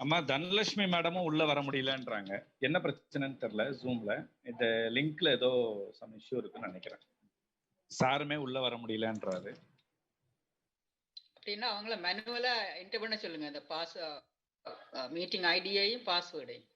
அம்மா தனலட்சுமி மேடமும் உள்ள வர முடியலன்றாங்க. என்ன பிரச்சனைன்னு தெரியல. ஜூம்ல இந்த லிங்க்ல ஏதோ சம் இஷ்யூ இருக்குன்னு நினைக்கிறேன். சாருமே உள்ள வர முடியலன்றாரு. அப்படின்னா அவங்கள மேனுவலா என்டர் பண்ண சொல்லுங்க, இந்த பாஸ் மீட்டிங் ஐடியையும் பாஸ்வேர்டையும்.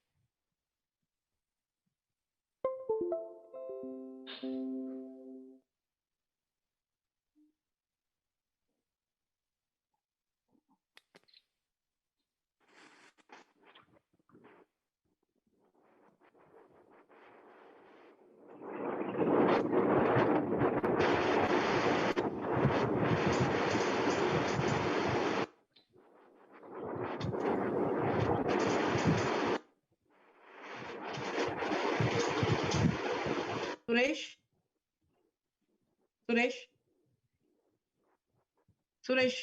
Suresh.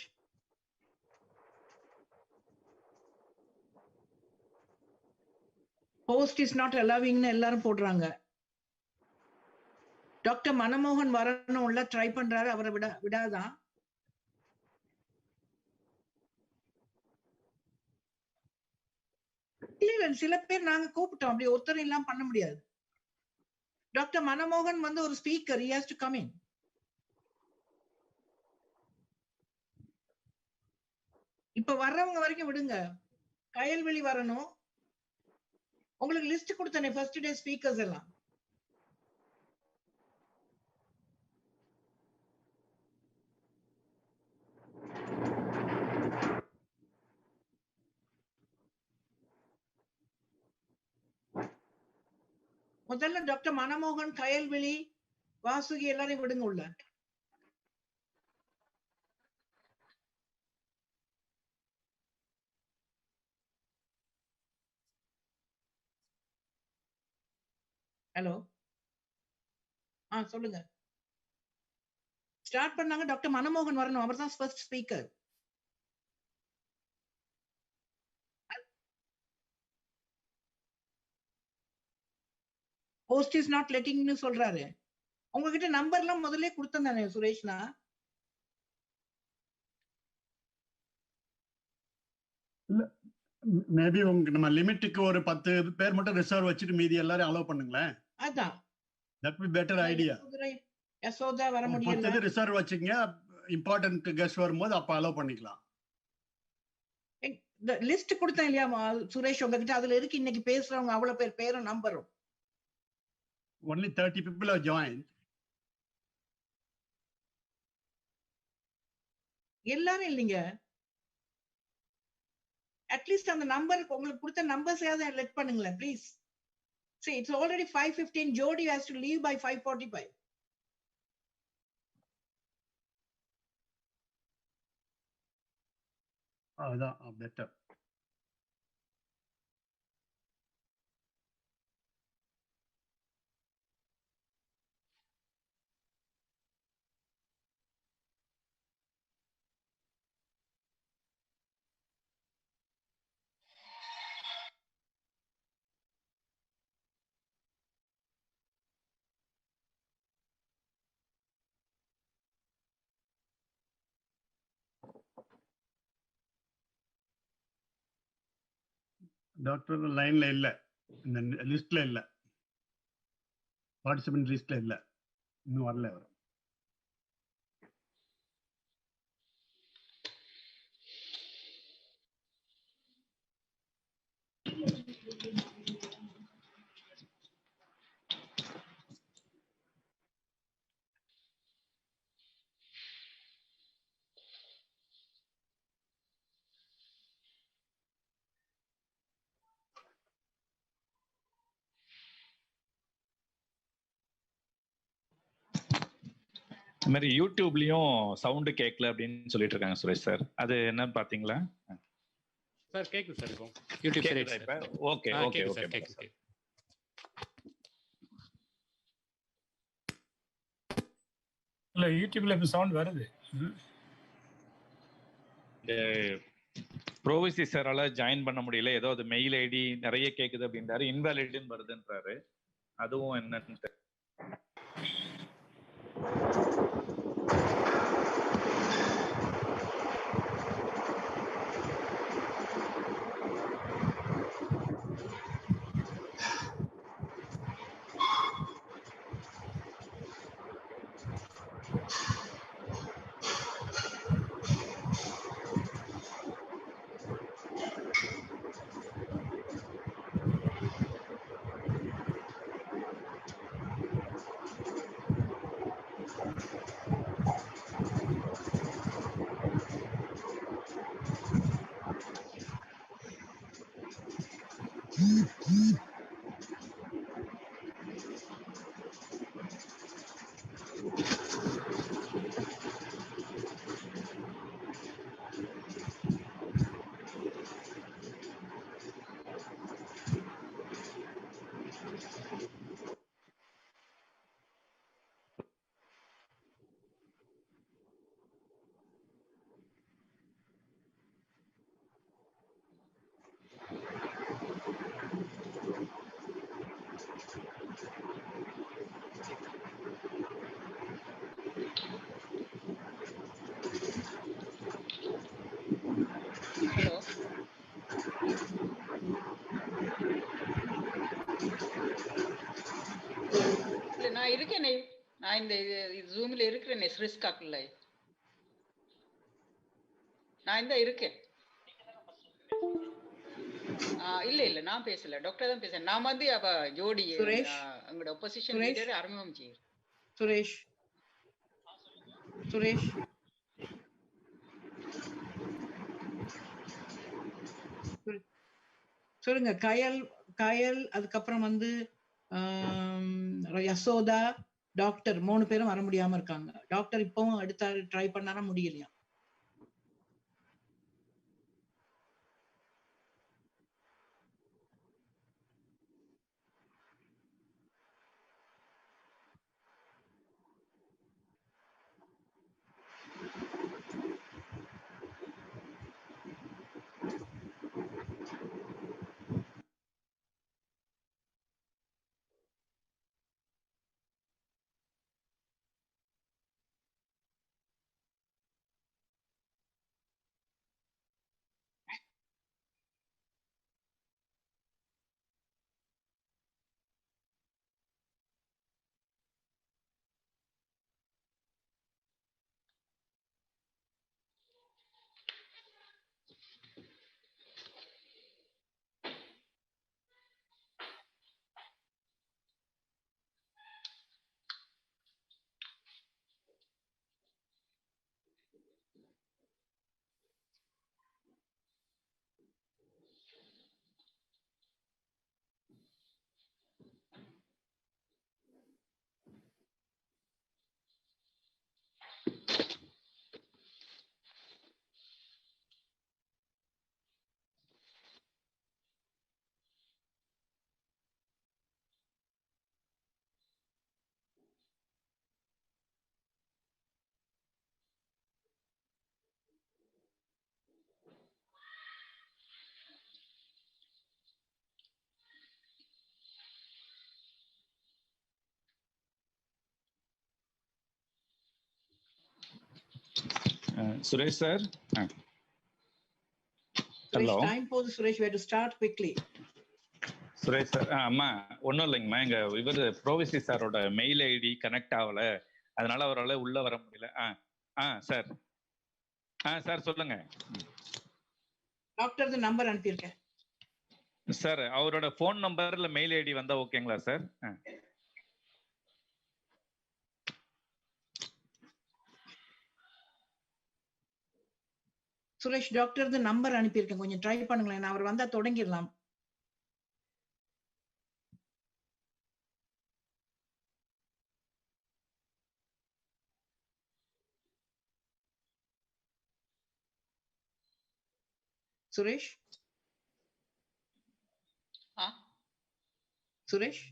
Host is not allowing எல்லாரும் போடுறாங்க. டாக்டர் மனமோகன் வரணும் உள்ள ட்ரை பண்றாரு, அவரை விடாதான். இல்ல சில பேர் நாங்க கூப்பிட்டோம், அப்படி ஒருத்தர் எல்லாம் பண்ண முடியாது. டாக்டர் மனமோகன் வந்து ஒரு speaker, he has to come in. இப்ப வர்றவங்க வரைக்கும் விடுங்க. கயல்வெளி வரணும். உங்களுக்கு லிஸ்ட் கொடுத்தனே ஃபர்ஸ்ட் டே ஸ்பீக்கர்ஸ் எல்லாம். முதல்ல டாக்டர் மனமோகன், கயல்வெளி, வாசுகி எல்லாரையும் விடுங்க உள்ள. ஹலோ, சொல்லுங்க. ஸ்டார்ட் பண்ணாங்க. டாக்டர் மனமோகன் வரணும், அவர் தான் first speaker. host is not letting me சொல்றாரு. உங்ககிட்ட நம்பர் எல்லாம் முதல்ல கொடுத்தேன் சுரேஷ்னா. இல்ல மேபி உங்க நம்ம லிமிட்டுக்கு ஒரு 10 பேர் மட்டும் ரிசர்வ் வச்சுட்டு மீதி எல்லாரும் அலோவ் பண்ணுங்களேன். அதான் that will better idea. Yashoda வர முடியல, 10 ரிசர்வ் வச்சுங்க. இம்பார்ட்டன்ட் கெஸ்ட் வரும்போது அப்ப அலோவ் பண்ணிக்கலாம். லிஸ்ட் கொடுத்தேன் இல்லையா சுரேஷ் உங்ககிட்ட, அதுல இருக்கு இன்னைக்கு பேசுறவங்க அவ்வளவு பேர் பேரும் நம்பரும். Only 30 people have joined. எல்லாரும் இல்லைங்க. அட்லீஸ்ட் அந்த நம்பர் உங்களுக்கு கொடுத்த நம்பர்ஸ் ஏதாவது லெட் பண்ணுங்களேன் please. See, it's already 5:15. Jody has to leave by 5:45. அதான் பெட்டர். டாக்டர் லைன்ல இல்ல, இந்த லிஸ்ட்ல இல்ல, பார்ட்டிசிபென்ட் லிஸ்ட்ல இல்ல, இன்னும் வரல அவர். இந்த மாதிரி யூடியூப்லயும் சவுண்ட் கேட்கல அப்படின்னு சொல்லிட்டு இருக்காங்க சுரேஷ் சார். அது என்ன பாத்தீங்களா சார்? கேக்குது சார். இப்போ யூடியூப் சரி இப்ப ஓகே ஓகே ஓகே. இல்ல யூடியூப்ல இப்ப சவுண்ட் வருது. ப்ரோவிசி சாரால ஜாயின் பண்ண முடியல, ஏதோ அது மெயில் ஐடி நிறைய கேக்குது அப்படின்றாரு, இன்வாலிட்னு வருதுன்றாரு. அதுவும் என்னன்னு ஹலோ, இல்ல நான் இருக்கேனே, நான் இந்த ஜூம்ல இருக்கிறேனே ஸ்ரிஸ்காக்குள்ள, நான் இந்த இருக்கேன். இல்ல இல்ல நான் பேசல, டாக்டர் தான் பேசுறேன். நான் வந்து அப்ப ஜோடி சுரேஷ், உங்களோட ஒப்போசிஷன் சுரேஷ், லீடர் அறிமுகம் செய்யும். சுரேஷ், சுரேஷ், சொல்லுங்க. கயல், கயல், அதுக்கப்புறம் வந்து யசோதா, டாக்டர் 3 பேரும் வர முடியாம இருக்காங்க. டாக்டர் இப்பவும் அடுத்த ட்ரை பண்ணாரா, முடியலையா? சுரேஷ் சார். ஹலோ, டைம் போகுது Suresh, we have to start quickly. Suresh sir. அம்மா ஒன்றும் இல்லைங்கம்மா, எங்க இவர் ப்ரோவிசி சாரோட மெயில் ஐடி கனெக்ட் ஆகல, அதனால அவரால் உள்ள வர முடியல. சார். சார் சொல்லுங்க. டாக்டர் நம்பர் அனுப்பியிருக்கேன் சார். அவரோட ஃபோன் நம்பர்ல மெயில் ஐடி வந்தா ஓகேங்களா சார்? சுரேஷ், டாக்டர் நம்பர் அனுப்பியிருக்கேன், கொஞ்சம் ட்ரை பண்ணுங்களேன். அவர் வந்தா தொடங்கிடலாம். சுரேஷ், சுரேஷ்,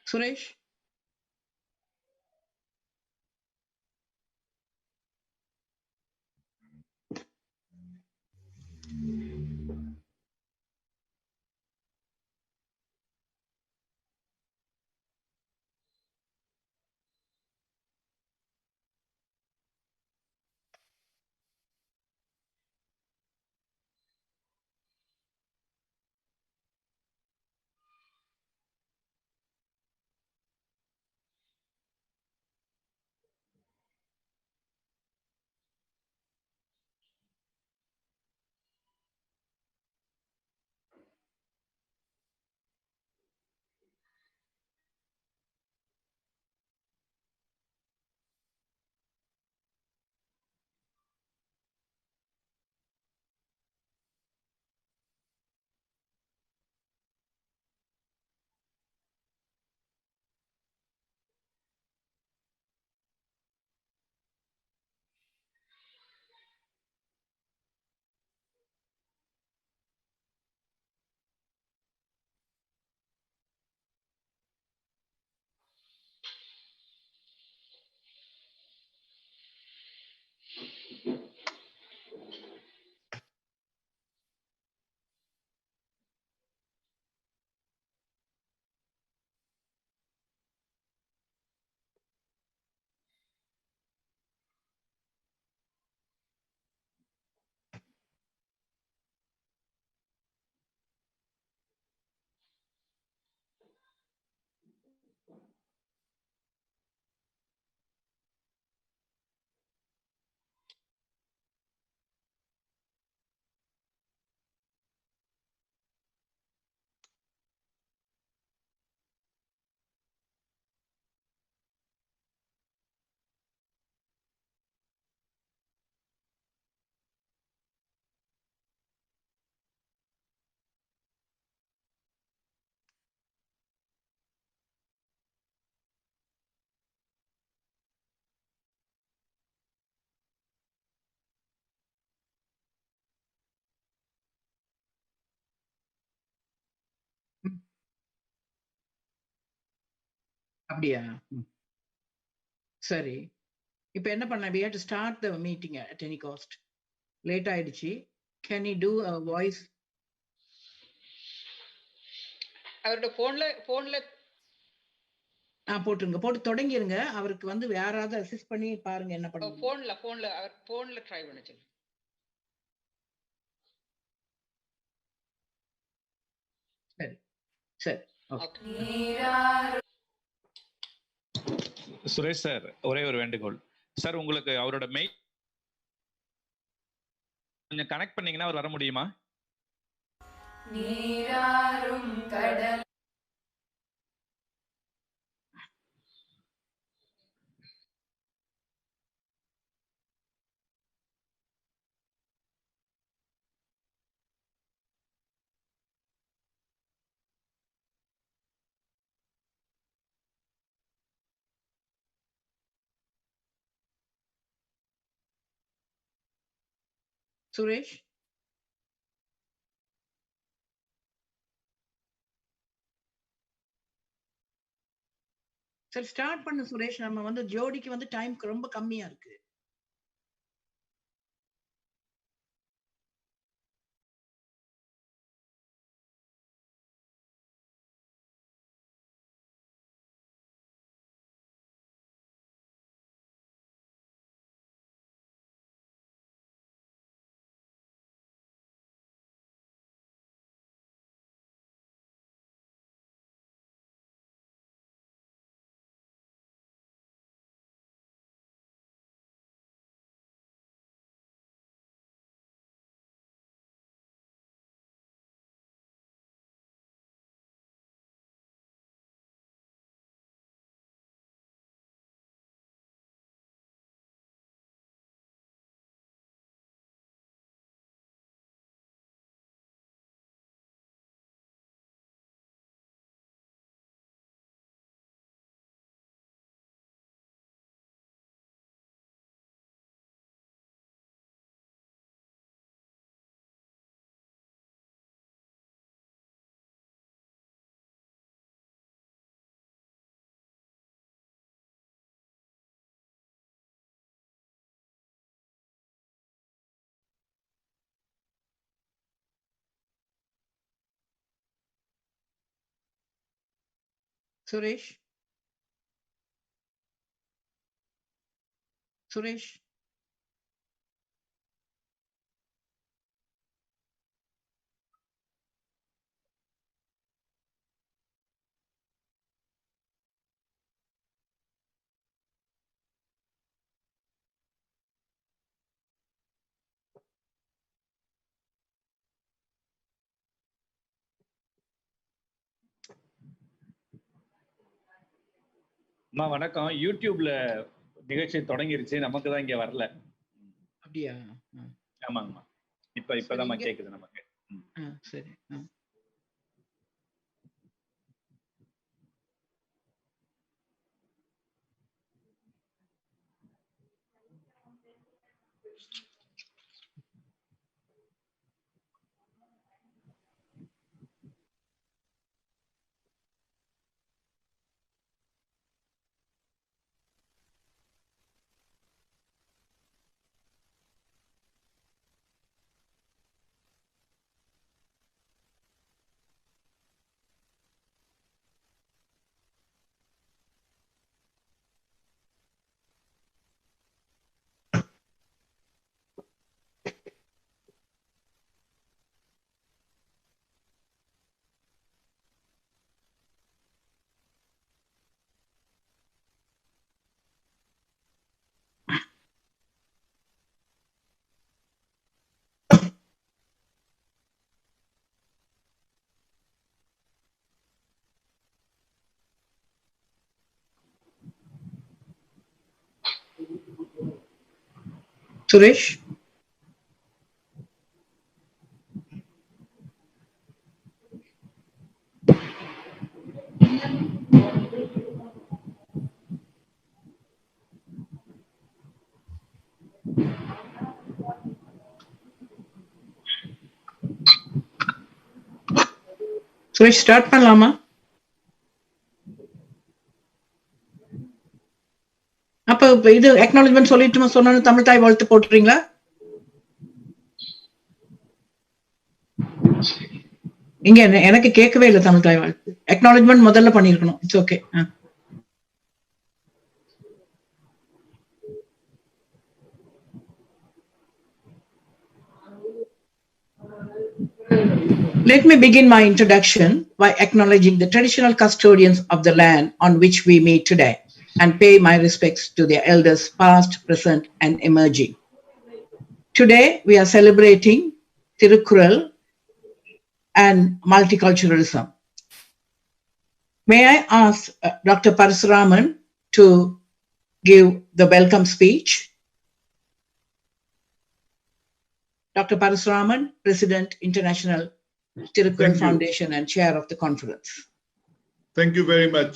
சுரேஷ், அப்படியா? சரி. இப்ப என்ன பண்ண? We have to start the meeting at any cost. Late ஆயிடுச்சு. Can you do a voice? அவரோட போன்ல போட்டுருங்க. போட்டு தொடங்கிருங்க. அவருக்கு வந்து யாராவது அசிஸ்ட் பண்ணி பாருங்க என்ன பண்ணுங்க. போன்ல ட்ரை பண்ண சொல்லு. சரி சரி. சுரேஷ் சார், ஒரே ஒரு வேண்டுகோள் சார், உங்களுக்கு அவரோட மெயில் கொஞ்சம் கனெக்ட் பண்ணீங்கன்னா அவர் வர முடியுமா? நீராறும் கடல் சுரேஷ் சரி ஸ்டார்ட் பண்ணு சுரேஷ். நம்ம வந்து ஜோடிக்கு வந்து டைம் ரொம்ப கம்மியா இருக்கு. சுரேஷ் சுரேஷ் அம்மா வணக்கம். யூடியூப்ல நிகழ்ச்சி தொடங்கிருச்சு, நமக்கு தான் இங்க வரல. அப்படியா? ஆமாங்கம்மா. இப்பதாம்மா கேக்குது நமக்கு. சரி. சுரேஷ் சுரேஷ் ஸ்டார்ட் பண்ணலாமா? அப்ப இது அக்னாலஜ்மெண்ட் சொல்லிட்டுமா சொன்னோன்னு தமிழ் தாய் வாழ்த்து போட்டுறீங்களா? இங்க எனக்கு கேட்கவே இல்லை தமிழ் தாய் வாழ்த்து. அக்னாலஜ்மெண்ட் முதல்ல பண்ணிருக்கணும். It's okay. Let me begin my introduction by acknowledging the traditional custodians of the land on which we meet today and pay my respects to their elders past, present, and emerging. Today, we are celebrating Thirukkural and multiculturalism. May I ask Dr. Parasuraman to give the welcome speech? Dr. Parasuraman, President, International Thirukkural Foundation and Chair of the conference. Thank you very much,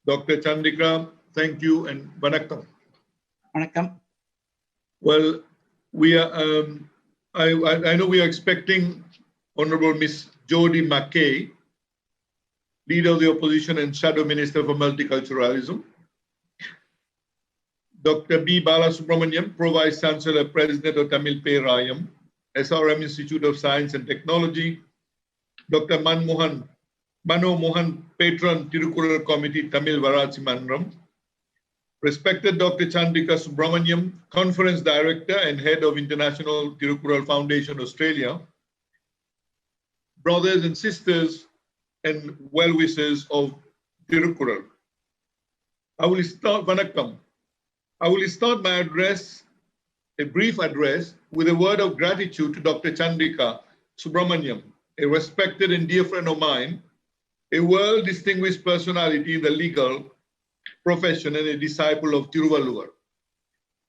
Dr. Chandrika. Thank you and vanakkam. Vanakkam. Well, we are. I know we are expecting Honorable Miss Jody McKay, Leader of the Opposition and Shadow Minister for Multiculturalism. Dr. B. Balasubramaniam, Pro Vice Chancellor, President of Tamil Perayam, SRM Institute of Science and Technology. Dr. Mano Mohan, Patron, Thirukkural Committee, Tamil Varatsi Mandram. Respected Dr. Chandrika Subramaniam, Conference Director and Head of International Thirukkural Foundation, Australia. Brothers and sisters and well-wishers of Thirukkural. I will start my address, a brief address, with a word of gratitude to Dr. Chandrika Subramaniam, a respected and dear friend of mine, a world-distinguished personality in the legal profession and a disciple of Thiruvallur,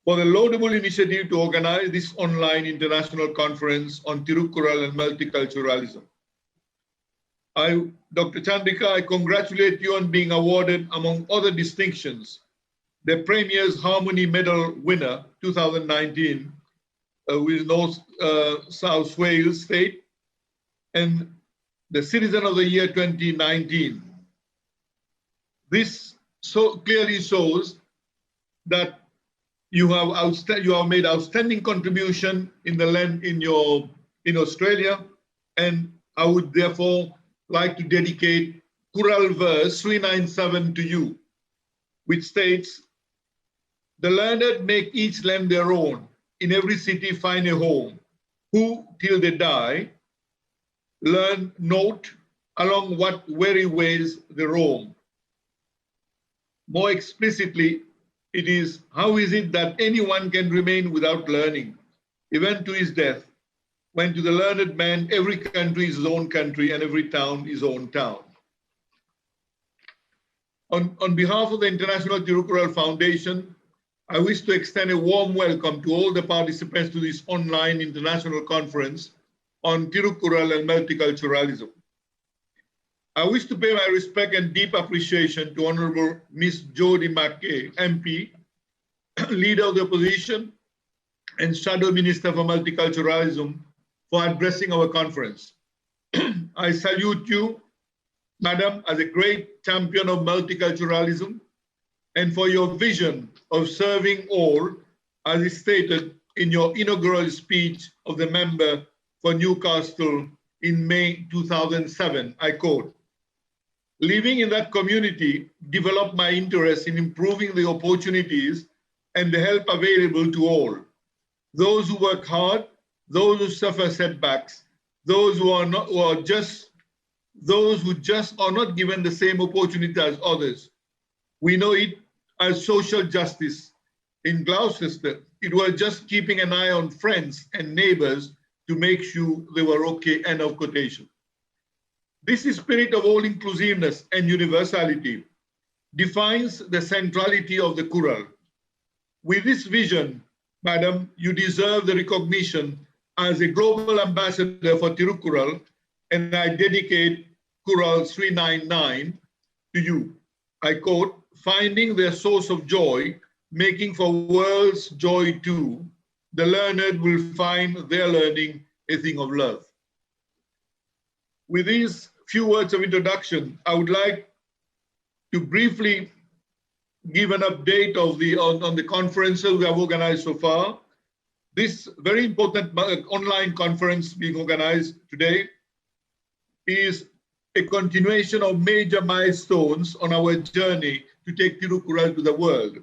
for the laudable initiative to organize this online international conference on Thirukkural and multiculturalism. Dr. Chandrika, I congratulate you on being awarded, among other distinctions, the Premier's Harmony Medal winner 2019 with North South Wales State, and the Citizen of the Year 2019. This so clearly shows that you have made outstanding contribution in the land in Australia, and I would therefore like to dedicate Kural verse 397 to you, which states, "The learned make each land their own, in every city find a home, who till they die learn note along what weary ways they roam." More explicitly, it is, how is it that anyone can remain without learning, even to his death, when to the learned man every country is his own country and every town his own town? On behalf of the International Thirukkural Foundation, I wish to extend a warm welcome to all the participants to this online international conference on Thirukkural and multiculturalism. I wish to pay my respect and deep appreciation to Honorable Miss Jody McKay, MP, Leader of the Opposition and Shadow Minister for Multiculturalism, for addressing our conference. I salute you, Madam, as a great champion of multiculturalism and for your vision of serving all, as is stated in your inaugural speech of the member for Newcastle in May 2007, I quote, "Living in that community developed my interest in improving the opportunities and the help available to all. Those who work hard, those who suffer setbacks, those who just are not given the same opportunity as others. We know it as social justice. In Gloucester, it was just keeping an eye on friends and neighbors to make sure they were okay," end of quotation. This spirit of all inclusiveness and universality defines the centrality of the Kural. With this vision, Madam, you deserve the recognition as a global ambassador for Thirukkural, and I dedicate Kural 399 to you. I quote, "Finding their source of joy, making for world's joy too, the learned will find their learning a thing of love." With these few words of introduction, I would like to briefly give an update of on the conferences we have organized so far. This very important online conference being organized today is a continuation of major milestones on our journey to take Thirukkural to the world.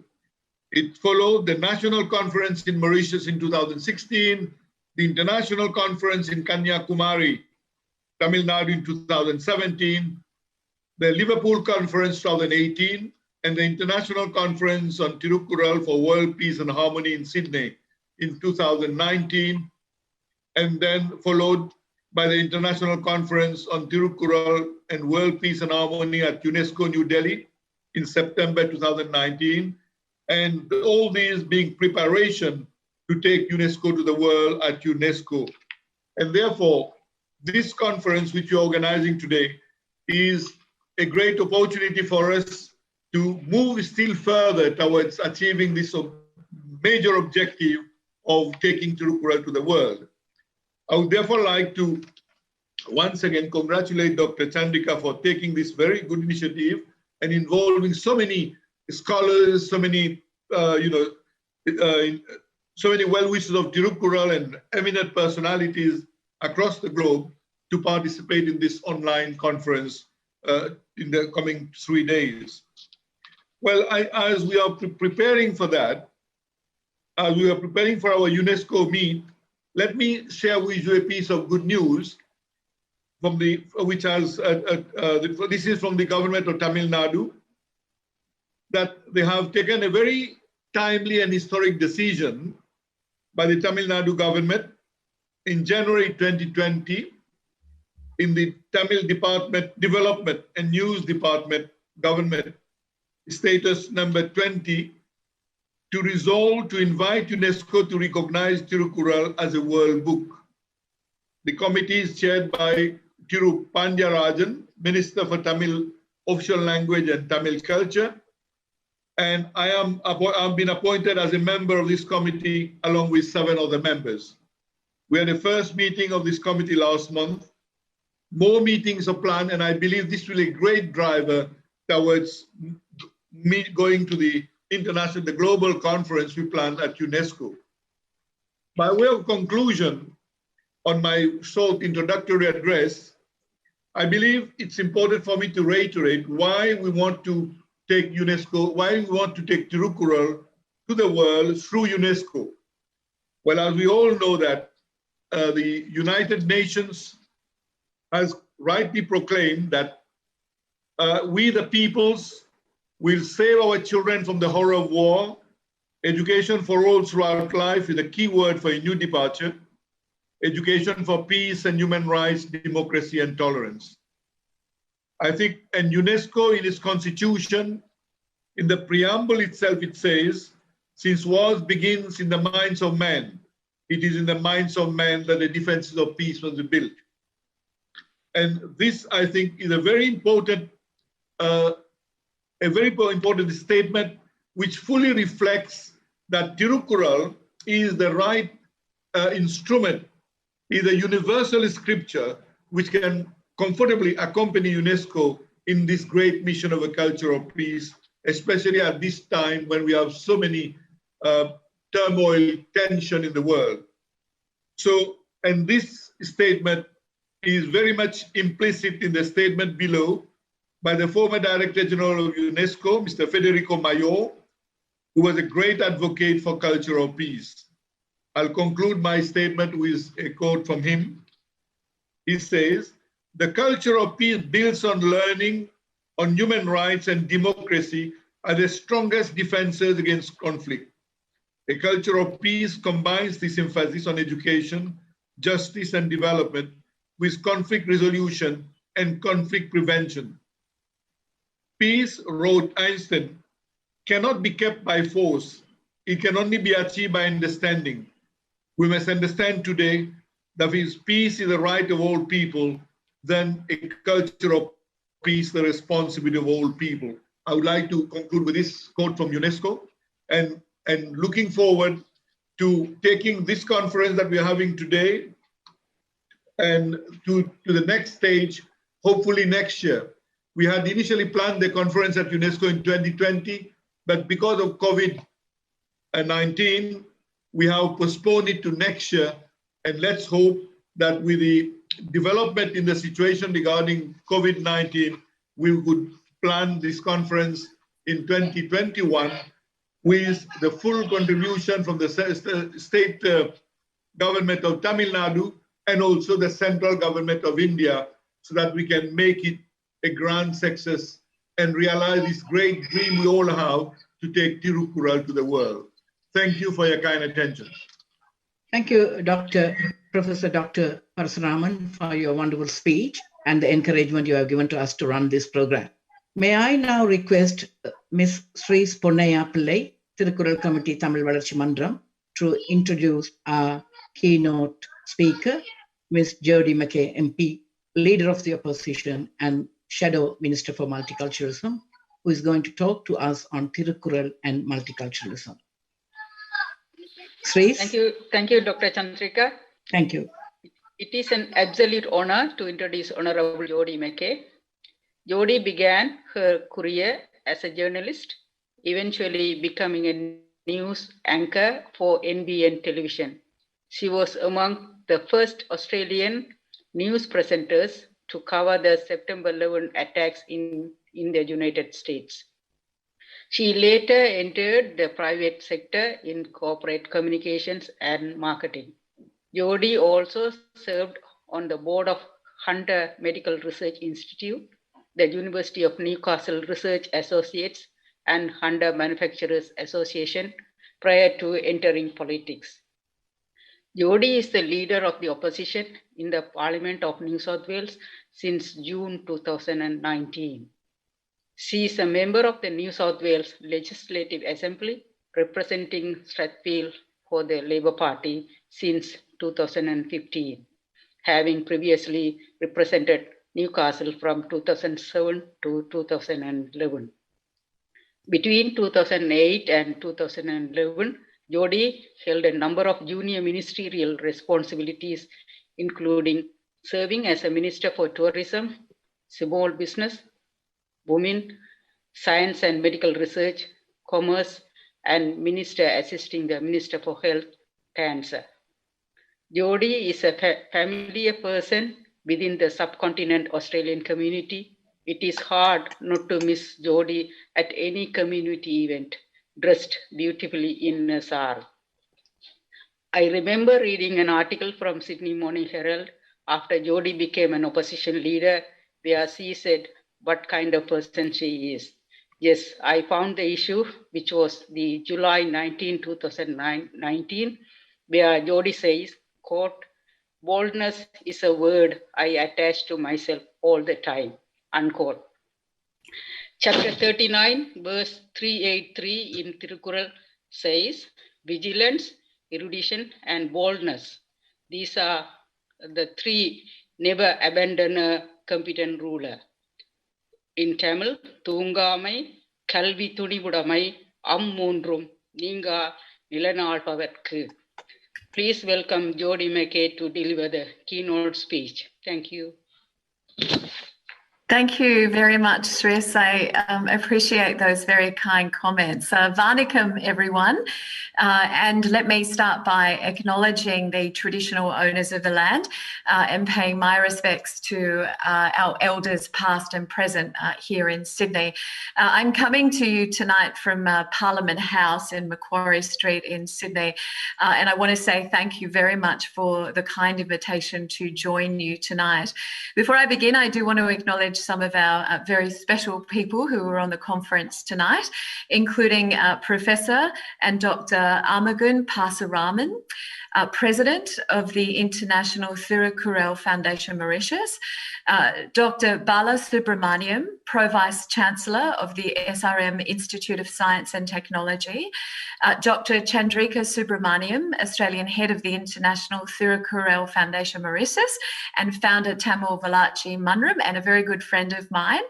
It followed the national conference in Mauritius in 2016, the international conference in Kanyakumari, Tamil Nadu in 2017, the Liverpool conference 2018, and the international conference on Thirukkural for world peace and harmony in Sydney in 2019, and then followed by the international conference on Thirukkural and world peace and harmony at UNESCO New Delhi in September 2019, and all these being preparation to take UNESCO to the world at UNESCO. And therefore, this conference which you're organizing today is a great opportunity for us to move still further towards achieving this major objective of taking Thirukkural to the world. I would therefore like to once again congratulate Dr. Chandrika for taking this very good initiative and involving so many scholars, so many so many well-wishers of Thirukkural and eminent personalities across the globe to participate in this online conference in the coming 3 days. Well, as we are preparing for that, as we are preparing for our UNESCO meet, let me share with you a piece of good news from this is from the government of Tamil Nadu, that they have taken a very timely and historic decision by the Tamil Nadu government in January 2020 in the Tamil Development and News Department government status number 20 to resolve to invite UNESCO to recognize Thirukkural as a world book. The committee is chaired by Thiru Pandyarajan, Minister for Tamil Official Language and Tamil Culture, and I've been appointed as a member of this committee along with 7 other members. We had the first meeting of this committee last month. More meetings are planned, and I believe this will be a great driver towards going to the global conference we planned at UNESCO. By way of conclusion on my short introductory address, I believe it's important for me to reiterate why we want to take Thirukkural to the world through UNESCO. Well, as we all know that the United Nations has rightly proclaimed that we the peoples will save our children from the horror of war. Education for all throughout life is a key word for a new departure. Education for peace and human rights, democracy and tolerance. I think, and UNESCO in its constitution, in the preamble itself, it says, since wars begins in the minds of man, it is in the minds of man that the defenses of peace was built. And this, I think, is a very important statement which fully reflects that Thirukkural is the right instrument, is a universal scripture which can comfortably accompany UNESCO in this great mission of a culture of peace, especially at this time when we have so many turmoil, tension in the world. So, and this statement is very much implicit in the statement below by the former Director General of UNESCO, Mr. Federico Mayor, who was a great advocate for cultural peace. I'll conclude my statement with a quote from him. He says, "The culture of peace builds on learning, on human rights and democracy are the strongest defenses against conflict. A culture of peace combines this emphasis on education, justice and development with conflict resolution and conflict prevention. Peace," wrote Einstein, "cannot be kept by force. It can only be achieved by understanding. We must understand today that if peace is the right of all people, then a culture of peace, the responsibility of all people." I would like to conclude with this quote from UNESCO and looking forward to taking this conference that we're having today and to the next stage, hopefully next year. We had initially planned the conference at UNESCO in 2020, but because of COVID-19, we have postponed it to next year. And let's hope that with the development in the situation regarding COVID-19, we could plan this conference in 2021 with the full contribution from the state government of Tamil Nadu and also the central government of India, so that we can make it a grand success and realize this great dream we all have to take Thirukkural to the world. Thank you for your kind attention. Thank you, Professor Dr. Parasuraman, for your wonderful speech and the encouragement you have given to us to run this program. May I now request Ms. Sri Ponnaya Pillai, Thirukkural Committee Tamil Valarchi Mandram, to introduce our keynote speaker, Ms. Jody McKay, MP, Leader of the Opposition and Shadow Minister for Multiculturalism, who is going to talk to us on Thirukkural and multiculturalism. Sri? Thank you, Dr. Chandrika. Thank you. It is an absolute honor to introduce Honorable Jody McKay. Jody began her career as a journalist, eventually becoming a news anchor for NBN television. She was among the first Australian news presenters to cover the September 11 attacks in the United States. She later entered the private sector in corporate communications and marketing. Jody also served on the board of Hunter Medical Research Institute, the University of Newcastle Research Associates, and Hunter Manufacturers Association prior to entering politics. Jody is the leader of the opposition in the Parliament of New South Wales since June 2019. She is a member of the New South Wales Legislative Assembly, representing Strathfield for the Labor Party since 2015, having previously represented Newcastle from 2007 to 2011. Between 2008 and 2011, Jody held a number of junior ministerial responsibilities, including serving as a Minister for Tourism, Small Business, Women, Science and Medical Research, Commerce, and Minister assisting the Minister for Health, Cancer. Jody is a familiar person within the subcontinent Australian community. It is hard not to miss Jody at any community event, dressed beautifully in a sari. I remember reading an article from Sydney Morning Herald after Jody became an opposition leader, where she said what kind of person she is. Yes, I found the issue, which was the July 19, 2019, where Jody says, quote, "Boldness is a word I attach to myself all the time," unquote. Chapter 39, verse 383 in Thirukkural says, vigilance, erudition, and boldness. These are the three never abandon a competent ruler. In Tamil, Thungamai, Kalvi Tunibudamai, Ammundrum, Ninga Nilanalpavatku. Please welcome Jody McKay to deliver the keynote speech. Thank you. Thank you very much, Sris. I appreciate those very kind comments. Varnikam, everyone. And let me start by acknowledging the traditional owners of the land and paying my respects to our elders past and present here in Sydney. I'm coming to you tonight from Parliament House in Macquarie Street in Sydney. And I want to say thank you very much for the kind invitation to join you tonight. Before I begin, I do want to acknowledge some of our very special people who are on the conference tonight, including Professor and Dr. Amagun Parasuraman, President of the International Thirukkural Foundation Mauritius, Dr. Bala Subramaniam, Pro-Vice Chancellor of the SRM Institute of Science and Technology, Dr. Chandrika Subramaniam, Australian Head of the International Thirukkural Foundation Mauritius and founder Tamil Valarchi Mandram, and a very good friend of mine.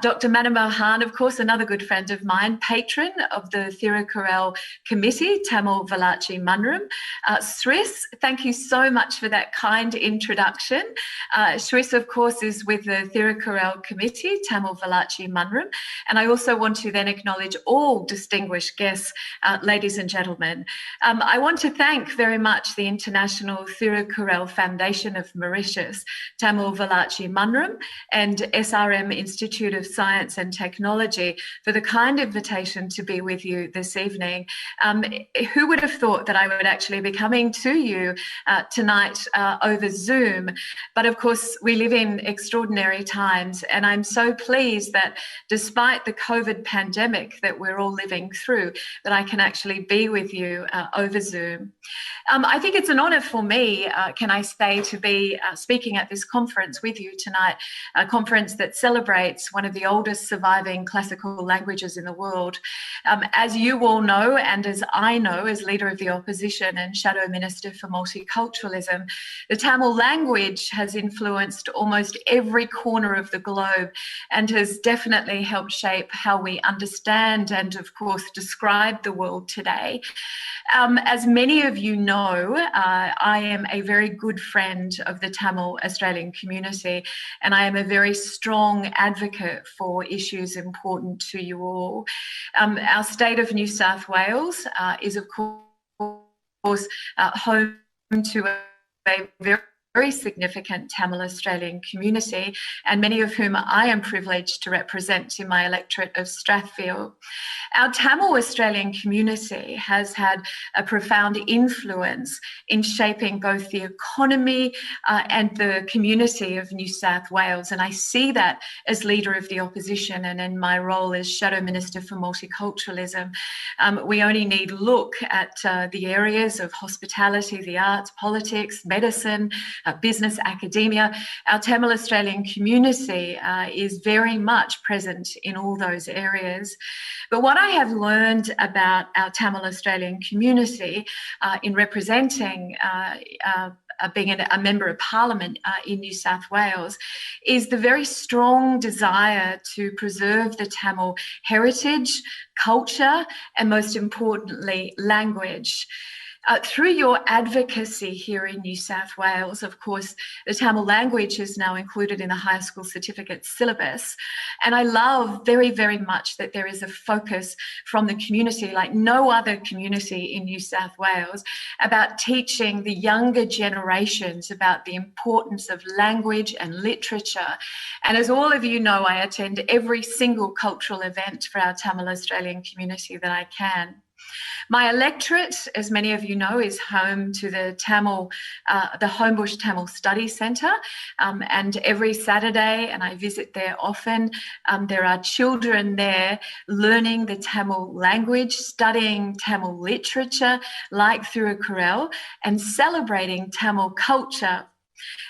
Dr. Manamohan, of course, another good friend of mine, patron of the Thirukkural committee, Tamil Valachi Munram. Sris, thank you so much for that kind introduction. Sris, of course, is with the Thirukkural committee, Tamil Valachi Munram. And I also want to then acknowledge all distinguished guests, ladies and gentlemen. I want to thank very much the International Thirukkural Foundation of Mauritius, Tamil Valachi Munram, and SRM Institute of Science and Technology for the kind invitation to be with you this evening. Who would have thought that I would actually be coming to you tonight over Zoom? But of course, we live in extraordinary times, and I'm so pleased that despite the COVID pandemic that we're all living through, that I can actually be with you over Zoom. I think it's an honour for me, can I say, to be speaking at this conference with you tonight, a conference that celebrates one of the oldest surviving classical languages in the world. As you all know, and as I know as Leader of the Opposition and Shadow Minister for Multiculturalism, the Tamil language has influenced almost every corner of the globe and has definitely helped shape how we understand and, of course, describe the world today. As many of you know, I am a very good friend of the Tamil Australian community, and I am a very strong advocate for issues important to you all. Our state of New South Wales is, of course, home to a very significant Tamil Australian community, and many of whom I am privileged to represent in my electorate of Strathfield. Our Tamil Australian community has had a profound influence in shaping both the economy and the community of New South Wales, and I see that as Leader of the Opposition and in my role as Shadow Minister for Multiculturalism. We only need look at the areas of hospitality, the arts, politics, medicine, business, academia. Our Tamil Australian community is very much present in all those areas. But what I have learned about our Tamil Australian community in representing being a Member of Parliament in New South Wales is the very strong desire to preserve the Tamil heritage, culture, and most importantly, language. Through your advocacy here in New South Wales, of course, the Tamil language is now included in the high school certificate syllabus. And I love very, very much that there is a focus from the community, like no other community in New South Wales, about teaching the younger generations about the importance of language and literature. And as all of you know, I attend every single cultural event for our Tamil Australian community that I can. My electorate, as many of you know, is home to the Homebush Tamil Study Centre, and every Saturday, and I visit there often, there are children there learning the Tamil language, studying Tamil literature like Thirukkural, and celebrating Tamil culture.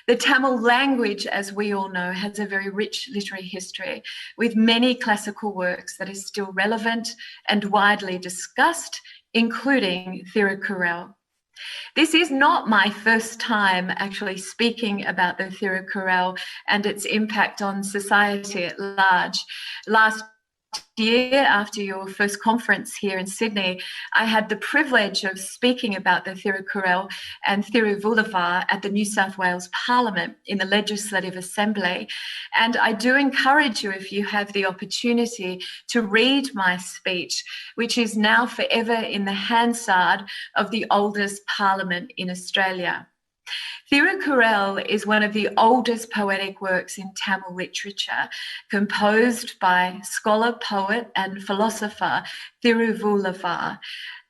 The Tamil language, as we all know, has a very rich literary history with many classical works that is still relevant and widely discussed, including Thirukkural. This is not my first time actually speaking about the Thirukkural and its impact on society at large. Last year, after your first conference here in Sydney, I had the privilege of speaking about the Thirukkural and Thiruvulava at the New South Wales Parliament in the Legislative Assembly. And I do encourage you, if you have the opportunity, to read my speech, which is now forever in the Hansard of the oldest parliament in Australia. Thirukkural is one of the oldest poetic works in Tamil literature, composed by scholar, poet and philosopher Thiruvulava.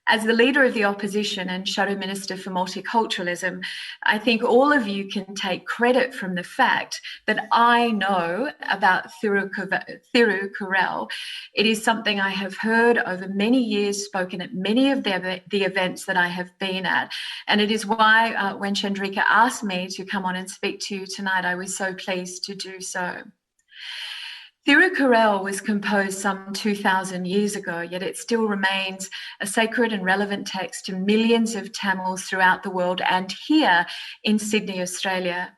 As the Leader of the Opposition and Shadow Minister for Multiculturalism, I think all of you can take credit from the fact that I know about Thirukkural. It is something I have heard over many years, spoken at many of the events that I have been at. And it is why when Chandrika asked me to come on and speak to you tonight, I was so pleased to do so. Thirukkural was composed some 2,000 years ago, yet it still remains a sacred and relevant text to millions of Tamils throughout the world and here in Sydney, Australia.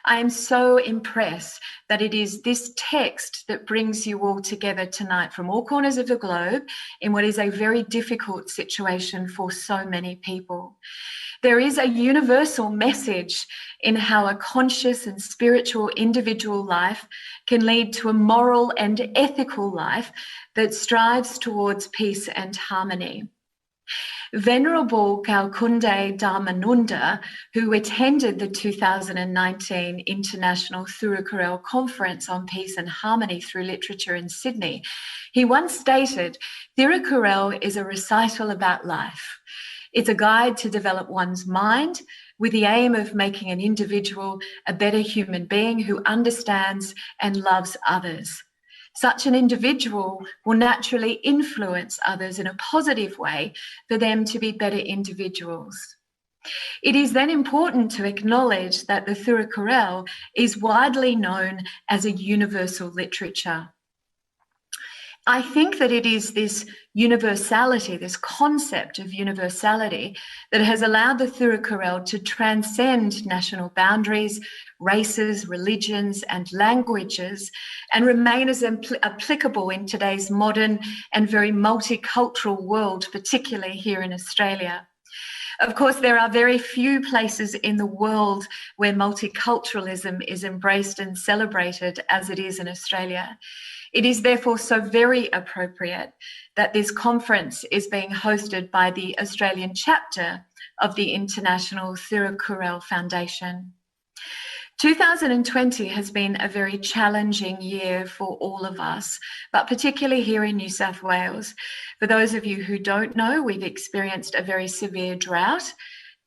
I am so impressed that it is this text that brings you all together tonight from all corners of the globe in what is a very difficult situation for so many people. There is a universal message in how a conscious and spiritual individual life can lead to a moral and ethical life that strives towards peace and harmony. Venerable Kalkunde Dharmananda, who attended the 2019 International Thirukkural Conference on Peace and Harmony through Literature in Sydney, he once stated, "Thirukkural is a recital about life. It's a guide to develop one's mind with the aim of making an individual a better human being who understands and loves others. Such an individual will naturally influence others in a positive way for them to be better individuals." It is then important to acknowledge that the Thirukkural is widely known as a universal literature. I think that it is this universality, this concept of universality, that has allowed the Thirukkural to transcend national boundaries, races, religions, and languages, and remain as applicable in today's modern and very multicultural world, particularly here in Australia. Of course, there are very few places in the world where multiculturalism is embraced and celebrated as it is in Australia. It is therefore so very appropriate that this conference is being hosted by the Australian chapter of the International Thirukkural Foundation. 2020 has been a very challenging year for all of us, but particularly here in New South Wales. For those of you who don't know, we've experienced a very severe drought,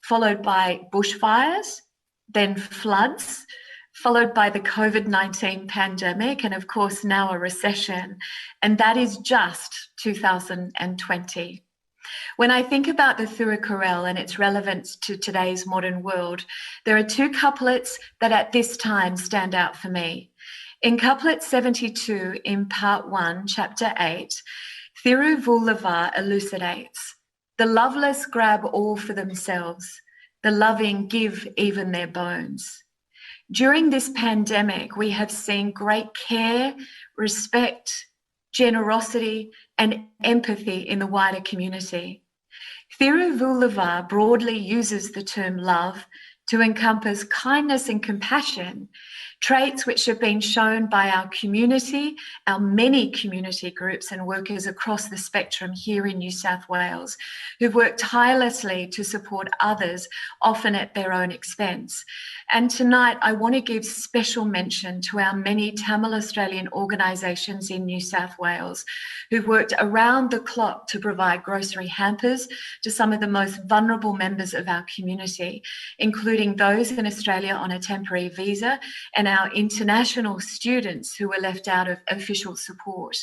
followed by bushfires, then floods, followed by the COVID-19 pandemic, and of course now a recession. And that is just 2020. When I think about the Thirukkural and its relevance to today's modern world, there are two couplets that at this time stand out for me. In couplet 72 in part 1, chapter 8, Thiruvallava elucidates, "The loveless grab all for themselves, the loving give even their bones." During this pandemic, we have seen great care, respect, generosity, and empathy in the wider community. Thiruvallava broadly uses the term love to encompass kindness and compassion, traits which have been shown by our community, our many community groups and workers across the spectrum here in New South Wales, who've worked tirelessly to support others, often at their own expense. And tonight, I want to give special mention to our many Tamil Australian organisations in New South Wales who've worked around the clock to provide grocery hampers to some of the most vulnerable members of our community, including those in Australia on a temporary visa and our international students who were left out of official support.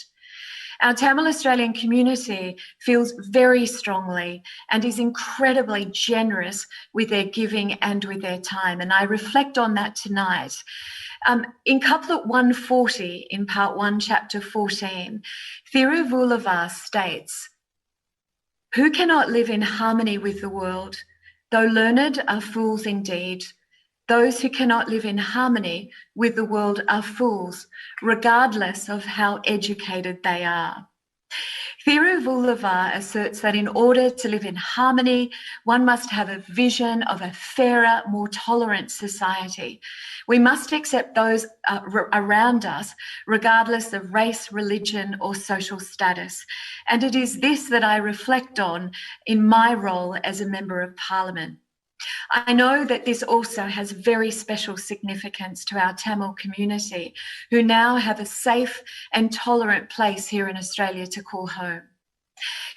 Our Tamil Australian community feels very strongly and is incredibly generous with their giving and with their time, and I reflect on that tonight. In couplet 140 in part 1, chapter 14, Thiruvallava states, "Who cannot live in harmony with the world? Though learned are fools indeed. Those who cannot live in harmony with the world are fools, regardless of how educated they are." Thiruvallava asserts that in order to live in harmony, one must have a vision of a fairer, more tolerant society. We must accept those around us, regardless of race, religion, or social status. And it is this that I reflect on in my role as a Member of Parliament. I know that this also has very special significance to our Tamil community, who now have a safe and tolerant place here in Australia to call home.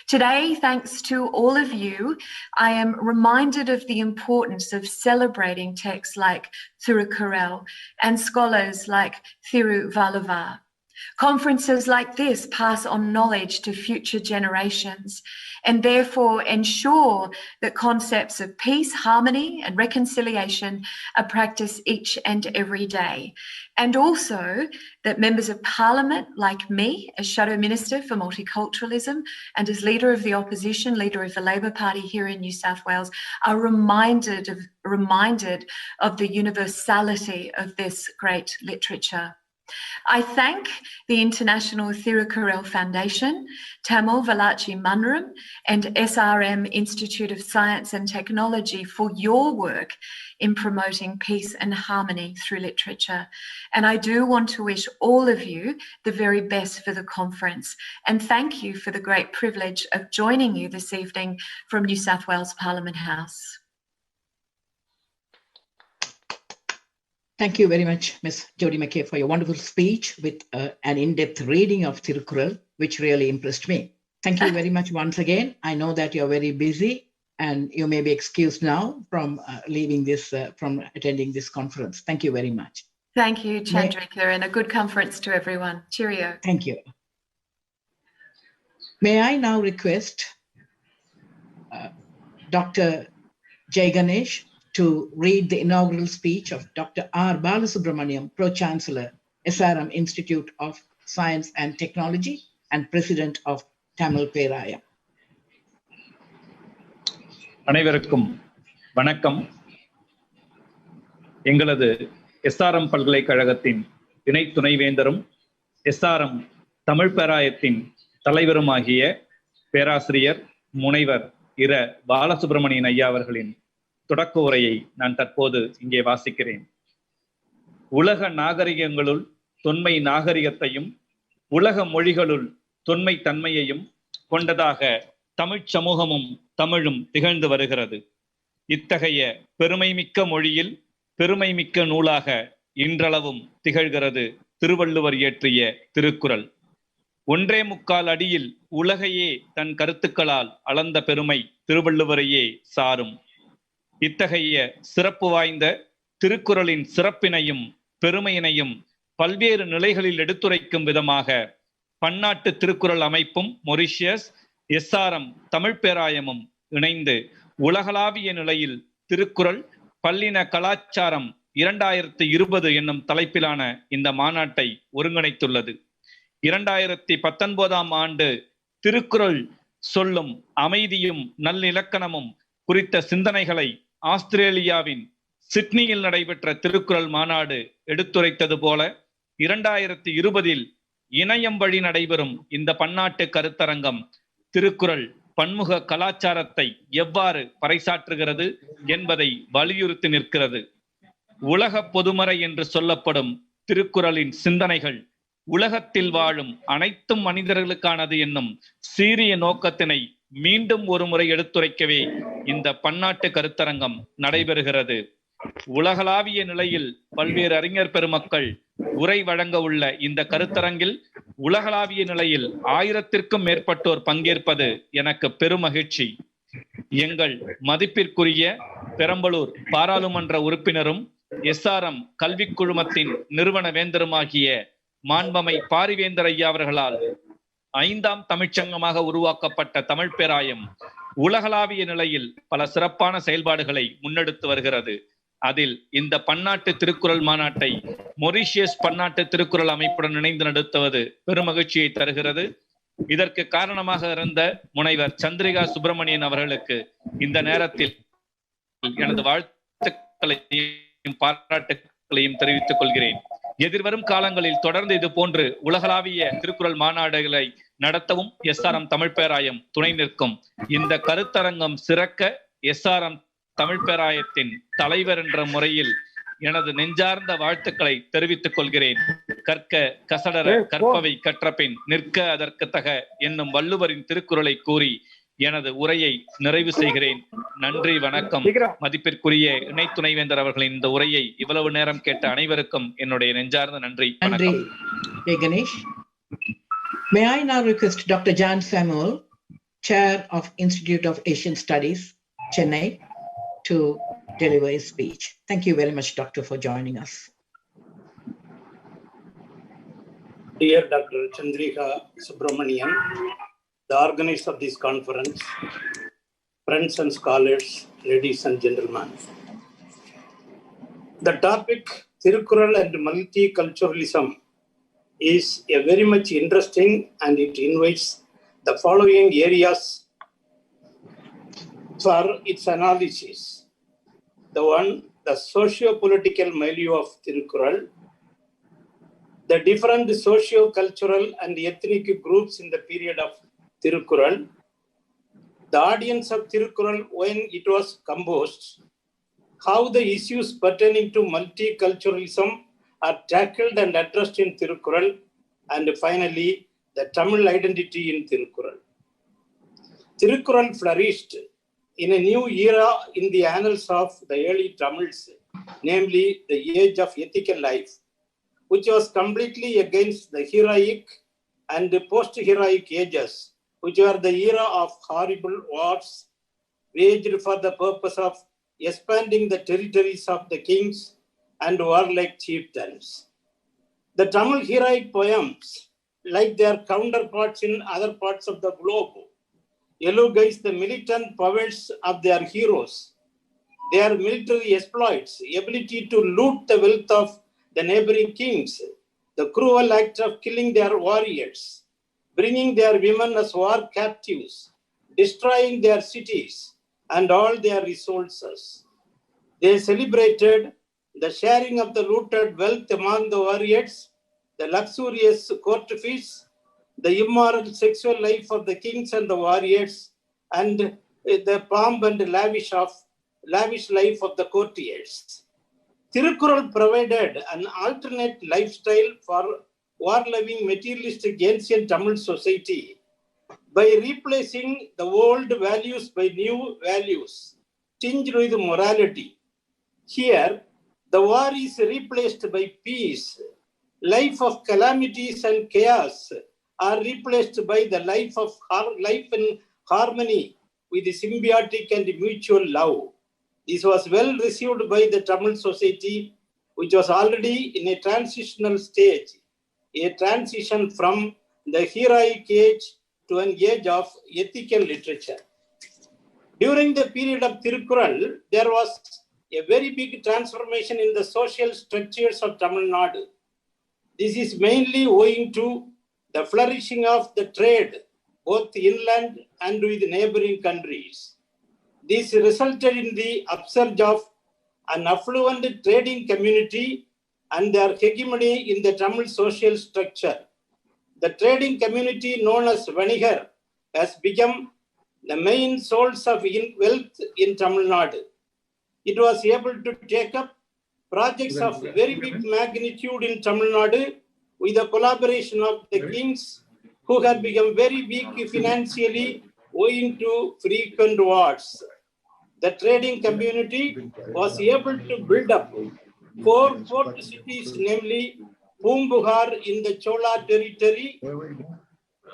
Today, thanks to all of you, I am reminded of the importance of celebrating texts like Thirukkural and scholars like Thiruvallava. Conferences like this pass on knowledge to future generations and therefore ensure that concepts of peace, harmony, and reconciliation are practiced each and every day. And also that members of Parliament, like me, as Shadow Minister for Multiculturalism and as Leader of the Opposition, Leader of the Labor Party here in New South Wales, are reminded of the universality of this great literature. I thank the International Thirukkural Foundation, Tamil Valachi Mandaram, and SRM Institute of Science and Technology for your work in promoting peace and harmony through literature. And I do want to wish all of you the very best for the conference. And thank you for the great privilege of joining you this evening from New South Wales Parliament House. Thank you very much, Ms. Jodie McKay, for your wonderful speech with an in-depth reading of Thirukkural, which really impressed me. Thank you very much once again. I know that you're very busy and you may be excused now from leaving this, from attending this conference. Thank you very much. Thank you, Chandrika, and a good conference to everyone. Cheerio. Thank you. May I now request Dr. Jay Ganesh to read the inaugural speech of Dr. R. Balasubramaniam, Pro-Chancellor, SRM Institute of Science and Technology and President of Tamil Perayam. அனைவருக்கும் வணக்கம். எங்களது SRM பல்கலைக்கழகத்தின் இணை துணைவேந்தரும் SRM Tamil பேராயத்தின் தலைவருமாகிய பேராசிரியர் முனைவர் இர பாலசுப்ரமணியன் ஐயா அவர்களின் தொடக்க உரையை நான் தற்போது இங்கே வாசிக்கிறேன். உலக நாகரிகங்களுள் தொன்மை நாகரிகத்தையும் உலக மொழிகளுள் தொன்மை தன்மையையும் கொண்டதாக தமிழ்ச் சமூகமும் தமிழும் திகழ்ந்து வருகிறது. இத்தகைய பெருமைமிக்க மொழியில் பெருமைமிக்க நூலாக இன்றளவும் திகழ்கிறது திருவள்ளுவர் இயற்றிய திருக்குறள். 1.25 அடியில் உலகையே தன் கருத்துக்களால் அளந்த பெருமை திருவள்ளுவரையே சாரும். இத்தகைய சிறப்பு வாய்ந்த திருக்குறளின் சிறப்பினையும் பெருமையினையும் பல்வேறு நிலைகளில் எடுத்துரைக்கும் விதமாக பன்னாட்டு திருக்குறள் அமைப்பும் மொரிஷியஸ் எஸ்ஆர்எம் தமிழ் பேராயமும் இணைந்து உலகளாவிய நிலையில் திருக்குறள் பல்லின கலாச்சாரம் 2020 என்னும் தலைப்பிலான இந்த மாநாட்டை ஒருங்கிணைத்துள்ளது. 2019 ஆண்டு திருக்குறள் சொல்லும் அமைதியும் நல்லிலக்கணமும் குறித்த சிந்தனைகளை ஆஸ்திரேலியாவின் சிட்னியில் நடைபெற்ற திருக்குறள் மாநாடு எடுத்துரைத்தது போல 2020 இணையம் வழி நடைபெறும் இந்த பன்னாட்டு கருத்தரங்கம் திருக்குறள் பன்முக கலாச்சாரத்தை எவ்வாறு பறைசாற்றுகிறது என்பதை வலியுறுத்தி நிற்கிறது. உலக பொதுமறை என்று சொல்லப்படும் திருக்குறளின் சிந்தனைகள் உலகத்தில் வாழும் அனைத்து மனிதர்களுக்கானது என்னும் சீரிய நோக்கத்தினை மீண்டும் ஒரு முறை எடுத்துரைக்கவே இந்த பன்னாட்டு கருத்தரங்கம் நடைபெறுகிறது. உலகளாவிய நிலையில் பல்வேறு அறிஞர் பெருமக்கள் உரை வழங்க உள்ள இந்த கருத்தரங்கில் உலகளாவிய நிலையில் 1000க்கும் மேற்பட்டோர் பங்கேற்பது எனக்கு பெரும் மகிழ்ச்சி. எங்கள் மதிப்பிற்குரிய பெரம்பலூர் பாராளுமன்ற உறுப்பினரும் எஸ்ஆர்எம் கல்விக் குழுமத்தின் நிறுவன வேந்தருமாகிய மாண்பமை பாரிவேந்தர் ஐயா அவர்களால் 5ஆம் தமிழ்ச்சங்கமாக உருவாக்கப்பட்ட தமிழ் பேராயம் உலகளாவிய நிலையில் பல சிறப்பான செயல்பாடுகளை முன்னெடுத்து வருகிறது. அதில் இந்த பன்னாட்டு திருக்குறள் மாநாட்டை மொரிஷியஸ் பன்னாட்டு திருக்குறள் அமைப்புடன் இணைந்து நடத்துவது பெருமகிழ்ச்சியை தருகிறது. இதற்கு காரணமாக இருந்த முனைவர் சந்திரிகா சுப்பிரமணியன் அவர்களுக்கு இந்த நேரத்தில் எனது வாழ்த்துக்களையும் பாராட்டுகளையும் தெரிவித்துக் கொள்கிறேன். எதிர்வரும் காலங்களில் தொடர்ந்து இது போன்று உலகளாவிய திருக்குறள் மாநாடுகளை நடத்தவும் எஸ்ஆர்எம் தமிழ் பேராயம் துணை நிற்கும். இந்த கருத்தரங்கம் சிறக்க எஸ்ஆர்எம் தமிழ் பேராயத்தின் தலைவர் என்ற முறையில் எனது நெஞ்சார்ந்த வாழ்த்துக்களை தெரிவித்துக் கொள்கிறேன். கற்க கசடர கற்பவை கற்றபின் நிற்க அதற்கு தக என்னும் வள்ளுவரின் திருக்குறளை கூறி எனது உரையை நிறைவு செய்கிறேன். நன்றி, வணக்கம். மதிப்பிற்குரிய இணை துணைவேந்தர் அவர்களின் இந்த உரையை இவ்வளவு நேரம் கேட்ட அனைவருக்கும் என்னுடைய நெஞ்சார்ந்த நன்றி. நன்றி Ganesh. May I now request Dr. John Samuel, Chair of Institute of Asian Studies, Chennai, to deliver his speech. Thank you very much, Doctor, for joining us. Dear Dr. Chandrika Subramanian, the organizer of this conference, friends and scholars, ladies and gentlemen. The topic Thirukkural and multiculturalism is a very much interesting, and it invites the following areas for its analysis. The socio-political milieu of Thirukkural, the different socio-cultural and ethnic groups in the period of Thirukkural, the audience of Thirukkural when it was composed, how the issues pertaining to multiculturalism are tackled and addressed in Thirukkural, and finally, the Tamil identity in Thirukkural. Thirukkural flourished in a new era in the annals of the early Tamils, namely the age of ethical life, which was completely against the heroic and post-heroic ages, which were the era of horrible wars waged for the purpose of expanding the territories of the kings and warlike chieftains. The Tamil heroic poems, like their counterparts in other parts of the globe, elogize the militant prowess of their heroes, their military exploits, ability to loot the wealth of the neighboring kings, the cruel act of killing their warriors, bringing their women as war captives, destroying their cities and all their resources. They celebrated the sharing of the looted wealth among the warriors, the luxurious court feasts, the immoral sexual life of the kings and the warriors, and the pomp and lavish life of the courtiers. Thirukkural provided an alternate lifestyle for war-loving materialistic ancient Tamil society by replacing the old values by new values, tinged with morality. Here, the war is replaced by peace. Life of calamities and chaos are replaced by the life in harmony with the symbiotic and mutual love. This was well received by the Tamil society, which was already in a transitional stage, a transition from the heroic age to an age of ethical literature. During the period of Thirukkural, there was a very big transformation in the social structures of Tamil Nadu. This is mainly owing to the flourishing of the trade, both inland and with neighboring countries. This resulted in the upsurge of an affluent trading community and their hegemony in the Tamil social structure. The trading community known as Vanigar has become the main source of wealth in Tamil Nadu. It was able to take up projects of very big magnitude in Tamil Nadu with the collaboration of the kings who had become very weak financially owing to frequent wars. The trading community was able to build up 4 port cities, namely Pumbugar in the Chola territory,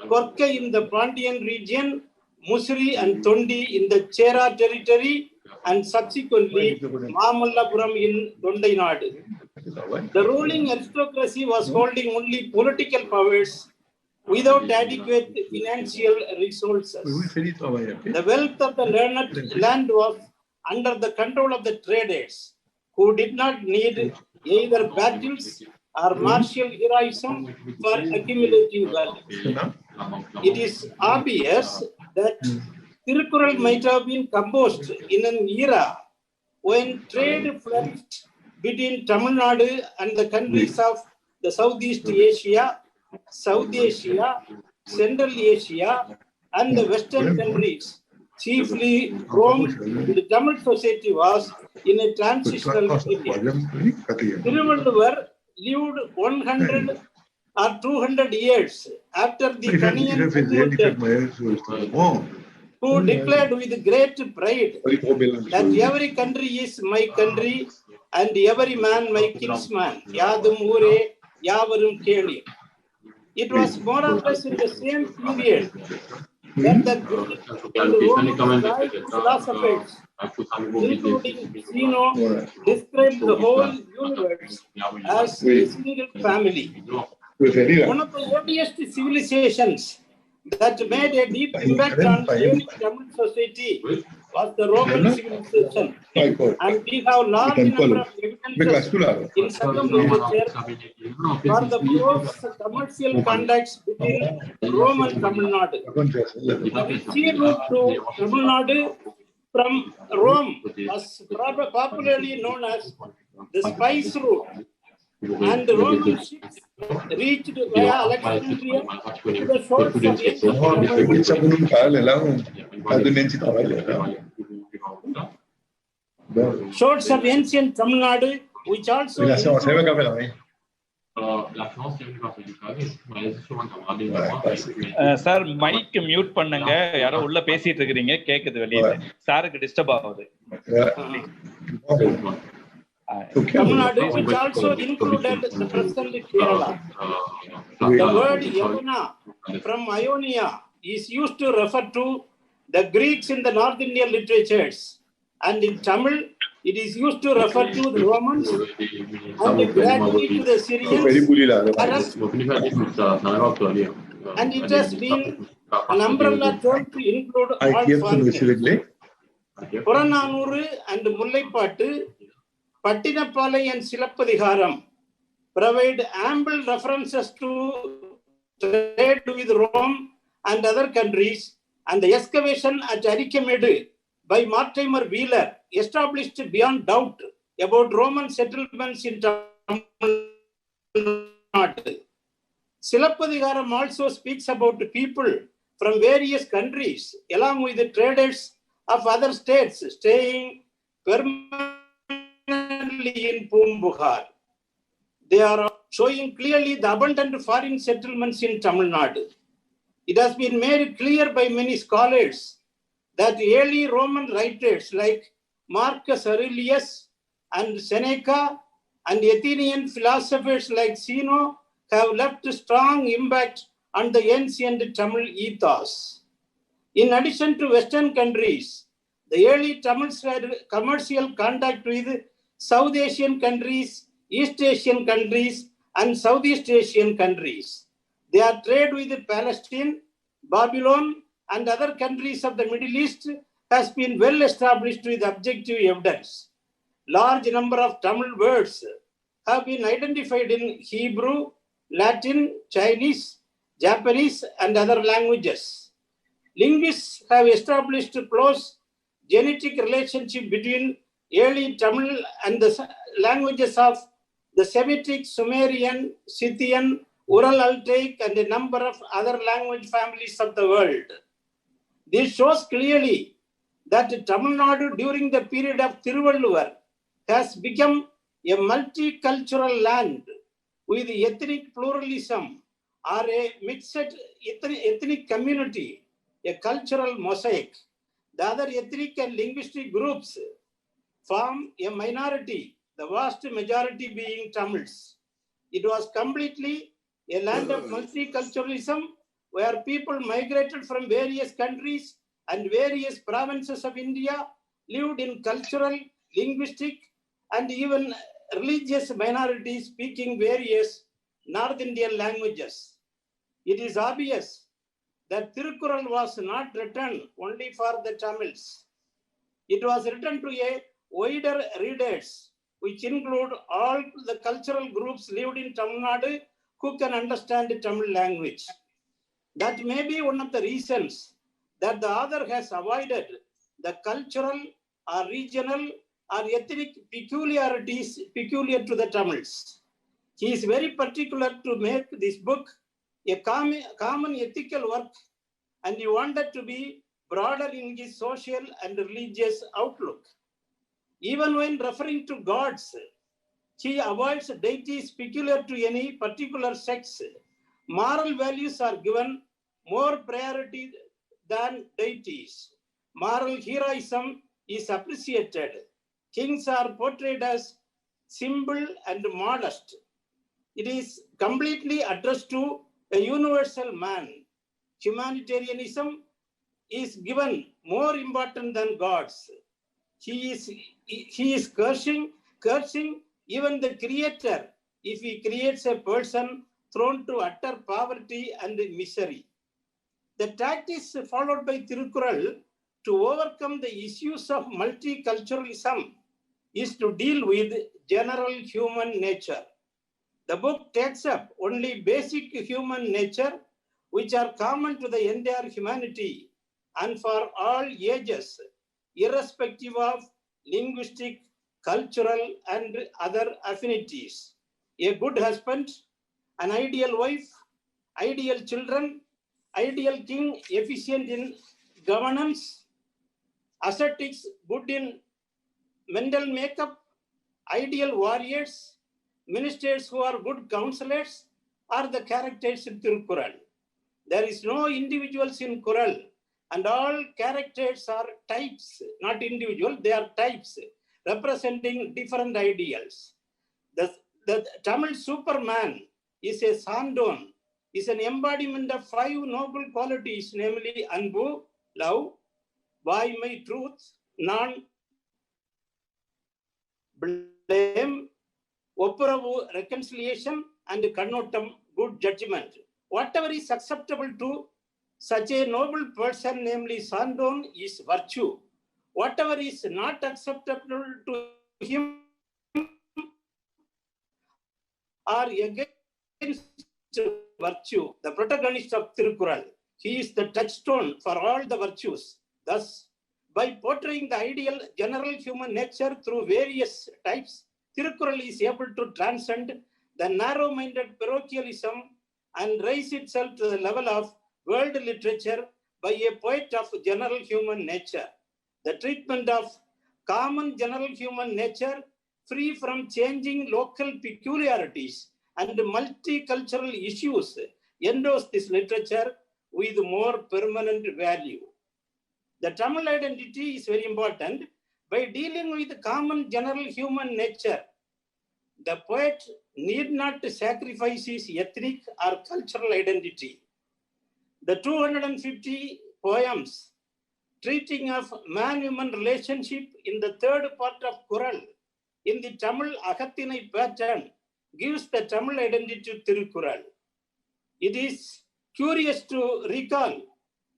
Korkai in the Pandian region, Musri and Tondi in the Chera territory, and subsequently Mamallapuram in Tondai Nadu. The ruling aristocracy was holding only political powers without adequate financial resources. The wealth of the land was under the control of the traders, who did not need either battles or martial heroism for accumulating wealth. It is obvious that Thirukkural might have been composed in an era when trade flourished between Tamil Nadu and the countries of the Southeast Asia, South Asia, Central Asia, and the Western countries, chiefly Rome. The Tamil society was in a transitional period. Thiruvallur lived 100 or 200 years after the Kaniyan who declared with great pride that every country is my country and every man my kinsman. Yadum ure, yavarum keli. It was more or less in the same period that the Greek and Roman philosophers, including Zeno, described the whole universe as a single family. One of the earliest civilizations that made a deep impact on early Tamil society was the Roman civilization. And we have large number of evidences in circumliterature for the close commercial contacts between Rome and Tamil Nadu. The sea route to Tamil Nadu from Rome was popularly known as the spice route. And the Roman ships reached via Alexandria to the shores of ancient Tamil Nadu, which also sir mic mute பண்ணுங்க, யாரோ உள்ள பேசிட்டு இருக்கீங்க, கேக்குது வெளியே, சாருக்கு disturb ஆகுது. Tamil Nadu, which also included the present Kerala. The word Yavana from Ionia is used to refer to the Greeks in the North Indian literatures, and in Tamil it is used to refer to the Romans and gradually to the Syrians, and it has been an umbrella term to include all foreigners. Purananuru and Mullaipattu, Pattinapalai and Silappadigaram provide ample references to trade with Rome and other countries, and the excavation at Arikamedu by Mortimer Wheeler established beyond doubt about Roman settlements in Tamil Nadu. Silappadigaram also speaks about people from various countries along with the traders of other states staying permanently in Pumbuhar. They are showing clearly the abundant foreign settlements in Tamil Nadu. It has been made clear by many scholars that early Roman writers like Marcus Aurelius and Seneca and Athenian philosophers like Zeno have left a strong impact on the ancient Tamil ethos. In addition to Western countries, the early Tamils had commercial contact with South Asian countries, East Asian countries, and Southeast Asian countries. Their trade with Palestine, Babylon, and other countries of the Middle East has been well established with objective evidence. Large number of Tamil words have been identified in Hebrew, Latin, Chinese, Japanese, and other languages. Linguists have established close genetic relationship between early Tamil and the languages of the Semitic, Sumerian, Scythian, Ural-Altaic, and a number of other language families of the world. This shows clearly that Tamil Nadu during the period of Thirukkural has become a multicultural land with ethnic pluralism or a mixed ethnic community, a cultural mosaic. The other ethnic and linguistic groups form a minority, the vast majority being Tamils. It was completely a land of multiculturalism where people migrated from various countries and various provinces of India, lived in cultural, linguistic, and even religious minorities speaking various North Indian languages. It is obvious that Thirukkural was not written only for the Tamils. It was written to a wider readers, which include all the cultural groups lived in Tamil Nadu who can understand the Tamil language. That may be one of the reasons that the author has avoided the cultural or regional or ethnic peculiarities peculiar to the Tamils. He is very particular to make this book a common ethical work, and he wanted to be broader in his social and religious outlook. Even when referring to gods, he avoids deities peculiar to any particular sex. Moral values are given more priority than deities. Moral heroism is appreciated. Kings are portrayed as simple and modest. It is completely addressed to a universal man. Humanitarianism is given more important than gods. He is cursing even the creator if he creates a person thrown to utter poverty and misery. The tactics followed by Thirukkural to overcome the issues of multiculturalism is to deal with general human nature. The book takes up only basic human nature, which are common to the entire humanity and for all ages, irrespective of linguistic, cultural, and other affinities. A good husband, an ideal wife, ideal children, ideal king, efficient in governance, ascetics, good in mental makeup, ideal warriors, ministers who are good counselors are the characters in Thirukkural. There is no individuals in Kural, and all characters are types, not individual, they are types representing different ideals. The Tamil Superman is a Sandon, is an embodiment of 5 noble qualities, namely Anbu, love, Vaimai, truth, non-blame, Opuravu, reconciliation, and Kannottam, good judgment. Whatever is acceptable to such a noble person, namely Sandon, is virtue. Whatever is not acceptable to him are against virtue. The protagonist of Thirukkural, he is the touchstone for all the virtues. Thus, by portraying the ideal general human nature through various types, Thirukkural is able to transcend the narrow-minded parochialism and raise itself to the level of world literature by a poet of general human nature. The treatment of common general human nature, free from changing local peculiarities and multicultural issues, endows this literature with more permanent value. The Tamil identity is very important. By dealing with common general human nature, the poet need not sacrifice his ethnic or cultural identity. The 250 poems treating of man-human relationship in the third part of Kural in the Tamil Agathinai pattern gives the Tamil identity to Thirukkural. It is curious to recall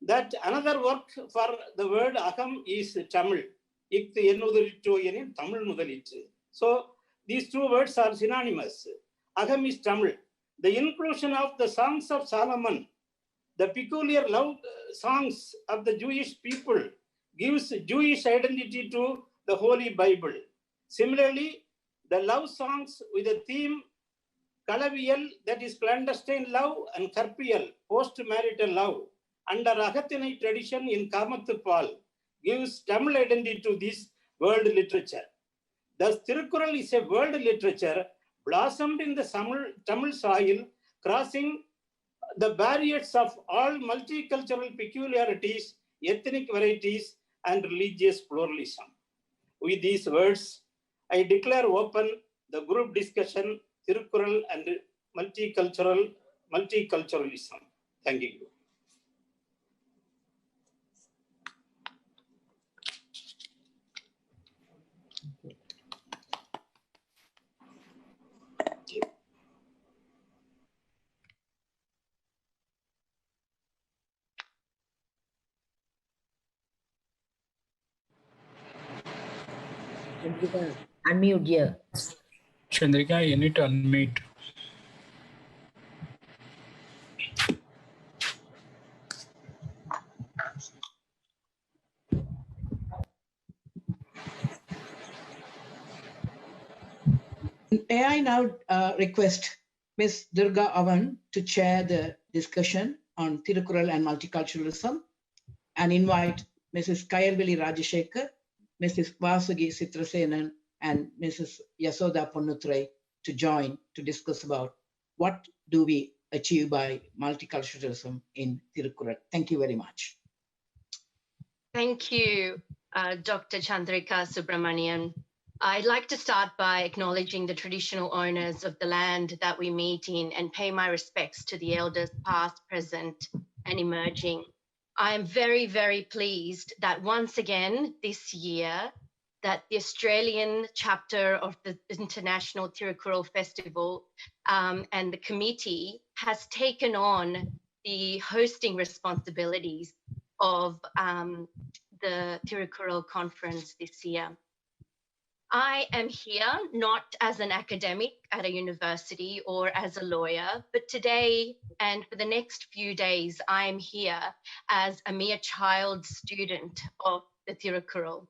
that another work for the word Agam is Tamil. So these two words are synonymous. Agam is Tamil. The inclusion of the songs of Solomon, the peculiar love songs of the Jewish people, gives Jewish identity to the Holy Bible. Similarly, the love songs with the theme Kalaviyal, that is clandestine love, and Karpiyal, post-marital love, under Agathinai tradition in Kamathupal, gives Tamil identity to this world literature. Thus, Thirukkural is a world literature blossomed in the Tamil soil, crossing the barriers of all multicultural peculiarities, ethnic varieties, and religious pluralism. With these words, I declare open the group discussion, Thirukkural and multiculturalism. Thank you. Chandrika, unmute here. Chandrika, you need to unmute. May I now request Ms. Durga Avan to chair the discussion on Thirukkural and multiculturalism and invite Mrs. Kayalvili Rajashekar, Mrs. Vasugi Sitrasenan, and Mrs. Yasoda Ponnuthurai to join to discuss about what do we achieve by multiculturalism in Thirukkural. Thank you very much. Thank you, Dr. Chandrika Subramanian. I'd like to start by acknowledging the traditional owners of the land that we meet in and pay my respects to the elders past, present, and emerging. I am very, very pleased that once again this year, that the Australian chapter of the International Thirukkural Festival and the committee has taken on the hosting responsibilities of the Thirukkural conference this year. I am here not as an academic at a university or as a lawyer, but today and for the next few days, I am here as a mere child student of the Thirukkural.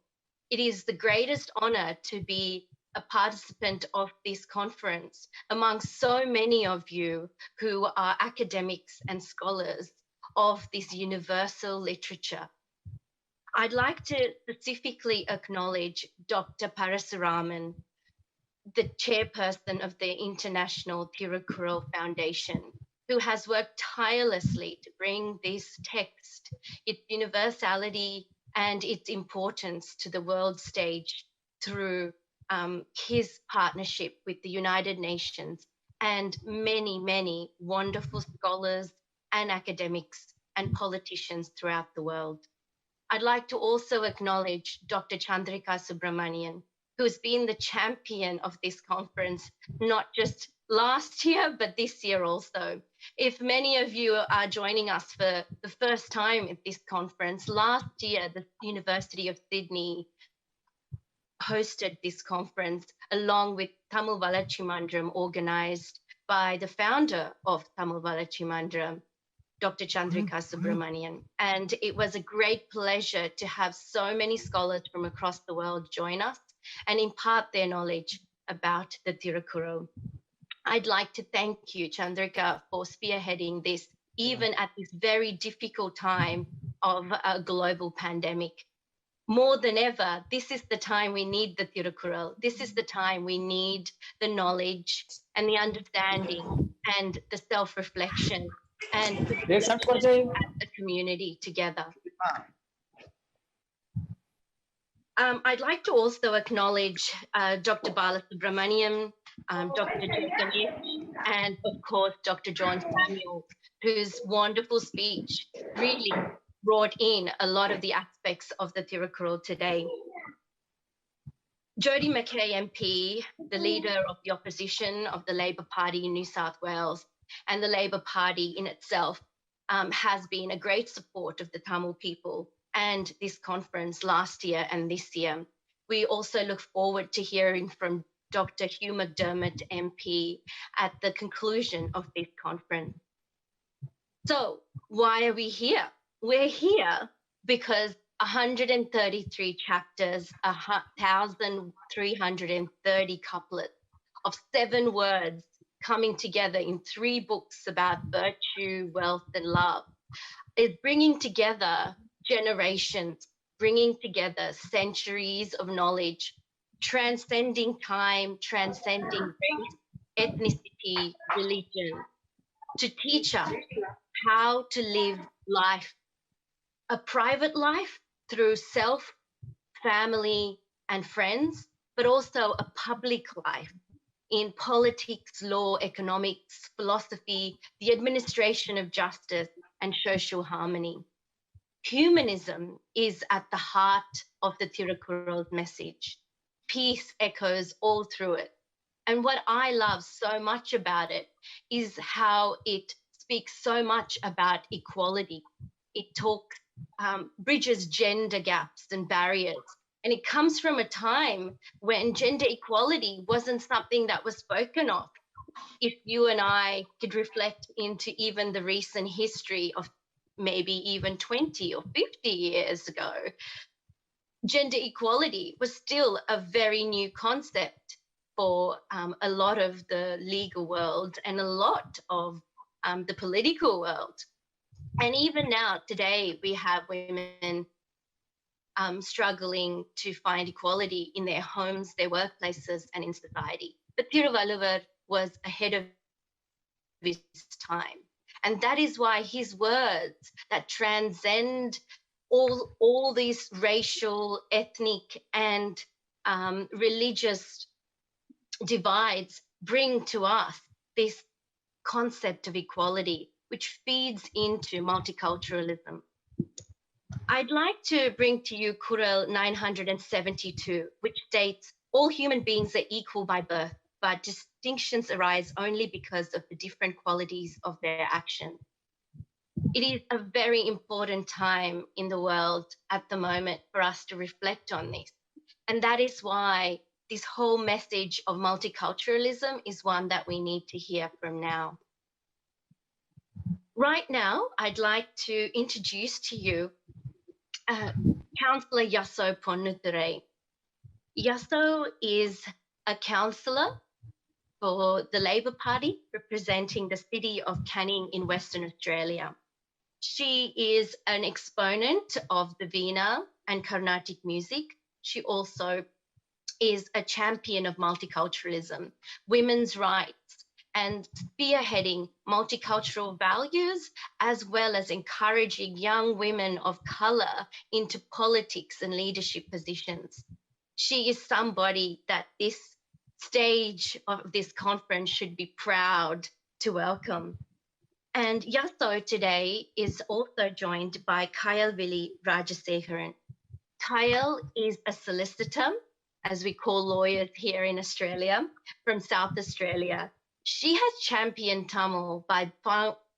It is the greatest honor to be a participant of this conference among so many of you who are academics and scholars of this universal literature. I'd like to specifically acknowledge Dr. Parasuraman, the chairperson of the International Thirukkural Foundation, who has worked tirelessly to bring this text, its universality and its importance to the world stage through his partnership with the United Nations and many, many wonderful scholars and academics and politicians throughout the world. I'd like to also acknowledge Dr. Chandrika Subramanian, who has been the champion of this conference, not just last year, but this year also. If many of you are joining us for the first time at this conference, last year, the University of Sydney hosted this conference along with Tamil Valachi Mandram, organised by the founder of Tamil Valachi Mandram, Dr. Chandrika Subramanian. And it was a great pleasure to have so many scholars from across the world join us and impart their knowledge about the Thirukkural. I'd like to thank you, Chandrika, for spearheading this, even at this very difficult time of a global pandemic. More than ever, this is the time we need the Thirukkural. This is the time we need the knowledge and the understanding and the self-reflection and the community together. I'd like to also acknowledge Dr. Bala Subramaniam, Dr. Jason, and of course, Dr. John Samuel, whose wonderful speech really brought in a lot of the aspects of the Thirukkural today. Jodie McKay MP, the leader of the opposition of the Labor Party in New South Wales, and the Labor Party in itself has been a great support of the Tamil people and this conference last year and this year. We also look forward to hearing from Dr. Hugh McDermott MP at the conclusion of this conference. So why are we here? We're here because 133 chapters, 1,330 couplets of 7 words coming together in 3 books about virtue, wealth, and love. It's bringing together generations, bringing together centuries of knowledge, transcending time, transcending race, ethnicity, religion, to teach us how to live life, a private life through self, family, and friends, but also a public life in politics, law, economics, philosophy, the administration of justice, and social harmony. Humanism is at the heart of the Thirukkural's message. Peace echoes all through it. And what I love so much about it is how it speaks so much about equality. It talks, bridges gender gaps and barriers. And it comes from a time when gender equality wasn't something that was spoken of. If you and I could reflect into even the recent history of maybe even 20 or 50 years ago, gender equality was still a very new concept for a lot of the legal world and a lot of the political world. And even now, today, we have women struggling to find equality in their homes, their workplaces, and in society. But Thiruvallur was ahead of his time. And that is why his words that transcend all these racial, ethnic, and religious divides bring to us this concept of equality, which feeds into multiculturalism. I'd like to bring to you Kural 972, which states, all human beings are equal by birth, but distinctions arise only because of the different qualities of their action. It is a very important time in the world at the moment for us to reflect on this. And that is why this whole message of multiculturalism is one that we need to hear from now. Right now, I'd like to introduce to you Councillor Yasso Ponnuturai. Yasso is a councillor for the Labor Party representing the city of Canning in Western Australia. She is an exponent of the Veena and Carnatic music. She also is a champion of multiculturalism, women's rights, and spearheading multicultural values, as well as encouraging young women of colour into politics and leadership positions. She is somebody that this stage of this conference should be proud to welcome. And Yasso today is also joined by Kayalvili Rajasekharan. Kayal is a solicitor, as we call lawyers here in Australia, from South Australia. She has championed Tamil by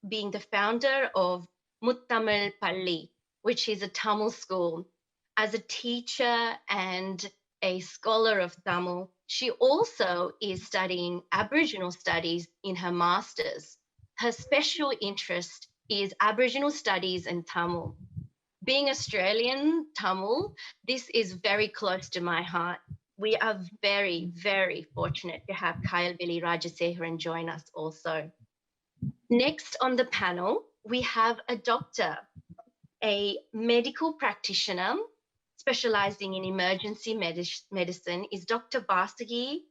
being the founder of Muttamil Palli, which is a Tamil school. As a teacher and a scholar of Tamil, she also is studying Aboriginal studies in her master's. Her special interest is Aboriginal studies and Tamil. Being Australian Tamil, this is very close to my heart. We are very, very fortunate to have Kayalvili Rajasekharan join us also. Next on the panel, we have a doctor, a medical practitioner specializing in emergency medicine is Dr. Vasagi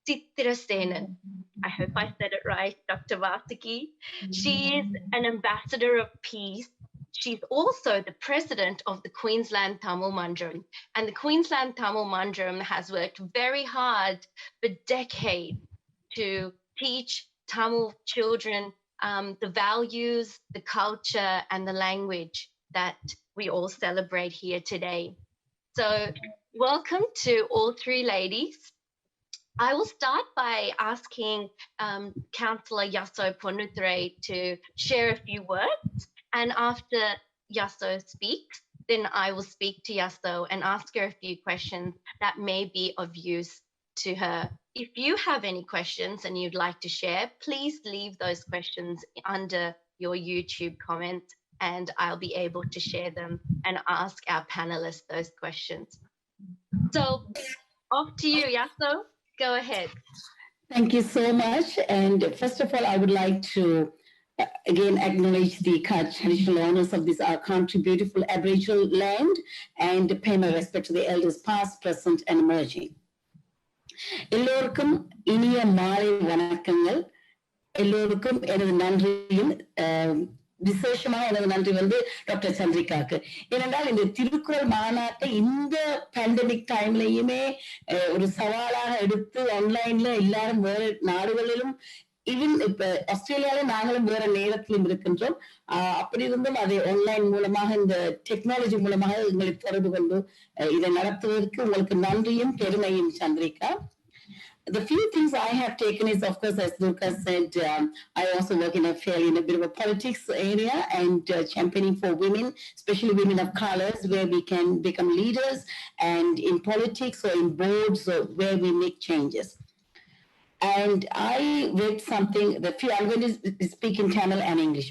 Sitirasenan. I hope I said it right, Dr. Vasagi. She is an ambassador of peace. She's also the president of the Queensland Tamil Mandram. And the Queensland Tamil Mandram has worked very hard for decades to teach Tamil children the values, the culture, and the language that we all celebrate here today. So welcome to all three ladies. I will start by asking Councillor Yasso Ponnuturai to share a few words. And after Yasso speaks, then I will speak to Yasso and ask her a few questions that may be of use to her. If you have any questions and you'd like to share, please leave those questions under your YouTube comments and I'll be able to share them and ask our panelists those questions. So off to you, Yasso. Go ahead. Thank you so much. And first of all, I would like to again acknowledge the traditional owners of this our country, beautiful Aboriginal land, and pay my respect to the elders past, present, and emerging. எல்லோருக்கும் இனிய மாலை வணக்கங்கள். எல்லோருக்கும் எனது நன்றியும் விசேஷமாக எனது நன்றி டாக்டர் சந்திரிகாக்கு. ஏனென்றால் இந்த திருக்குறள் மாநாட்டை இந்த பேண்டமிக் டைம்லயுமே ஒரு சவாலாக எடுத்து ஆன்லைன்ல எல்லாரும் வேறு நாடுகளிலும் ஈவன் இப்ப ஆஸ்திரேலியாவில நாங்களும் வேற நேரத்திலும் இருக்கின்றோம். அப்படி இருந்தும் அதை ஆன்லைன் மூலமாக இந்த டெக்னாலஜி மூலமாக எங்களை தொடர்பு கொண்டு இதை நடத்துவதற்கு உங்களுக்கு நன்றியும் பெருமையும் Chandrika. The few things I have taken is, of course, as Lucas said, I also work in a bit of a politics area and championing for women, especially women of colors, where we can become leaders, and in politics or in boards or where we make changes. And I read something, I'm going to speak in Tamil and English.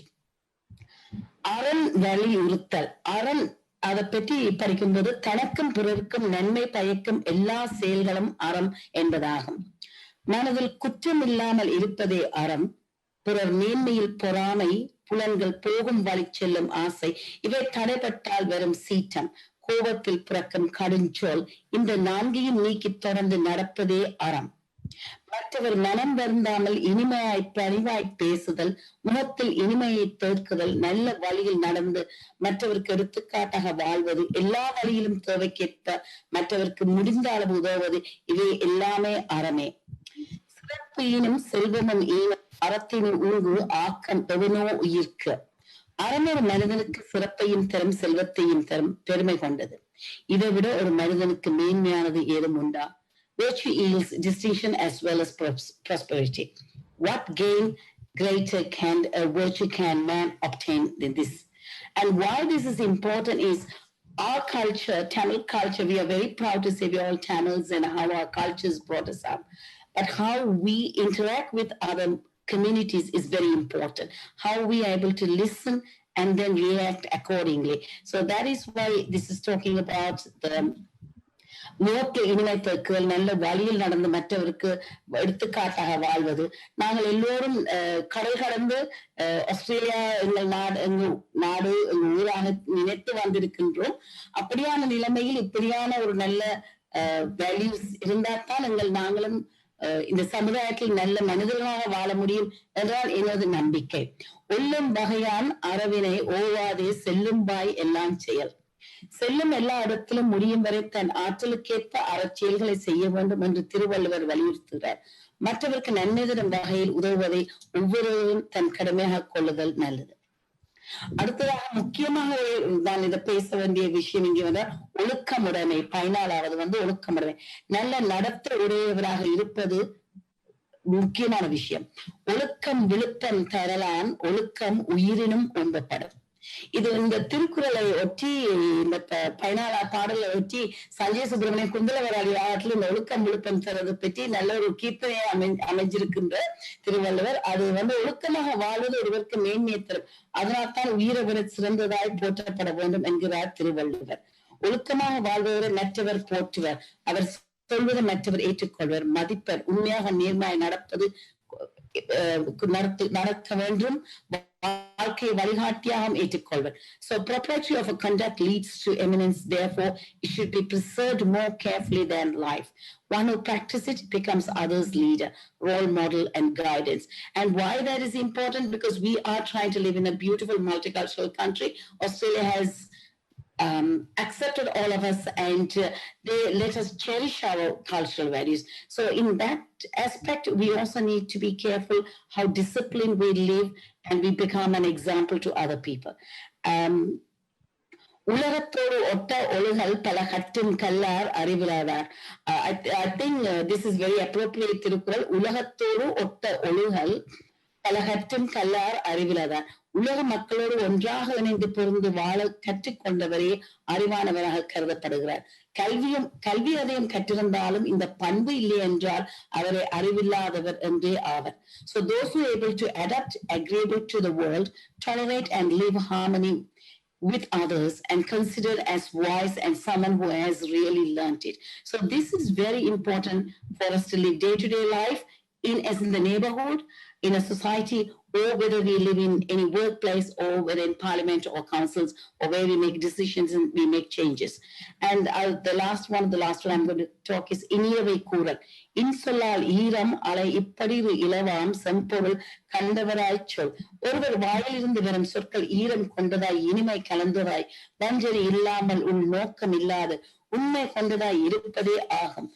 Aran valley uruttal. Aran அதை பற்றி படிக்கும்போது தனக்கும் பிறருக்கும் நன்மை பயக்கும் எல்லா செயல்களும் அறம் என்பதாகும். மனதில் குற்றம் இல்லாமல் இருப்பதே அறம். பிறர் மேன்மையில் பொறாமை, புலன்கள் போகும் வழி செல்லும் ஆசை, இவை தடைப்பட்டால் வரும் சீற்றம், கோபத்தில் பிறக்கும் கடுஞ்சொல், இந்த நான்கையும் நீக்கி தொடர்ந்து நடப்பதே அறம். மற்றவர் மனம் வருந்தாமல் இனிமையாய் பணிவாய் பேசுதல், முகத்தில் இனிமையை தேக்குதல், நல்ல வழியில் நடந்து மற்றவருக்கு எடுத்துக்காட்டாக வாழ்வது, எல்லா வழியிலும் தேவைக்கேற்ப மற்றவருக்கு முடிந்த அளவு உதவுவது, இவை எல்லாமே அறமே. சிறப்பு ஈனும் செல்வமும் ஈனும் அறத்தின் ஊங்கு ஆக்கம் எவனோ உயிர்க்க. அறம் ஒரு மனிதனுக்கு சிறப்பையும் தரும் செல்வத்தையும் தரும் பெருமை கொண்டது. இதை விட ஒரு மனிதனுக்கு மேன்மையானது ஏதும் உண்டா? Virtue yields distinction as well as prosperity. What gain greater can a virtue can man obtain than this? And why this is important is our culture, Tamil culture, we are very proud to say we are all Tamils and how our cultures brought us up. But how we interact with other communities is very important. How we are able to listen and then react accordingly. So that is why this is talking about the நோக்க இனிமை பெருக்குதல், நல்ல வழியில் நடந்து மற்றவருக்கு எடுத்துக்காட்டாக வாழ்வது. நாங்கள் எல்லோரும் கடல் கடந்து ஆஸ்திரேலியா எங்கள் நாடு எங்கள் ஊராக நினைத்து வந்திருக்கின்றோம். அப்படியான நிலைமையில் இப்படியான ஒரு நல்ல வேல்யூஸ் இருந்தால்தான் நாங்களும் இந்த சமுதாயத்தில் நல்ல மனிதர்களாக வாழ முடியும் என்றால் எனது நம்பிக்கை. ஒல்லும் வகையான் அறவினை ஓவாதே செல்லும் பாய் எல்லாம் செயல். செல்லும் எல்லா இடத்திலும் முடியும் வரை தன் ஆற்றலுக்கேற்ப அறச்செயல்களை செய்ய வேண்டும் என்று திருவள்ளுவர் வலியுறுத்துகிறார். மற்றவருக்கு நன்மை தரும் வகையில் உதவுவதை ஒவ்வொருவரும் தன் கடமையாக கொள்ளுதல் நல்லது. அடுத்ததாக முக்கியமாக நான் இதை பேச வேண்டிய விஷயம் இங்கே வந்தால் ஒழுக்கமுடைமை. 14வது ஒழுக்கமுடைமை. நல்ல நடத்த உடையவராக இருப்பது முக்கியமான விஷயம். ஒழுக்கம் விழுத்தம் தரலான் ஒழுக்கம் உயிரினும் ஒன்பப்படும். இது இந்த திருக்குறளை ஒட்டி இந்த 14 பாடலை ஒட்டி சஞ்சய் சுப்பிரமணியம் குந்தலவராளி ஆற்றில் இந்த ஒழுக்கம் விழுப்பம் தரது பற்றி நல்ல ஒரு கீர்த்தனையை அமைஞ்சிருக்கின்ற திருவள்ளுவர். அது ஒழுக்கமாக வாழ்வது ஒருவருக்கு மேன்மையை தரும். அதனால்தான் உயிரை விட சிறந்ததாய் போற்றப்பட வேண்டும் என்கிறார் திருவள்ளுவர். ஒழுக்கமாக வாழ்பவரை மற்றவர் போற்றுவர், அவர் சொல்வதை மற்றவர் ஏற்றுக்கொள்வர், மதிப்பர், உண்மையாக நேர்மையாய் நடப்பது நடக்க வேண்டும், வாழ்க்கை வழிகாட்டியாகவும் ஏற்றுக்கொள்வர். So propriety of a conduct leads to eminence. Therefore, it should be preserved more carefully than life. One who practices it becomes others' leader, role model, and guidance. And why that is important? Because we are trying to live in a beautiful multicultural country. Australia has accepted all of us and they let us cherish our cultural values. So in that aspect, we also need to be careful how disciplined we live and we become an example to other people. உலகத்தோடு ஒட்ட ஒழுகல் பல கற்றும் கல்லார் அறிவிலாதார். I think this is very appropriate Thirukkural. உலகத்தோடு ஒட்ட ஒழுகல் பல கற்றும் கல்லார் அறிவிலாதார். உலக மக்களோடு ஒன்றாக இணைந்து பொருந்து வாழ கற்றுக்கொண்டவரே அறிவானவராக கருதப்படுகிறார். கல்வி அதையும் கற்றிருந்தாலும் இந்த பண்பு இல்லை என்றால் அவரை அறிவில்லாதவர் என்றே ஆவர். So those who are able to adapt, agreeable to the world, tolerate and live harmony with others and considered as wise and someone who has really learned it. So this is very important for us to live day-to-day life as in the neighborhood, in a society, or whether we live in any workplace or whether in parliament or councils or where we make decisions and we make changes. And the last one I'm going to talk is இனியவை கூறல். இன்சொல்லால் ஈரம் அலை இப்படிவு இலவாம் செம்பொருள் கண்டவராய் சொல். ஒருவர் வாயிலிருந்து வரும் சொற்கள் ஈரம் கொண்டதாய் இனிமை கலந்ததாய் வஞ்சனை இல்லாமல் உள் நோக்கம் இல்லாது உண்மை கொண்டதாய் இருப்பதே ஆகும்.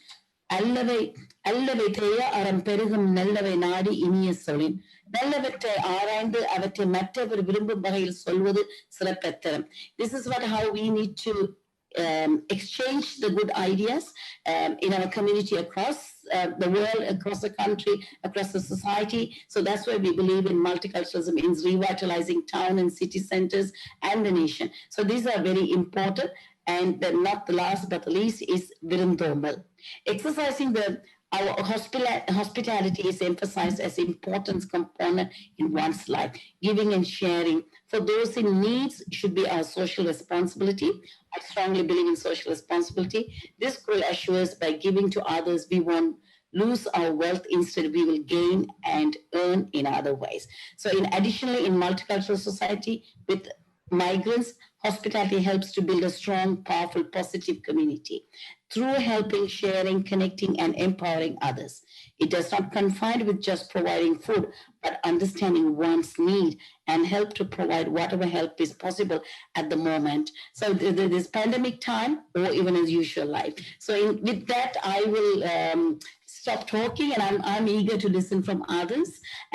அல்லவை தேய அறம் பெருகும் நல்லவை நாடி இனிய சொல்லின். நல்லவற்றை ஆராய்ந்து அவற்றை மற்றவர் விரும்பும் வகையில் சொல்வது சிறப்பெத்தரம். This is how we need to exchange the good ideas in our community across the world, across the country, across the society. So that's why we believe in multiculturalism, in revitalizing town and city centers and the nation. So these are very important. And not the last but the least is Virundombal. Exercising our hospitality is emphasized as an important component in one's life. Giving and sharing for those in needs should be our social responsibility. I strongly believe in social responsibility. This will assures by giving to others, we won't lose our wealth. Instead, we will gain and earn in other ways. So additionally, in multicultural society with migrants, hospitality helps to build a strong, powerful, positive community through helping, sharing, connecting, and empowering others. It does not confine with just providing food, but understanding one's need and help to provide whatever help is possible at the moment. So this pandemic time or even as usual life. So with that, I will stop talking and I'm eager to listen from others.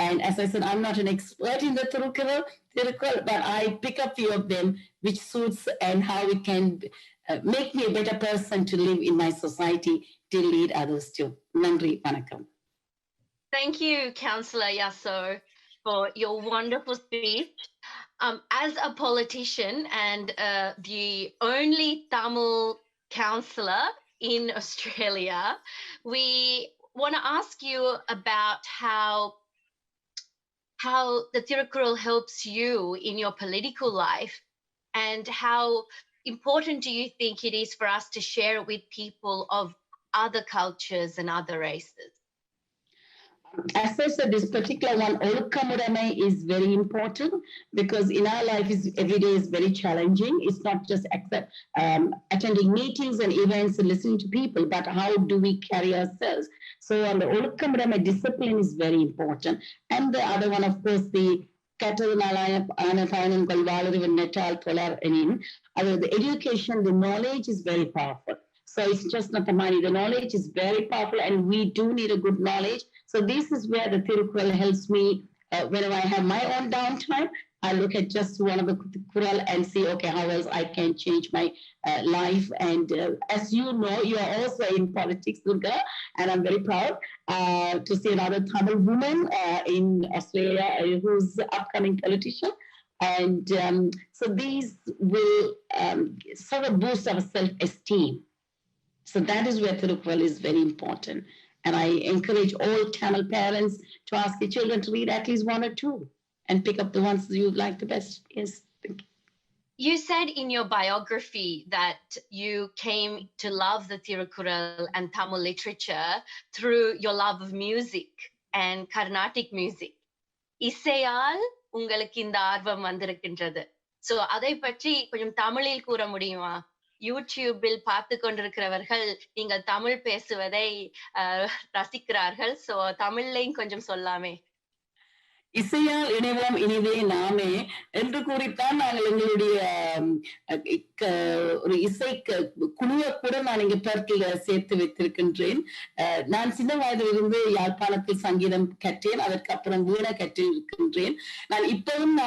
And as I said, I'm not an expert in the Thirukkural. Thirukkural, but I pick up few of them which suits and how it can make me a better person to live in my society to lead others too. Nandri, vanakkam. Thank you, Councillor Yasso, for your wonderful speech. As a politician and the only Tamil councillor in Australia, we want to ask you about how the Thirukkural helps you in your political life, and how important do you think it is for us to share it with people of other cultures and other races? As I said, this particular one, Olukkamudamai, is very important because in our life every day is very challenging. It's not just attending meetings and events and listening to people, but how do we carry ourselves? So on the Olukkamudamai, discipline is very important. And the other one, of course, the the education, the knowledge is very powerful. So it's just not the money. The knowledge is very powerful, and we do need a good knowledge. So this is where the Thirukkural helps me. Whenever I have my own downtime, I look at just one of the Thirukkural and see, okay, how else I can change my life. And as you know, you are also in politics, Durga, and I'm very proud to see another Tamil woman in Australia who's an upcoming politician. And so these will sort of boost our self-esteem. So that is where Thirukkural is very important. And I encourage all Tamil parents to ask your children to read at least one or two and pick up the ones you like the best. Yes. Thank you. You said in your biography that you came to love the Thirukkural and Tamil literature through your love of music and Carnatic music. இசையால் உங்களுக்கு இந்த ஆர்வம் வந்திருக்கின்றது. So அதை பற்றி கொஞ்சம் தமிழில் கூற முடியுமா? யூடியூபில் பார்த்து கொண்டிருக்கிறவர்கள் நீங்கள் தமிழ் பேசுவதை ரசிக்கிறார்கள். So தமிழ்லையும் கொஞ்சம் சொல்லாமே. இசையால் இணைவோம் இனிதே நாமே என்று கூறித்தான் நாங்கள் எங்களுடைய ஒரு இசை குழுவை கூட நான் இங்க பெர்த்தில் சேர்த்து வைத்திருக்கின்றேன். நான் சின்ன வயதிலிருந்து யாழ்ப்பாணத்தில் சங்கீதம் கற்றேன். அதற்கு அப்புறம் வீணை கற்றிருக்கின்றேன். நான் இப்பவும்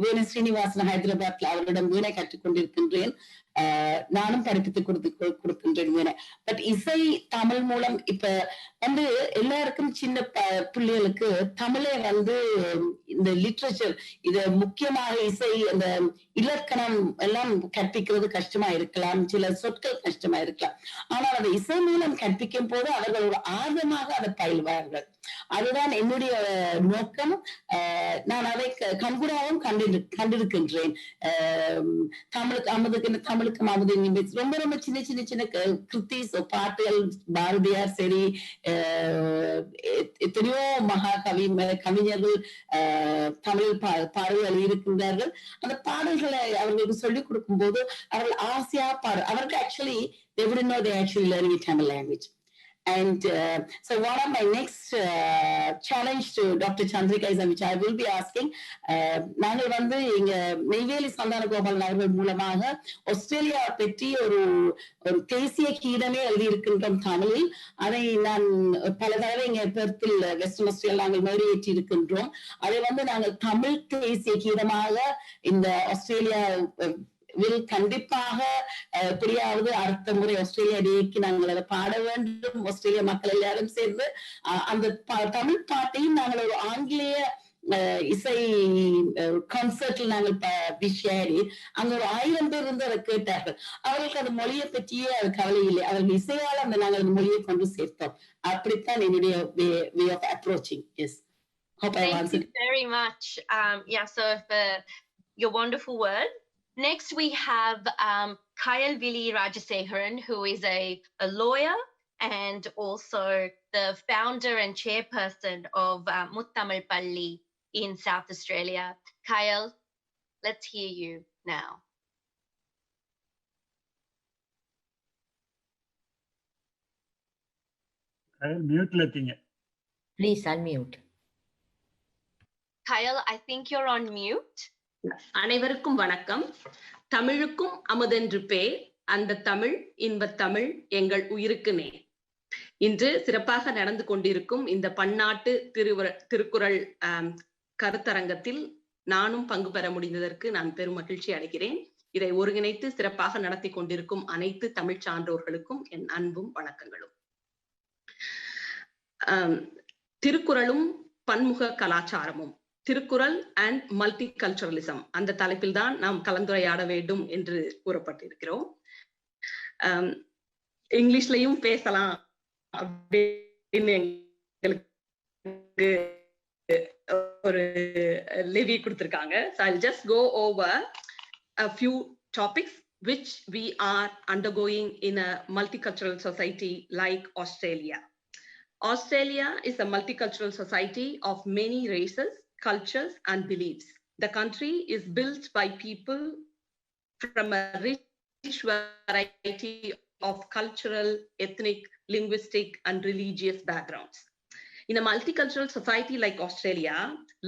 வீணை ஸ்ரீனிவாசன் ஹைதராபாத்ல அவரிடம் வீணை கற்றுக் கொண்டிருக்கின்றேன். நானும் படிப்பித்து கொடுக்கின்றேன் வீணை. பட் இசை தமிழ் மூலம் இப்ப வந்து எல்லாருக்கும் சின்ன பிள்ளைகளுக்கு தமிழே வந்து இந்த லிட்ரேச்சர் இது முக்கியமாக இசை அந்த இலக்கணம் எல்லாம் கற்பிக்கிறது கஷ்டமா இருக்கலாம், சில சொற்கள் கஷ்டமா இருக்கலாம். ஆனால் அதை இசை மூலம் கற்பிக்கும் போது அவர்கள் ஒரு ஆர்வமாக அதை பயில்வார்கள். அதுதான் என்னுடைய நோக்கம். நான் அதை கண்கூடாகவும் கண்டிருக்கின்றேன். தமிழுக்கு அமுது ரொம்ப ரொம்ப சின்ன சின்ன சின்ன கிருத்திஸ் பாட்டுகள், பாரதியார் சரி, எத்தனையோ மகா கவிஞர்கள் தமிழ் பாடல்கள் இருக்கின்றார்கள். அந்த பாடல்களை அவர்களுக்கு சொல்லிக் கொடுக்கும் போது அவர்கள் ஆசையா அவர்கள் actually they wouldn't know they actually learning a Tamil language. And so one of my next challenge to Dr. Chandrika is, which I will be asking, நாங்கள் வந்து இங்க நெய்வேலி சந்தான கோபாலன் அவர்கள் மூலமாக ஆஸ்திரேலியா பற்றி ஒரு தேசிய கீதமே எழுதியிருக்கின்றோம் தமிழில். அதை நான் பல தடவை இங்க பெர்த்தில் வெஸ்டர்ன் ஆஸ்திரேலியா நாங்கள் மேடையேற்றி இருக்கின்றோம். அதை வந்து நாங்கள் தமிழ் தேசிய கீதமாக இந்த ஆஸ்திரேலியா கண்டிப்பாக எப்படியாவது அடுத்த முறை ஆஸ்திரேலியா டேக்கு நாங்கள் அதை பாட வேண்டும். ஆஸ்திரேலியா மக்கள் எல்லாரும் சேர்ந்து அந்த தமிழ் பாட்டையும் நாங்கள் ஒரு ஆங்கிலேய இசை கான்சர்ட்ல நாங்கள் விஷயாடி அங்க ஒரு 1000 பேர் இருந்து அதை கேட்டார்கள். அவர்களுக்கு அந்த மொழியை பற்றியே அது கவலை இல்லை. அவர்கள் இசையால் நாங்கள் அந்த மொழியை கொண்டு சேர்த்தோம். அப்படித்தான் என்னுடைய way of approaching. Yes. Hope I answered. Thank you very much. So for your wonderful word. Next, we have Kayal Vili Rajasekharan, who is a lawyer and also the founder and chairperson of Muttamil Palli in South Australia. Kayal, let's hear you now. Mute letting it. Please unmute. Kayal, I think you're on mute. அனைவருக்கும் வணக்கம். தமிழுக்கும் அமுதென்று பேர், அந்த தமிழ் இன்பத் தமிழ் எங்கள் உயிருக்கு நேர். இன்று சிறப்பாக நடந்து கொண்டிருக்கும் இந்த பன்னாட்டு திருக்குறள் கருத்தரங்கத்தில் நானும் பங்கு பெற முடிந்ததற்கு நான் பெரும் மகிழ்ச்சி அடைகிறேன். இதை ஒருங்கிணைத்து சிறப்பாக நடத்தி கொண்டிருக்கும் அனைத்து தமிழ் சான்றோர்களுக்கும் என் அன்பும் வணக்கங்களும். திருக்குறளும் பன்முக கலாச்சாரமும், திருக்குறள் அண்ட் மல்டி கல்ச்சரலிசம், அந்த தலைப்பில் தான் நாம் கலந்துரையாட வேண்டும் என்று கூறப்பட்டிருக்கிறோம். இங்கிலீஷ்லயும் பேசலாம் அப்படின்னு எங்களுக்கு ஒரு லெவி கொடுத்திருக்காங்க. So I'll just go over a few topics which we are undergoing in a multicultural society like Australia. Australia is a multicultural society of many races, cultures, and beliefs. The country is built by people from a rich variety of cultural, ethnic, linguistic, and religious backgrounds. In a multicultural society like Australia,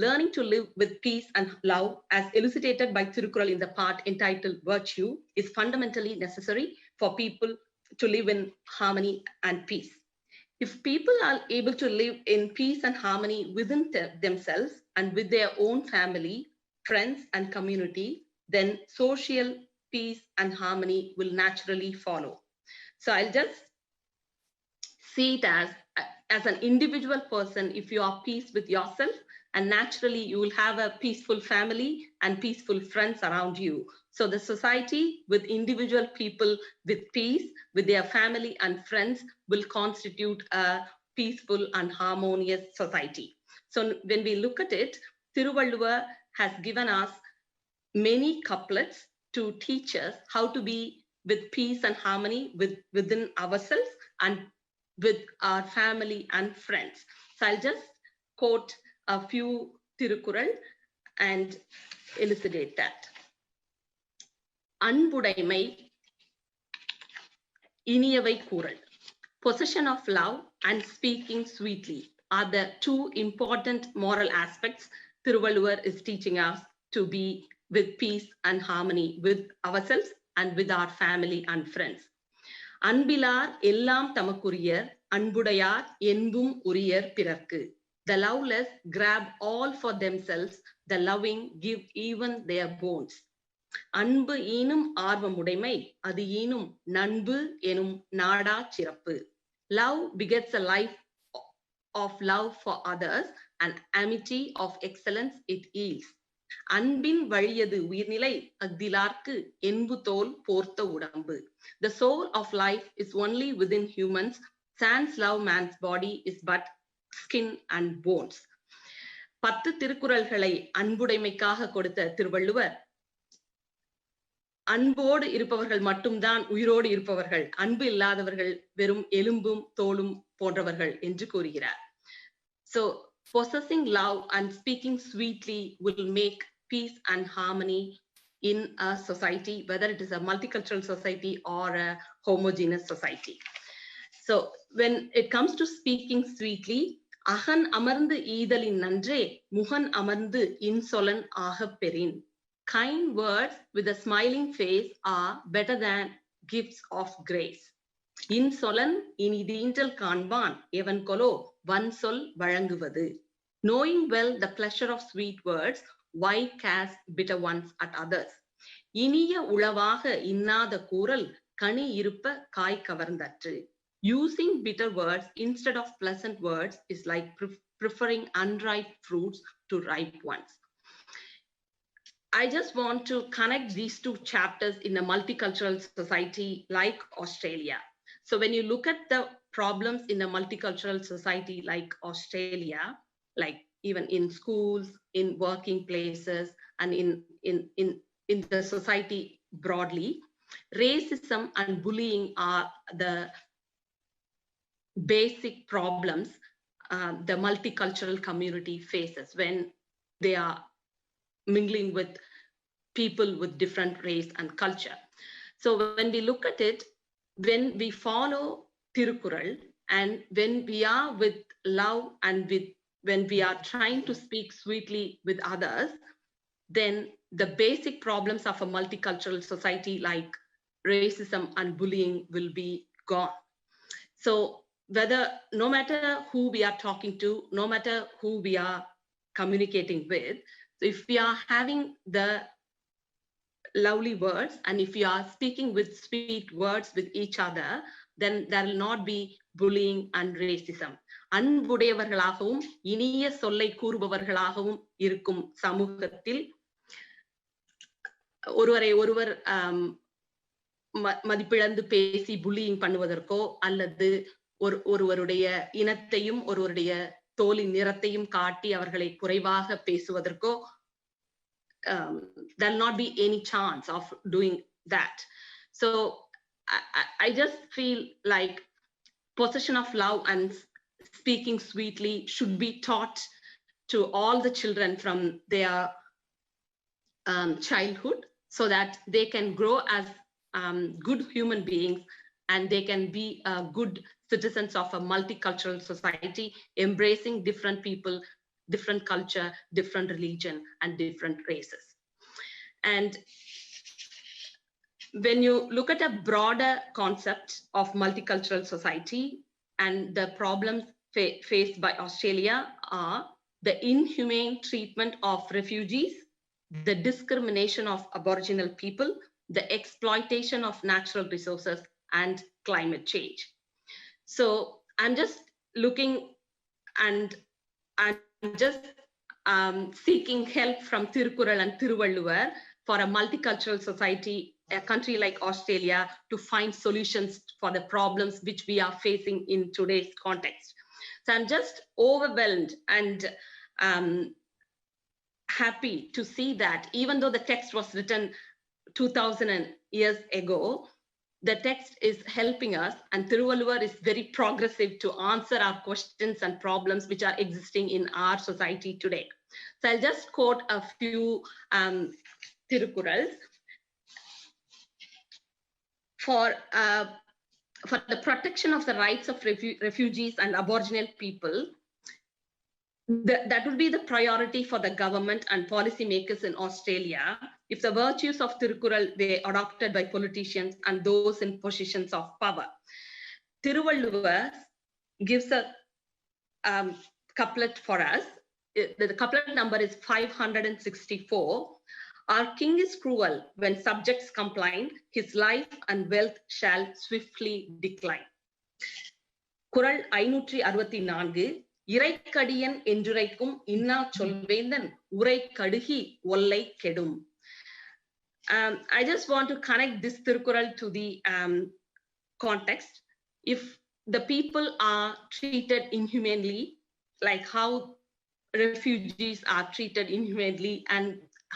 learning to live with peace and love, as elucidated by Thirukkural in the part entitled Virtue, is fundamentally necessary for people to live in harmony and peace. If people are able to live in peace and harmony within themselves and with their own family, friends, and community, then social peace and harmony will naturally follow. So I'll just see it as an individual person. If you are peace with yourself, and naturally you will have a peaceful family and peaceful friends around you. So the society with individual people with peace, with their family and friends, will constitute a peaceful and harmonious society. So when we look at it, Thiruvallur has given us many couplets to teach us how to be with peace and harmony within ourselves and with our family and friends. So I'll just quote a few Thirukkural and elucidate that. Anbudaimai iniyavai kural. Possession of love and speaking sweetly are the two important moral aspects Thiruvallur is teaching us to be with peace and harmony with ourselves and with our family and friends. அன்பிலார் எல்லாம் தமக்குரியர், அன்புடையார் என்பும் உரியர் பிறர்க்கு. The loveless grab all for themselves, the loving give even their bones. அன்பு ஈனும் ஆர்வமுடைமை, அது ஈனும் நண்பு எனும் நாடா சிறப்பு. Love begets a life of love for others, and amity of excellence it yields. அன்பின் வழியது உயிர்நிலை, அஃதிலார்க்கு என்பு தோல் போர்த்த உடம்பு. The soul of life is only within humans. Sans love man's body is but skin and bones. 10 திருக்குறள்களை அன்புடைமைக்காக கொடுத்த திருவள்ளுவர், அன்போடு இருப்பவர்கள் மட்டும்தான் உயிரோடு இருப்பவர்கள், அன்பு இல்லாதவர்கள் வெறும் எலும்பும் தோலும் போன்றவர்கள் என்று கூறுகிறார். So possessing love and speaking sweetly will make peace and harmony in a society, whether it is a multicultural society or a homogeneous society. So when it comes to speaking sweetly, அகன் அமர்ந்து ஈதலின் நன்றே, முகன் அமர்ந்து இன்சொலன் ஆகப் பெறின். Kind words with a smiling face are better than gifts of grace. இன்சொலன் இனிதீன்றல் காண்பான், எவன் கொலோ வன் சொல் வழங்குவது. Knowing well the pleasure of sweet words, why cast bitter ones at others? இனிய உளவாக இன்னாத கூறல், கனி இருப்ப காய் கவர்ந்தற்று. Using bitter words instead of pleasant words is like preferring unripe fruits to ripe ones. I just want to connect these two chapters in a multicultural society like Australia. So when you look at the problems in a multicultural society like Australia, like even in schools, in working places, and in the society broadly, racism and bullying are the basic problems the multicultural community faces when they are mingling with people with different race and culture. So when we look at it, when we follow Thirukkural and when we are with love and when we are trying to speak sweetly with others, then the basic problems of a multicultural society like racism and bullying will be gone. So no matter who we are talking to, no matter who we are communicating with, So if we are having the lovely words and if we are speaking with sweet words with each other, then there will not be bullying and racism. அன்புடையவர்களாகவும் இனிய சொல்லை கூறுபவர்களாகவும் இருக்கும் சமூகத்தில் ஒருவரை ஒருவர் மதிப்பிழந்து பேசி pulling பண்ணுவதற்கோ அல்லது ஒருவருடைய இனத்தையும் ஒருவருடைய தோலின் நிறத்தையும் காட்டி அவர்களை குறைவாக பேசுவதற்கோ there'll not be any chance of doing that. So I just feel like possession of love and speaking sweetly should be taught to all the children from their childhood, so that they can grow as good human beings and they can be good citizens of a multicultural society, embracing different people, different culture, different religion, and different races. And when you look at a broader concept of multicultural society, and the problems faced by Australia are the inhumane treatment of refugees, the discrimination of Aboriginal people, the exploitation of natural resources, and climate change. So I'm just looking and I'm just seeking help from Thirukkural and Thiruvalluvar for a multicultural society, a country like Australia, to find solutions for the problems which we are facing in today's context. So I'm just overwhelmed and happy to see that even though the text was written 2000 years ago, the text is helping us, and Thiruvalluvar is very progressive to answer our questions and problems which are existing in our society today. So I'll just quote a few Thirukkurals. For the protection of the rights of refugees and Aboriginal people, that would be the priority for the government and policymakers in Australia if the virtues of Thirukkural were adopted by politicians and those in positions of power. Thiruvalluvar gives a couplet for us. The couplet number is 564. Our king is cruel. When subjects complain, his life and wealth shall swiftly decline. குறள் 564. இறைக்கடியன் என்றுரைக்கும் இன்னா சொல்வேந்தன் உரை கடுகி ஒல்லை கெடும். I just want to connect this Thirukkural to the context. If the people are treated inhumanely, like how refugees are treated inhumanely and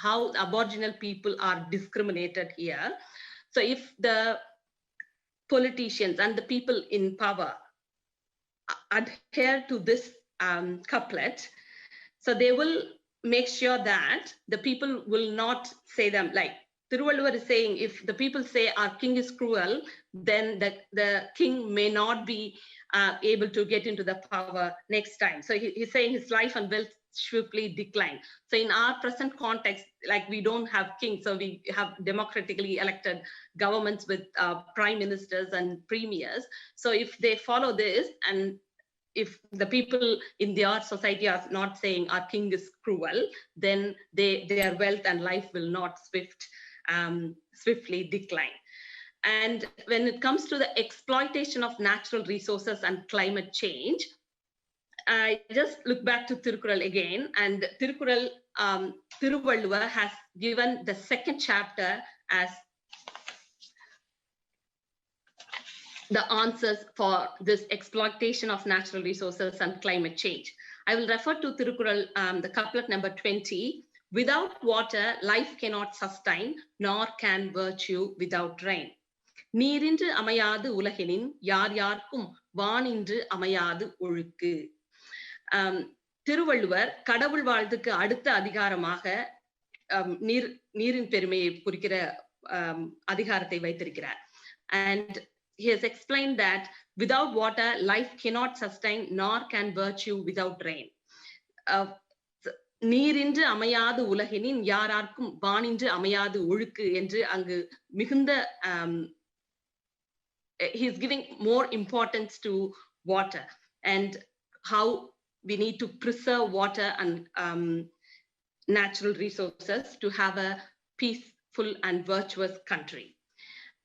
how Aboriginal people are discriminated here. So if the politicians and the people in power adhere to this couplet, so they will make sure that the people will not say them, like Thiruvalluvar is saying, if the people say our king is cruel, then the king may not be able to get into the power next time. So he's saying his life and wealth swiftly decline. So in our present context, like we don't have kings, so we have democratically elected governments with prime ministers and premiers. So if they follow this, and if the people in their society are not saying our king is cruel, then their wealth and life will not swiftly decline. And when it comes to the exploitation of natural resources and climate change, I just look back to Thirukkural again, and Thiruvalluvar has given the second chapter as the answers for this exploitation of natural resources and climate change. I will refer to Thirukkural, the couplet number 20. Without water, life cannot sustain, nor can virtue without rain. நீரின்று அமையாது உலகெனின் யார் யார்க்கும் வானின்று அமையாது ஒழுக்கு. திருவள்ளுவர் கடவுள் வாழ்த்துக்கு அடுத்த அதிகாரமாக நீரின் பெருமையை குறிக்கிற அதிகாரத்தை வைத்திருக்கிறார். And he has explained that without water, life cannot sustain, nor can virtue without rain. நீரின்று அமையாது உலகெனின் யாரார்க்கும் வானின்று அமையாது ஒழுக்கு என்று அங்கு மிகுந்த he is giving more importance to water and how we need to preserve water and natural resources to have a peaceful and virtuous country.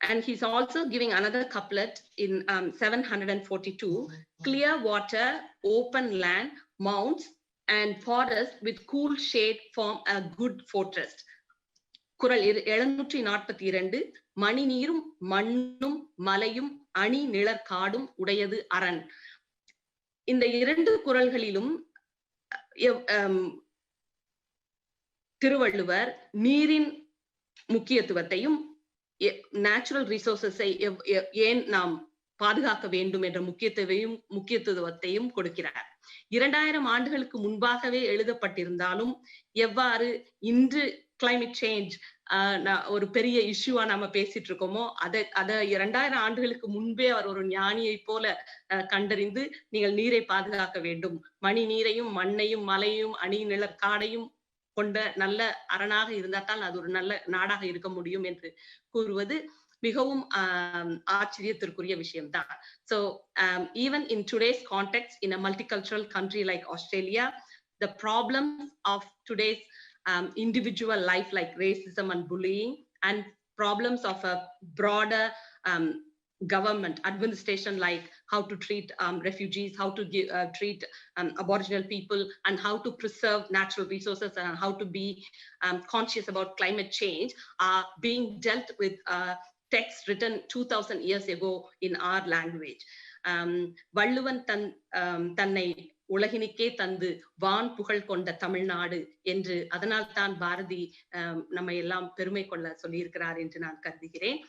And he's also giving another couplet in 742, clear water, open land, mountains, and forests with cool shade form a good fortress. குறள் 742 மணி நீரும் மண்ணும் மலையும் அணி நிழற் காடும் உடையது அரண். இந்த இரண்டு குறள்களிலும் திருவள்ளுவர் நீரின் முக்கியத்துவத்தையும் நேச்சுரல் ரிசோர்சஸை ஏன் நாம் பாதுகாக்க வேண்டும் என்ற முக்கியத்துவத்தையும் கொடுக்கிறார். 2000 ஆண்டுகளுக்கு முன்பாகவே எழுதப்பட்டிருந்தாலும் எவ்வாறு இன்று கிளைமேட் சேஞ்ச் ஒரு பெரிய இஷ்யூவா நம்ம பேசிட்டு இருக்கோமோ அதை 2000 ஆண்டுகளுக்கு முன்பே அவர் ஒரு ஞானியை போல கண்டறிந்து நீங்கள் நீரை பாதுகாக்க வேண்டும், மணி நீரையும் மண்ணையும் மலையும் அணி நிழற் காடையும் கொண்ட நல்ல அரணாக இருந்தால் அது ஒரு நல்ல நாடாக இருக்க முடியும் என்று கூறுவது மிகவும் ஆச்சரியத்திற்குரிய விஷயம்தான். So even in today's context, in a multicultural country like Australia, the problems of today's individual life like racism and bullying and problems of a broader government administration like how to treat refugees, how to treat Aboriginal people, and how to preserve natural resources and how to be conscious about climate change are being dealt with texts written 2000 years ago in our language. Valluvan தன்னை உலகினுக்கே தந்து வான் புகழ் கொண்ட தமிழ்நாடு என்று அதனால் தான் பாரதி நம்ம எல்லாம் பெருமை கொள்ள சொல்லியிருக்கிறார் என்று நான் கருதுகிறேன்.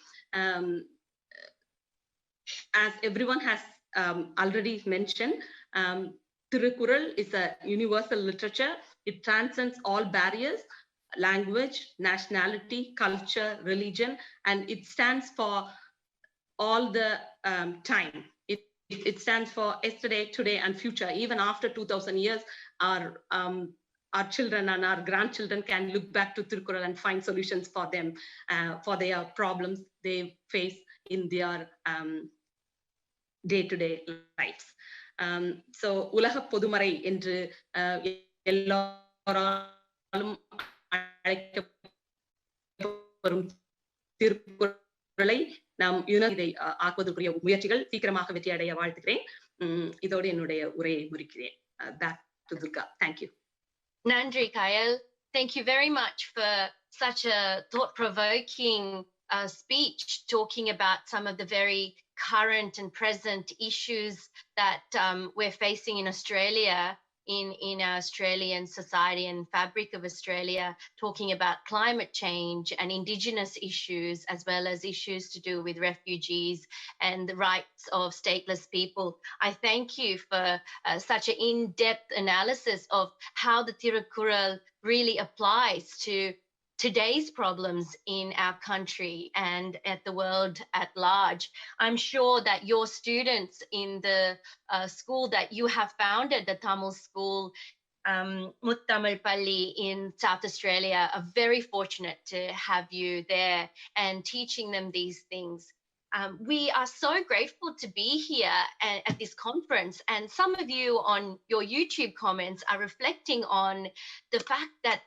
As everyone has already mentioned, Thirukkural is a universal literature. It transcends all barriers, language, nationality, culture, religion, and it stands for all the time. It stands for yesterday, today, and future. Even after 2000 years, our children and our grandchildren can look back to Thirukkural and find solutions for them, for their problems they face in their day-to-day lives. So உலக பொதுமறை என்று எல்லாராலும் அழைக்கப்படும் திருக்குறளை நாம் இதை ஆக்குவதற்குரிய முயற்சிகள் சீக்கிரமாக வெற்றி அடைய வாழ்த்துகிறேன். இதோடு என்னுடைய உரையை முடிக்கிறேன். Back to Durga. Thank you. Nandri Kyle, thank you very much for such a thought-provoking speech talking about some of the very current and present issues that we're facing in Australia, in our Australian society and fabric of Australia, talking about climate change and Indigenous issues, as well as issues to do with refugees and the rights of stateless people. I thank you for such an in-depth analysis of how the Thirukkural really applies to today's problems in our country and at the world at large. I'm sure that your students in the school that you have founded, the Tamil school, Muttamil Palli in South Australia, are very fortunate to have you there and teaching them these things. We are so grateful to be here at this conference, and some of you on your YouTube comments are reflecting on the fact that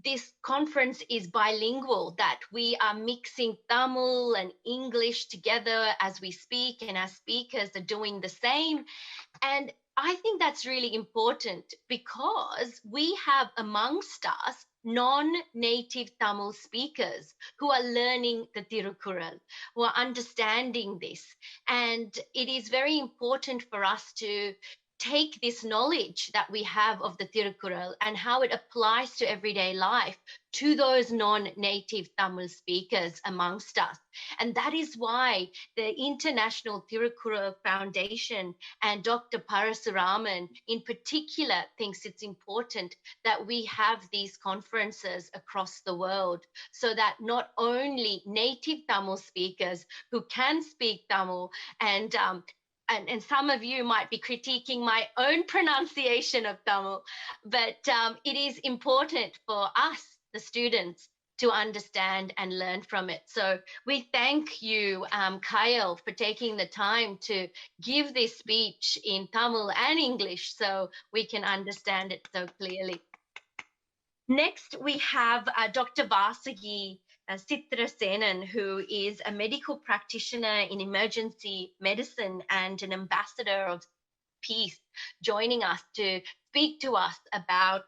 this conference is bilingual, that we are mixing Tamil and English together as we speak, and our speakers are doing the same. And I think that's really important because we have amongst us non-native Tamil speakers who are learning the Thirukkural, who are understanding this. And it is very important for us to take this knowledge that we have of the Thirukkural and how it applies to everyday life to those non-native Tamil speakers amongst us. And that is why the International Thirukkural Foundation and Dr. Parasuraman in particular thinks it's important that we have these conferences across the world so that not only native Tamil speakers who can speak Tamil and some of you might be critiquing my own pronunciation of Tamil, but it is important for us, the students, to understand and learn from it. So we thank you, Kyle, for taking the time to give this speech in Tamil and English so we can understand it so clearly. Next, we have Dr. Vasagi Sitrasenan, who is a medical practitioner in emergency medicine and an ambassador of peace, joining us to speak to us about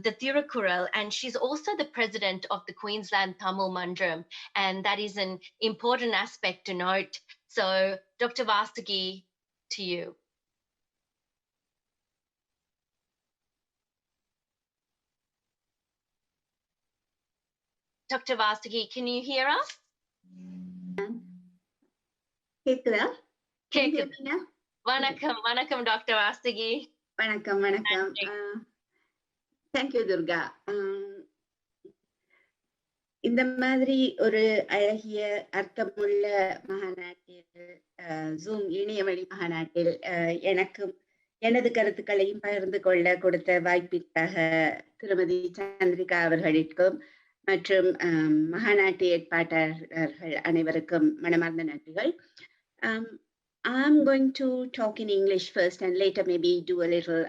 the Thirukkural. And she's also the president of the Queensland Tamil Mandram, and that is an important aspect to note. So, Dr. Vasagi, to you. Dr. Vasagi, can you hear us? கேக்குதா? கேக்குது. வணக்கம் வணக்கம் doctor Vasuki. வணக்கம் வணக்கம். Thank you Durga. இந்த மாதிரி ஒரு அழகிய அர்த்தமுள்ள மகாநாட்டில், ஜூம் இணையவழி மகாநாட்டில் எனக்கும் எனது கருத்துக்களையும் பகிர்ந்து கொள்ள கொடுத்த வாய்ப்பிற்காக திருமதி சந்திரிகா அவர்களுக்கும் மற்றும் மகாநாட்டு ஏற்பாட்டாளர்கள் அனைவருக்கும் மனமார்ந்த நன்றிகள். I'm going to talk in English first and later maybe do a little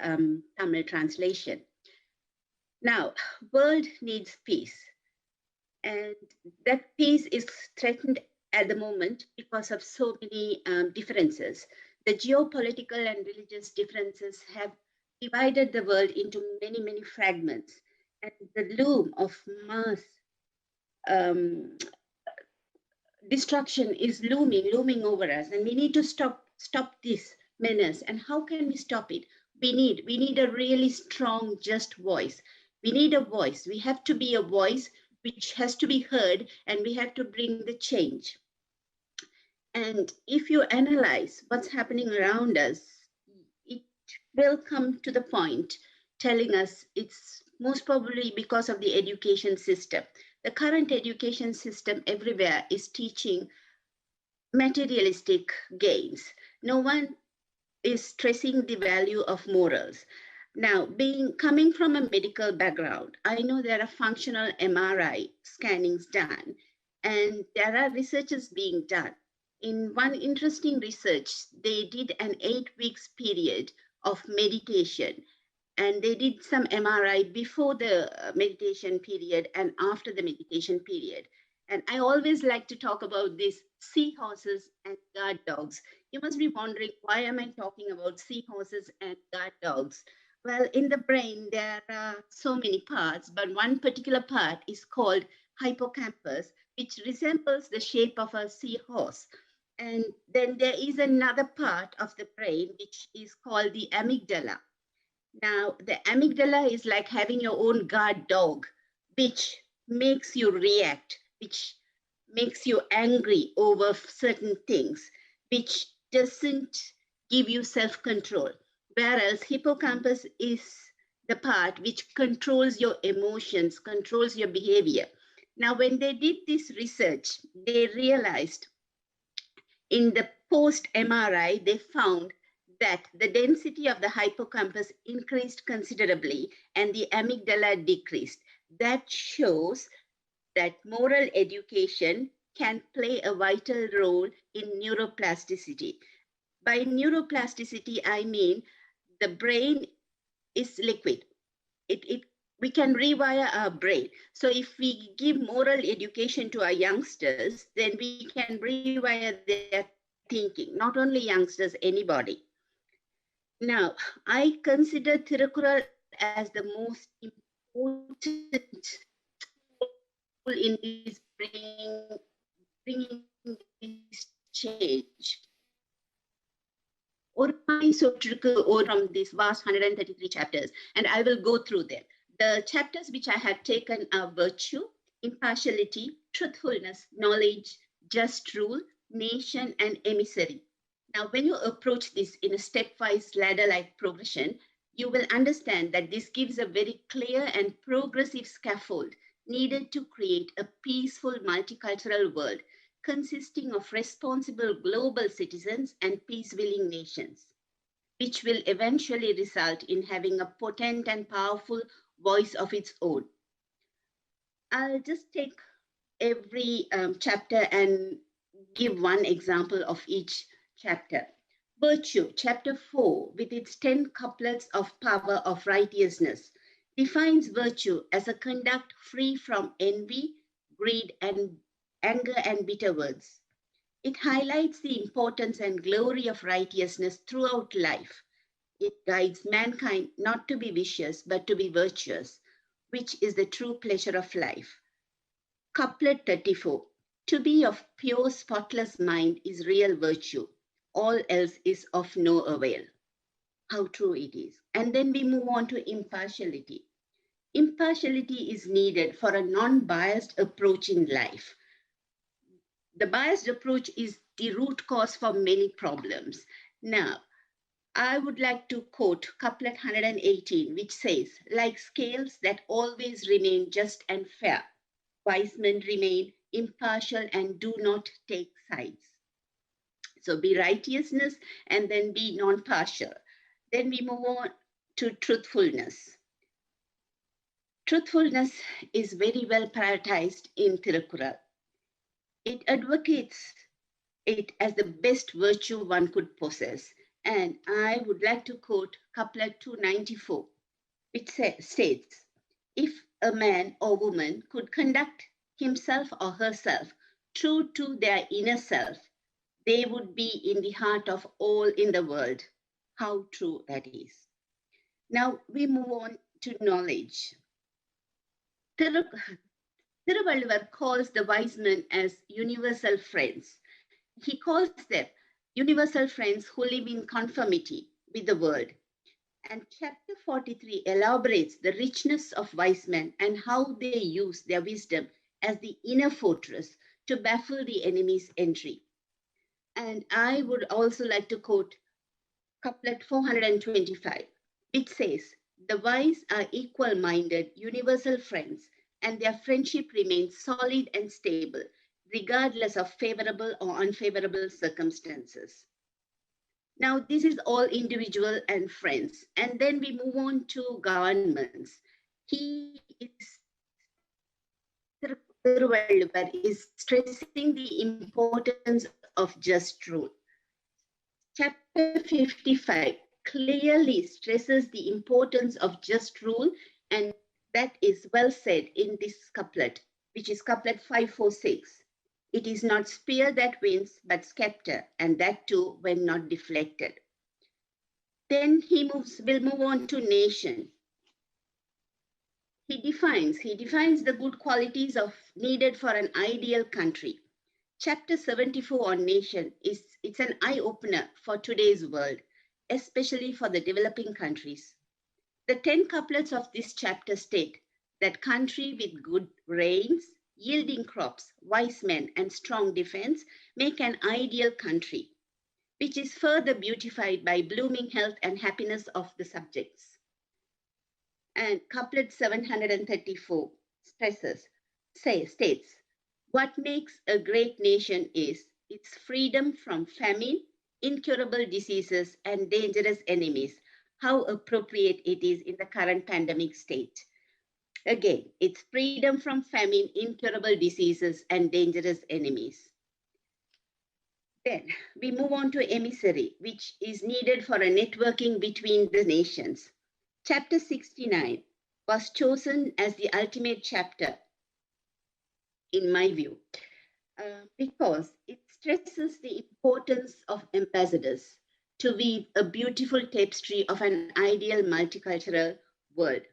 Tamil translation. Now, world needs peace, and that peace is threatened at the moment because of so many differences. The geopolitical and religious differences have divided the world into many, many fragments, and the loom of mass destruction is looming over us, and we need to stop this menace. And how can we stop it? We need a really strong, just voice. We need a voice. We have to be a voice which has to be heard, and we have to bring the change. And if you analyze what's happening around us, it will come to the point telling us it's most probably because of the education system. The current education system everywhere is teaching materialistic gains. No one is stressing the value of morals. Now, coming from a medical background, I know there are functional MRI scannings done, and there are researches being done. In one interesting research, they did an 8 weeks period of meditation, and they did some MRI before the meditation period and after the meditation period. And I always like to talk about these seahorses and guard dogs. You must be wondering, why am I talking about seahorses and guard dogs? Well, in the brain, there are so many parts, but one particular part is called hippocampus, which resembles the shape of a seahorse. And then there is another part of the brain, which is called the amygdala. Now, the amygdala is like having your own guard dog, which makes you react, which makes you angry over certain things, which doesn't give you self-control. Whereas hippocampus is the part which controls your emotions, controls your behavior. Now, when they did this research, they realized in the post-MRI, they found that the density of the hippocampus increased considerably and the amygdala decreased. That shows that moral education can play a vital role in neuroplasticity. By neuroplasticity, I mean the brain is liquid. We can rewire our brain. So if we give moral education to our youngsters, then we can rewire their thinking, not only youngsters, anybody. Now, I consider Thirukkural as the most important tool in this bringing this change. From these vast 133 chapters, and I will go through them. The chapters which I had taken are virtue, impartiality, truthfulness, knowledge, just rule, nation, and emissary. Now, when you approach this in a stepwise ladder-like progression, you will understand that this gives a very clear and progressive scaffold needed to create a peaceful multicultural world consisting of responsible global citizens and peace-willing nations, which will eventually result in having a potent and powerful voice of its own. I'll just take every chapter and give one example of each chapter. Virtue, chapter 4, with its 10 couplets of power of righteousness, defines virtue as a conduct free from envy, greed, and anger and bitter words. It highlights the importance and glory of righteousness throughout life. It guides mankind not to be vicious, but to be virtuous, which is the true pleasure of life. Couplet 34. To be of pure, spotless mind is real virtue. All else is of no avail. How true it is. And then we move on to impartiality. Impartiality is needed for a non-biased approach in life. The biased approach is the root cause for many problems. Now, I would like to quote couplet 118, which says, like scales that always remain just and fair, wise men remain impartial and do not take sides. So be righteousness and then be non-partial. Then we move on to truthfulness. Truthfulness is very well prioritized in Thirukkural. It advocates it as the best virtue one could possess. And I would like to quote couplet 294, which states, if a man or woman could conduct himself or herself true to their inner self, they would be in the heart of all in the world. How true that is. Now we move on to knowledge. Thiruvallur calls the wise men as universal friends. He calls them universal friends who live in conformity with the world. And chapter 43 elaborates the richness of wise men and how they use their wisdom as the inner fortress to baffle the enemy's entry. And I would also like to quote couplet 425, which says, the wise are equal-minded, universal friends, and their friendship remains solid and stable, regardless of favorable or unfavorable circumstances. Now, this is all individual and friends. And then we move on to governments. Thiruvallur is stressing the importance of just rule. Chapter 55 clearly stresses the importance of just rule, and that is well said in this couplet, which is couplet 546. It is not spear that wins, but scepter, and that too when not deflected. Then we'll move on to nation. He defines the good qualities needed for an ideal country. Chapter 74 on nation it's an eye-opener for today's world, especially for the developing countries. The 10 couplets of this chapter state that country with good rains, yielding crops, wise men, and strong defense make an ideal country, which is further beautified by blooming health and happiness of the subjects. And couplet 734 states, what makes a great nation is its freedom from famine, incurable diseases, and dangerous enemies. How appropriate it is in the current pandemic state. Again, it's freedom from famine, incurable diseases, and dangerous enemies. Then we move on to emissary, which is needed for a networking between the nations. Chapter 69 was chosen as the ultimate chapter, in my view, because it stresses the importance of ambassadors to weave a beautiful tapestry of an ideal multicultural world.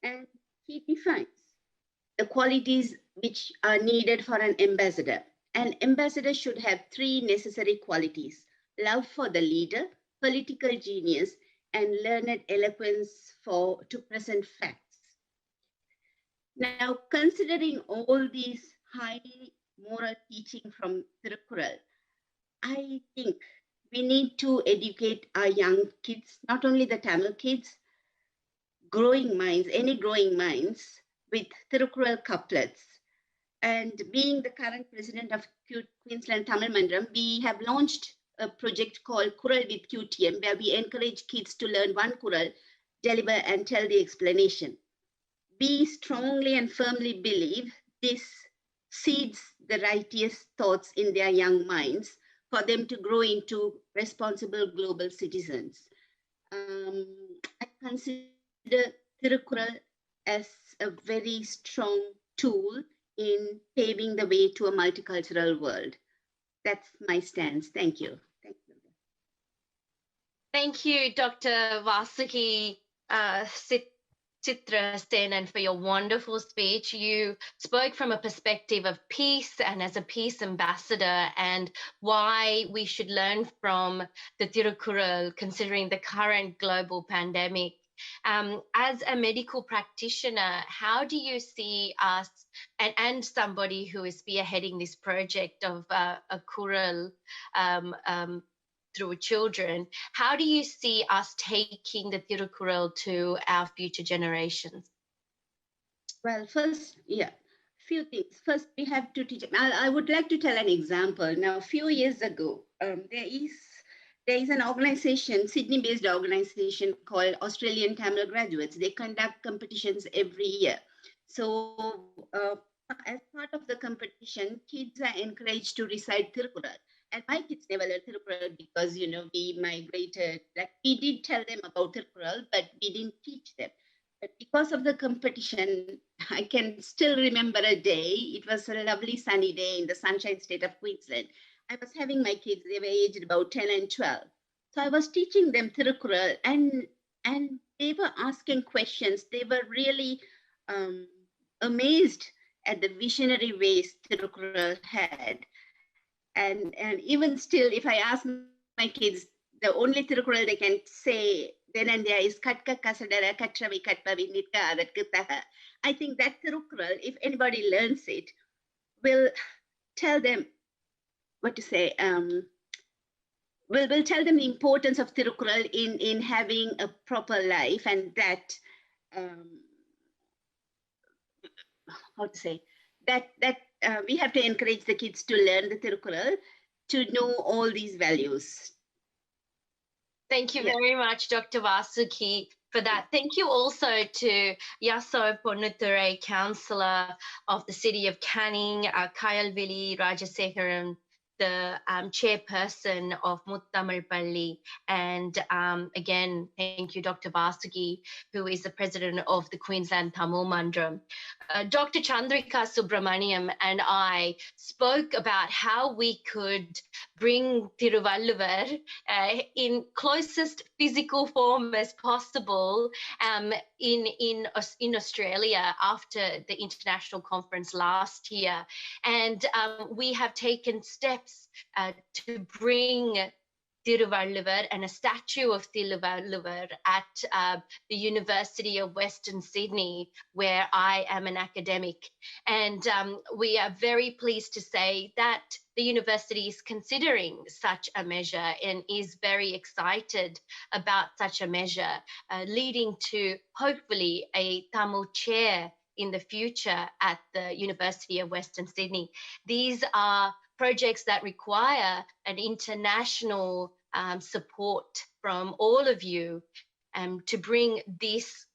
And he defines the qualities which are needed for an ambassador. An ambassador should have 3 necessary qualities: love for the leader, political genius, and learned eloquence to present facts. Now, considering all these highly moral teaching from Thirukkural, I think we need to educate our young kids, not only the Tamil kids, any growing minds with Thirukkural couplets. And being the current president of Queensland Tamil Mandram, we have launched a project called Kural with QTM, where we encourage kids to learn one Kural, deliver and tell the explanation. We strongly and firmly believe this seeds the righteous thoughts in their young minds for them to grow into responsible global citizens. I consider Thirukkural as a very strong tool in paving the way to a multicultural world. That's my stance. Thank you. Thank you. Thank you, Dr. Vasuki Chitra Senan, for your wonderful speech. You spoke from a perspective of peace and as a peace ambassador, and why we should learn from the Thirukkural considering the current global pandemic. As a medical practitioner, how do you see us, and somebody who is spearheading this project of a Kural through children, how do you see us taking the Thirukkural to our future generations? Well, first, few things. First, we have to teach. I would like to tell an example. Now, a few years ago, there is an organization, Sydney-based organization called Australian Tamil Graduates. They conduct competitions every year. So, as part of the competition, kids are encouraged to recite Thirukkural. And my kids never learned Thirukkural because, we migrated. Like, we did tell them about Thirukkural, but we didn't teach them. But because of the competition, I can still remember a day. It was a lovely sunny day in the Sunshine State of Queensland. I was having my kids, they were aged about 10 and 12. So I was teaching them Thirukkural, and they were asking questions. They were really amazed at the visionary ways Thirukkural had. And even still, if I ask my kids, the only Thirukkural they can say then and there is Katka Kasadara Katravi Katpavi Nitka Adatkutaha. I think that Thirukkural, if anybody learns it, will tell them will tell them the importance of Thirukkural in having a proper life, and that we have to encourage the kids to learn the Thirukkural, to know all these values. Thank you very much, Dr. Vasuki, for that. Thank you also to Yaso Ponuthurai, Councillor of the City of Canning, Kayalvili Rajasekharan, the chairperson of Muttamil Palli, and again, thank you, Dr. Vasuki, who is the president of the Queensland Tamil Mandram. Dr. Chandrika Subramaniam and I spoke about how we could bring Thiruvalluvar in closest physical form as possible in Australia after the international conference last year. And we have taken steps to bring Thiruvalluvar and a statue of Thiruvalluvar at the University of Western Sydney, where I am an academic. And we are very pleased to say that the university is considering such a measure and is very excited about such a measure, leading to hopefully a Tamil chair in the future at the University of Western Sydney. These are projects that require an international support from all of you to bring this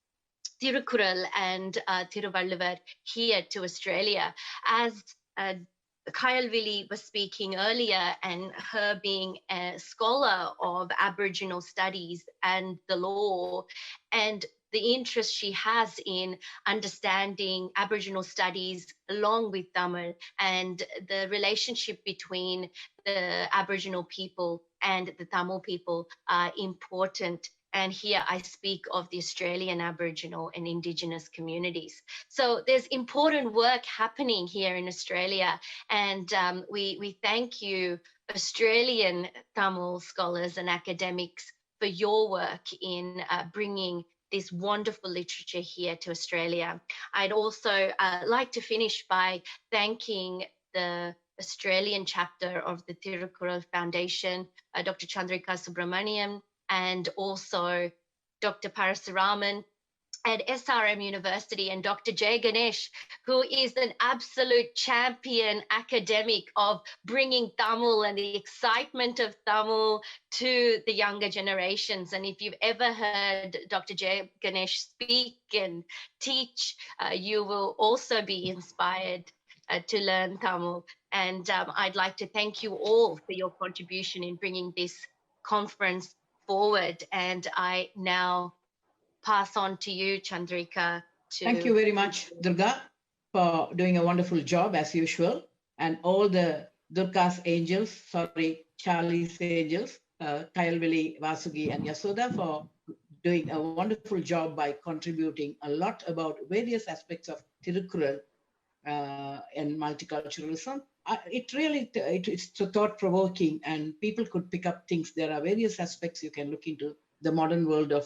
Thirukkural and Thiruvalluvar here to Australia. As Kayalvili was speaking earlier, and her being a scholar of Aboriginal studies and the law, and the interest she has in understanding Aboriginal studies along with Tamil, and the relationship between the Aboriginal people and the Tamil people are important. And here I speak of the Australian Aboriginal and Indigenous communities. So there's important work happening here in Australia, and we thank you, Australian Tamil scholars and academics, for your work in bringing this wonderful literature here to Australia. I'd also like to finish by thanking the Australian chapter of the Thirukkural Foundation, Dr. Chandrika Subramaniam, and also Dr. Parasuraman at SRM University, and Dr. Jay Ganesh, who is an absolute champion academic of bringing Tamil and the excitement of Tamil to the younger generations. And if you've ever heard Dr. Jay Ganesh speak and teach, you will also be inspired to learn Tamil. And I'd like to thank you all for your contribution in bringing this conference forward. And I now pass on to you, Chandrika. Thank you very much, Durga, for doing a wonderful job as usual. And all the Durga's angels, sorry, Charlie's angels, Kayalvili, Vasugi, and Yasoda for doing a wonderful job by contributing a lot about various aspects of Thirukkural and multiculturalism. It's thought-provoking, and people could pick up things. There are various aspects you can look into the modern world of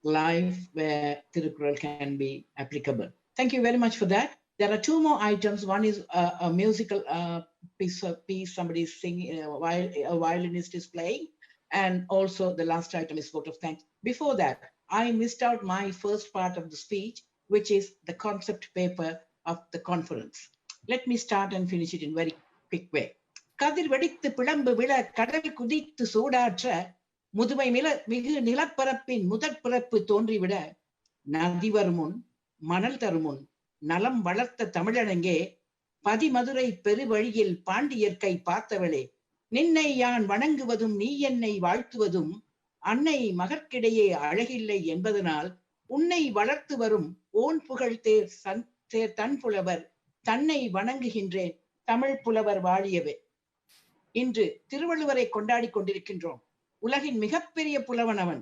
life where Thirukkural can be applicable. Thank you very much for that. There are two more items. One is a musical piece, somebody is singing while a violinist is playing. And also the last item is vote of thanks. Before that, I missed out my first part of the speech, which is the concept paper of the conference. Let me start and finish it in very quick way. கதிர் வெடித்து பிளம்பு விழ கடல் குதித்து சூடாற்ற முதுமை மிகு நிலப்பரப்பின் முதற் பிறப்பு தோன்றிவிட நதி வருமுன் மணல் தருமுன் நலம் வளர்த்த தமிழனங்கே பதிமதுரை பெருவழியில் பாண்டியர்க்கை பார்த்தவளே நின்னை யான் வணங்குவதும் நீ என்னை வாழ்த்துவதும் அன்னை மகற்கிடையே அழகில்லை என்பதனால் உன்னை வளர்த்து வரும் ஓன் புகழ் தேர் தன் புலவர் தன்னை வணங்குகின்றேன் தமிழ் புலவர் வாழியவே. இன்று திருவள்ளுவரை கொண்டாடி கொண்டிருக்கின்றோம். உலகின் மிகப்பெரிய புலவன் அவன்.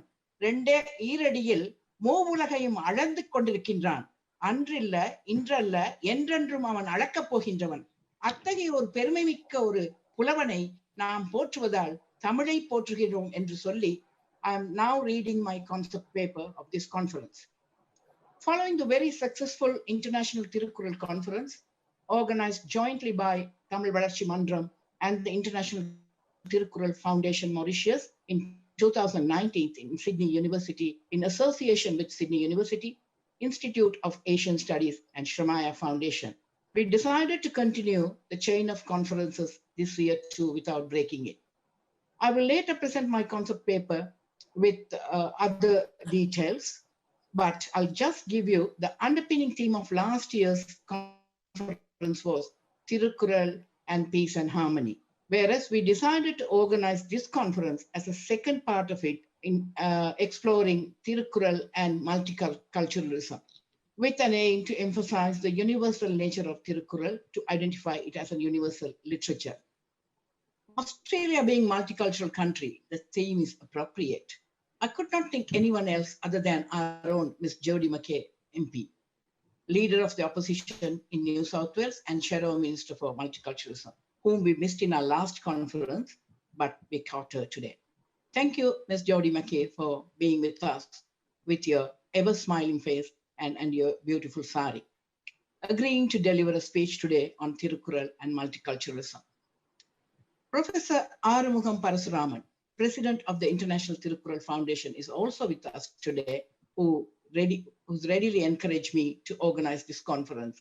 ஈரடியில் மூவுலகையும் அளந்து கொண்டிருக்கின்றான். அன்றில்ல இன்றல்ல என்றென்றும் அவன் அளக்கப் போகின்றவன். அத்தகைய ஒரு பெருமை மிக்க ஒரு புலவனை நாம் போற்றுவதால் தமிழை போற்றுகிறோம் என்று சொல்லி I am now reading my concept paper of this conference. Following the very successful International Thirukkural Conference organized jointly by Tamil Valarchi Mandram and the International Thirukkural Foundation Mauritius in 2019 in Sydney University in association with Sydney University, Institute of Asian Studies and Shramaya Foundation, we decided to continue the chain of conferences this year too without breaking it. I will later present my concept paper with other details, but I'll just give you the underpinning theme of last year's conference was Thirukkural and Peace and Harmony. Whereas we decided to organize this conference as a second part of it in exploring Thirukkural and multiculturalism, with an aim to emphasize the universal nature of Thirukkural to identify it as a universal literature. Australia being a multicultural country, the theme is appropriate. I could not think anyone else other than our own Ms. Jodie McKay, MP, leader of the opposition in New South Wales and Shadow Minister for Multiculturalism, whom we missed in our last conference, but we caught her today. Thank you, Ms. Jodie McKay, for being with us with your ever-smiling face and your beautiful sari, agreeing to deliver a speech today on Thirukkural and multiculturalism. Professor Arumugam Parasuraman, President of the International Thirukkural Foundation, is also with us today, who's readily encouraged me to organize this conference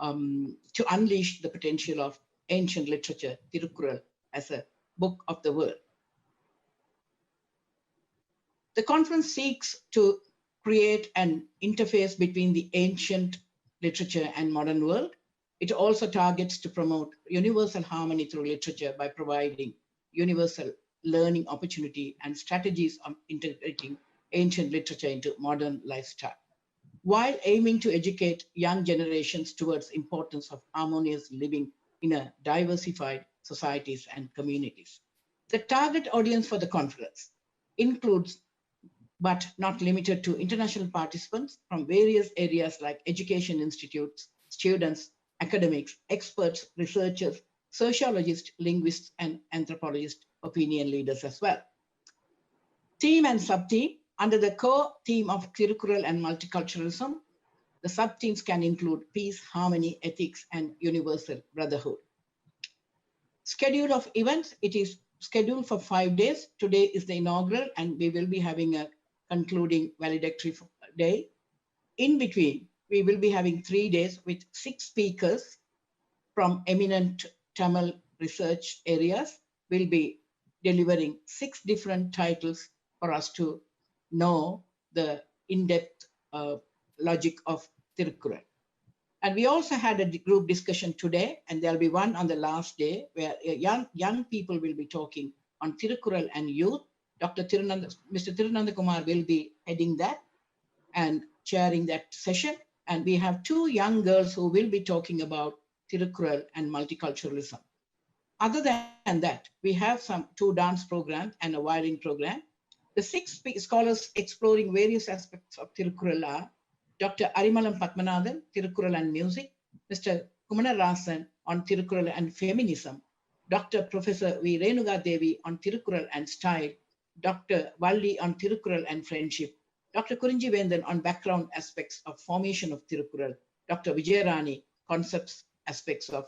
to unleash the potential of ancient literature, Thirukkural, as a book of the world. The conference seeks to create an interface between the ancient literature and modern world. It also targets to promote universal harmony through literature by providing universal learning opportunity and strategies of integrating ancient literature into modern lifestyle, while aiming to educate young generations towards importance of harmonious living in a diversified societies and communities. The target audience for the conference includes, but not limited to, international participants from various areas like education institutes, students, academics, experts, researchers, sociologists, linguists, and anthropologists, opinion leaders as well. Theme and sub-theme. Under the core theme of Thirukkural and multiculturalism, the sub-themes can include peace, harmony, ethics, and universal brotherhood. Schedule of events, it is scheduled for 5 days. Today is the inaugural, and we will be having a concluding valedictory day. In between, we will be having 3 days with 6 speakers from eminent Tamil research areas. We'll be delivering 6 different titles for us to know the in-depth logic of Thirukkural. And we also had a group discussion today, and there'll be one on the last day where young people will be talking on Thirukkural and youth, Mr. Tirunanda Kumar will be heading that and chairing that session. And we have two young girls who will be talking about Thirukkural and multiculturalism. Other than that, we have two dance programs and a violin program. The six scholars exploring various aspects of Thirukkural are Dr. Arimalam Padmanathan, Thirukkural and Music, Mr. Kumanarasan on Thirukkural and Feminism, Dr. Professor V. Renuga Devi on Thirukkural and Style, Dr. Valli on Thirukkural and Friendship, Dr. Kurinji Vendan on background aspects of formation of Thirukkural, Dr. Vijayarani, concepts aspects of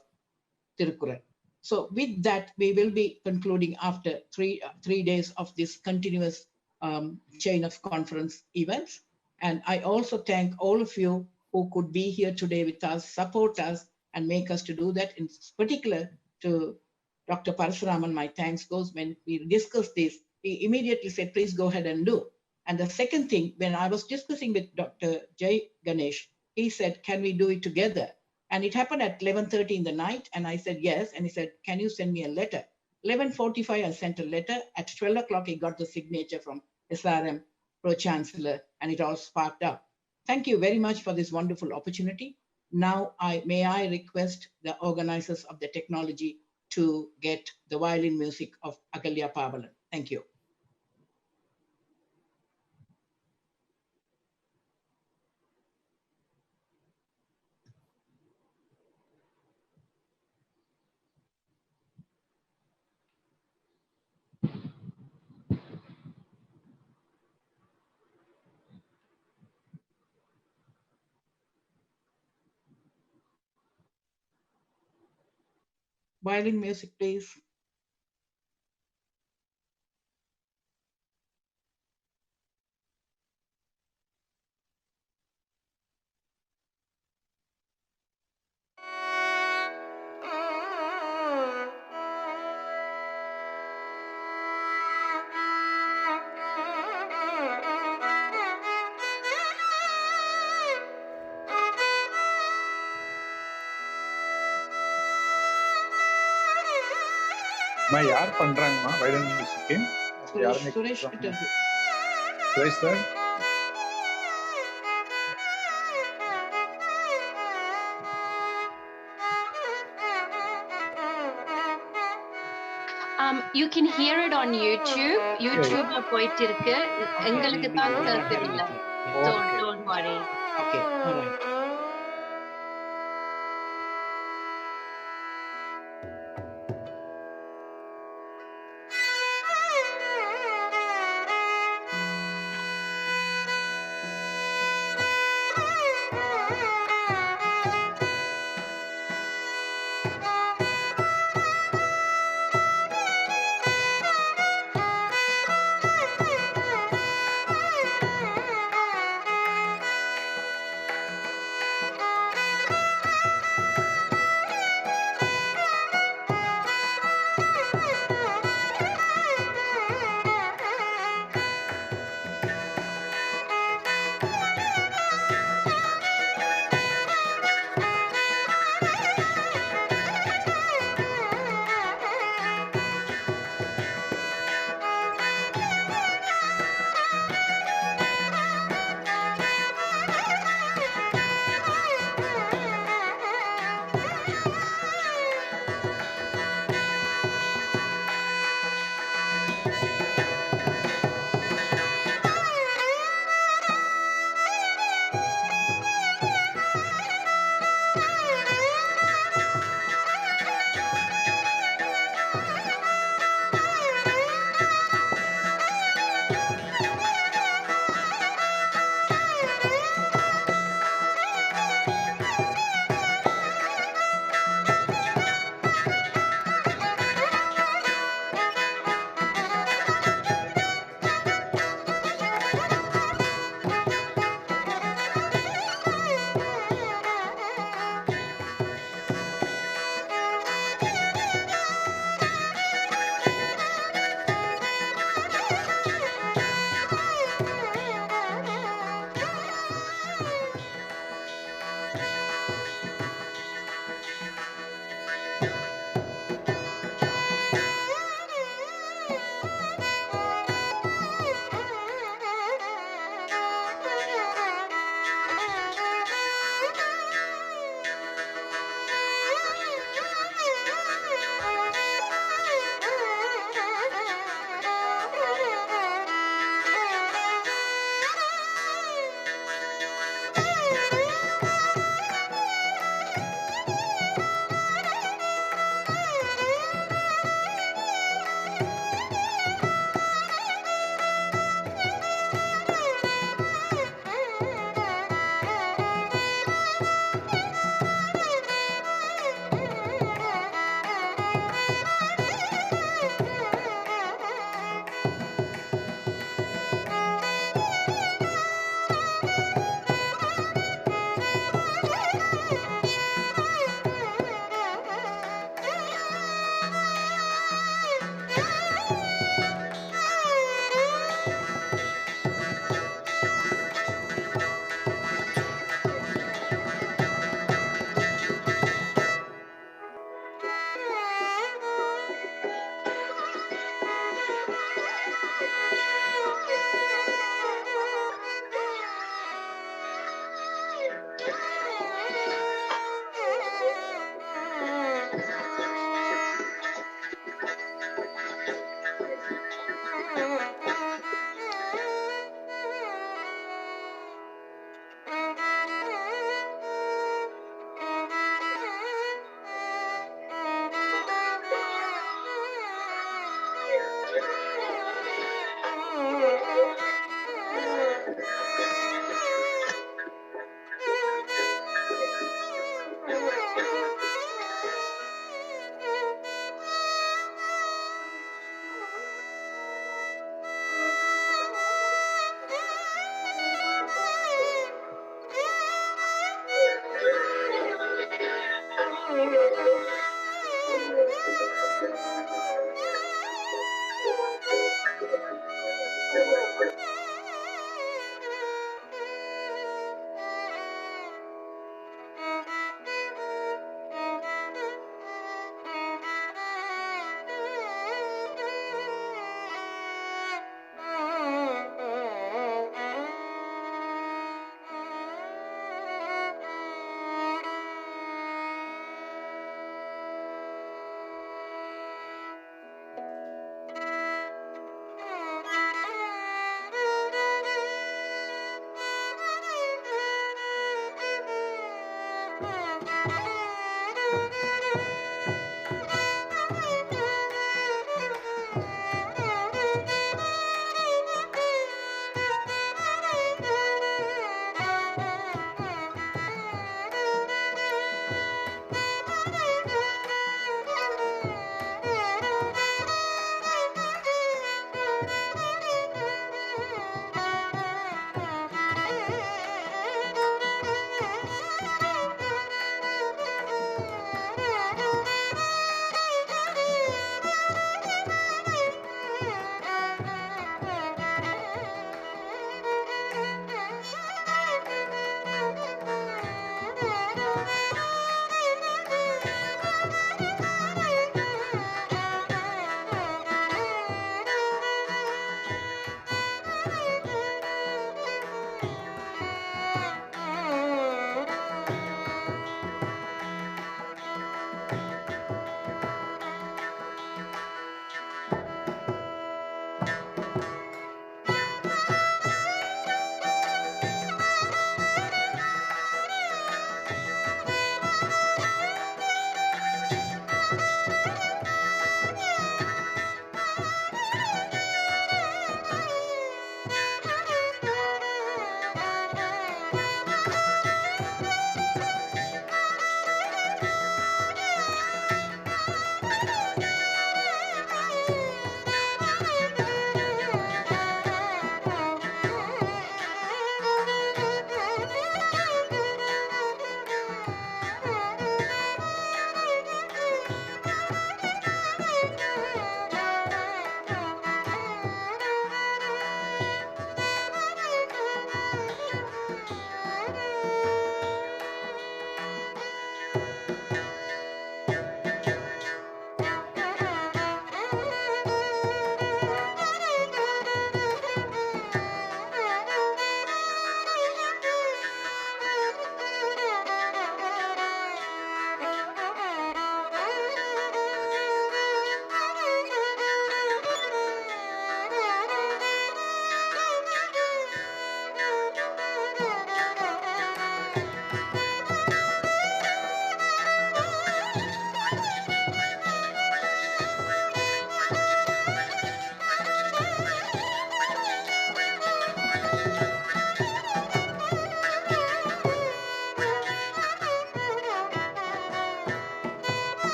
Thirukkural. So with that, we will be concluding after three days of this continuous chain of conference events. And I also thank all of you who could be here today with us, support us, and make us to do that. In particular to Dr. Parasuraman, my thanks goes. When we discussed this, he immediately said, please go ahead and do. And the second thing, when I was discussing with Dr. Jay Ganesh, he said, can we do it together? And it happened at 11:30 in the night. And I said, yes. And he said, can you send me a letter? 11:45, I sent a letter. At 12 o'clock, he got the signature from SRM Pro Chancellor, and it all sparked up. Thank you very much for this wonderful opportunity. Now, may I request the organizers of the technology to get the violin music of Agalya Pavalan. Thank you. Violin music, please. யார் பண்றாங்கம்மா violin music? Suresh Suresh sir. You can hear it on YouTube. YouTubeல போயிட்டு இருக்கு. எங்களுக்கு தான் தெரியல. Don't worry. Okay, all right.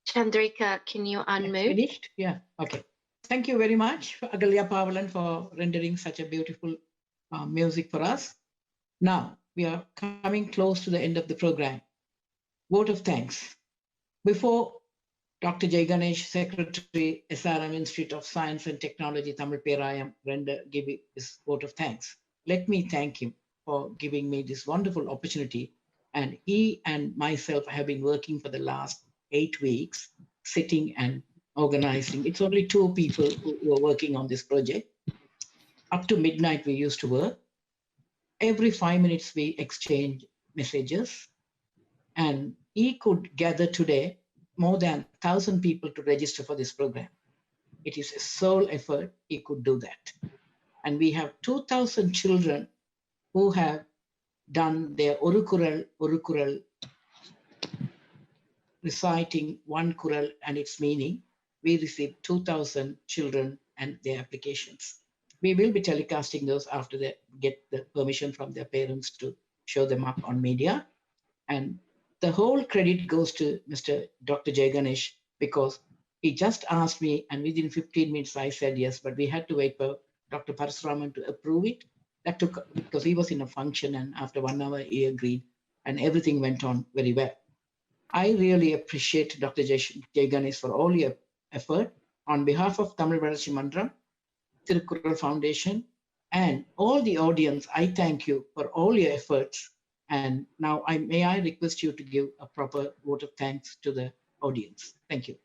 Chandrika, can you unmute? Finished? Yeah. Okay. Thank you very much, Agalya Pavalan, for rendering such a beautiful music for us. Now we are coming close to the end of the program. Vote of thanks. Before Dr. Jay Ganesh, Secretary, SRM Institute of Science and Technology, Tamil Perayam, give his vote of thanks. Let me thank him for giving me this wonderful opportunity. And he and myself have been working for the last 8 weeks, sitting and organizing. It's only 2 people who were working on this project. Up to midnight, we used to work. Every 5 minutes, we exchange messages. And he could gather today more than 1,000 people to register for this program. It is a sole effort. He could do that. And we have 2,000 children who have done their Thirukkural, reciting one Kural and its meaning. We received 2,000 children and their applications. We will be telecasting those after they get the permission from their parents to show them up on media. And the whole credit goes to Mr. Dr. Jay Ganesh, because he just asked me, and within 15 minutes I said yes, but we had to wait for Dr. Parasuraman to approve it. That took, because he was in a function, and after 1 hour he agreed, and everything went on very well. I really appreciate Dr. Jay Ganesh for all your effort. On behalf of Tamil Valachi Mandram, Thirukkural Foundation, and all the audience, I thank you for all your efforts. And now may I request you to give a proper vote of thanks to the audience. Thank you.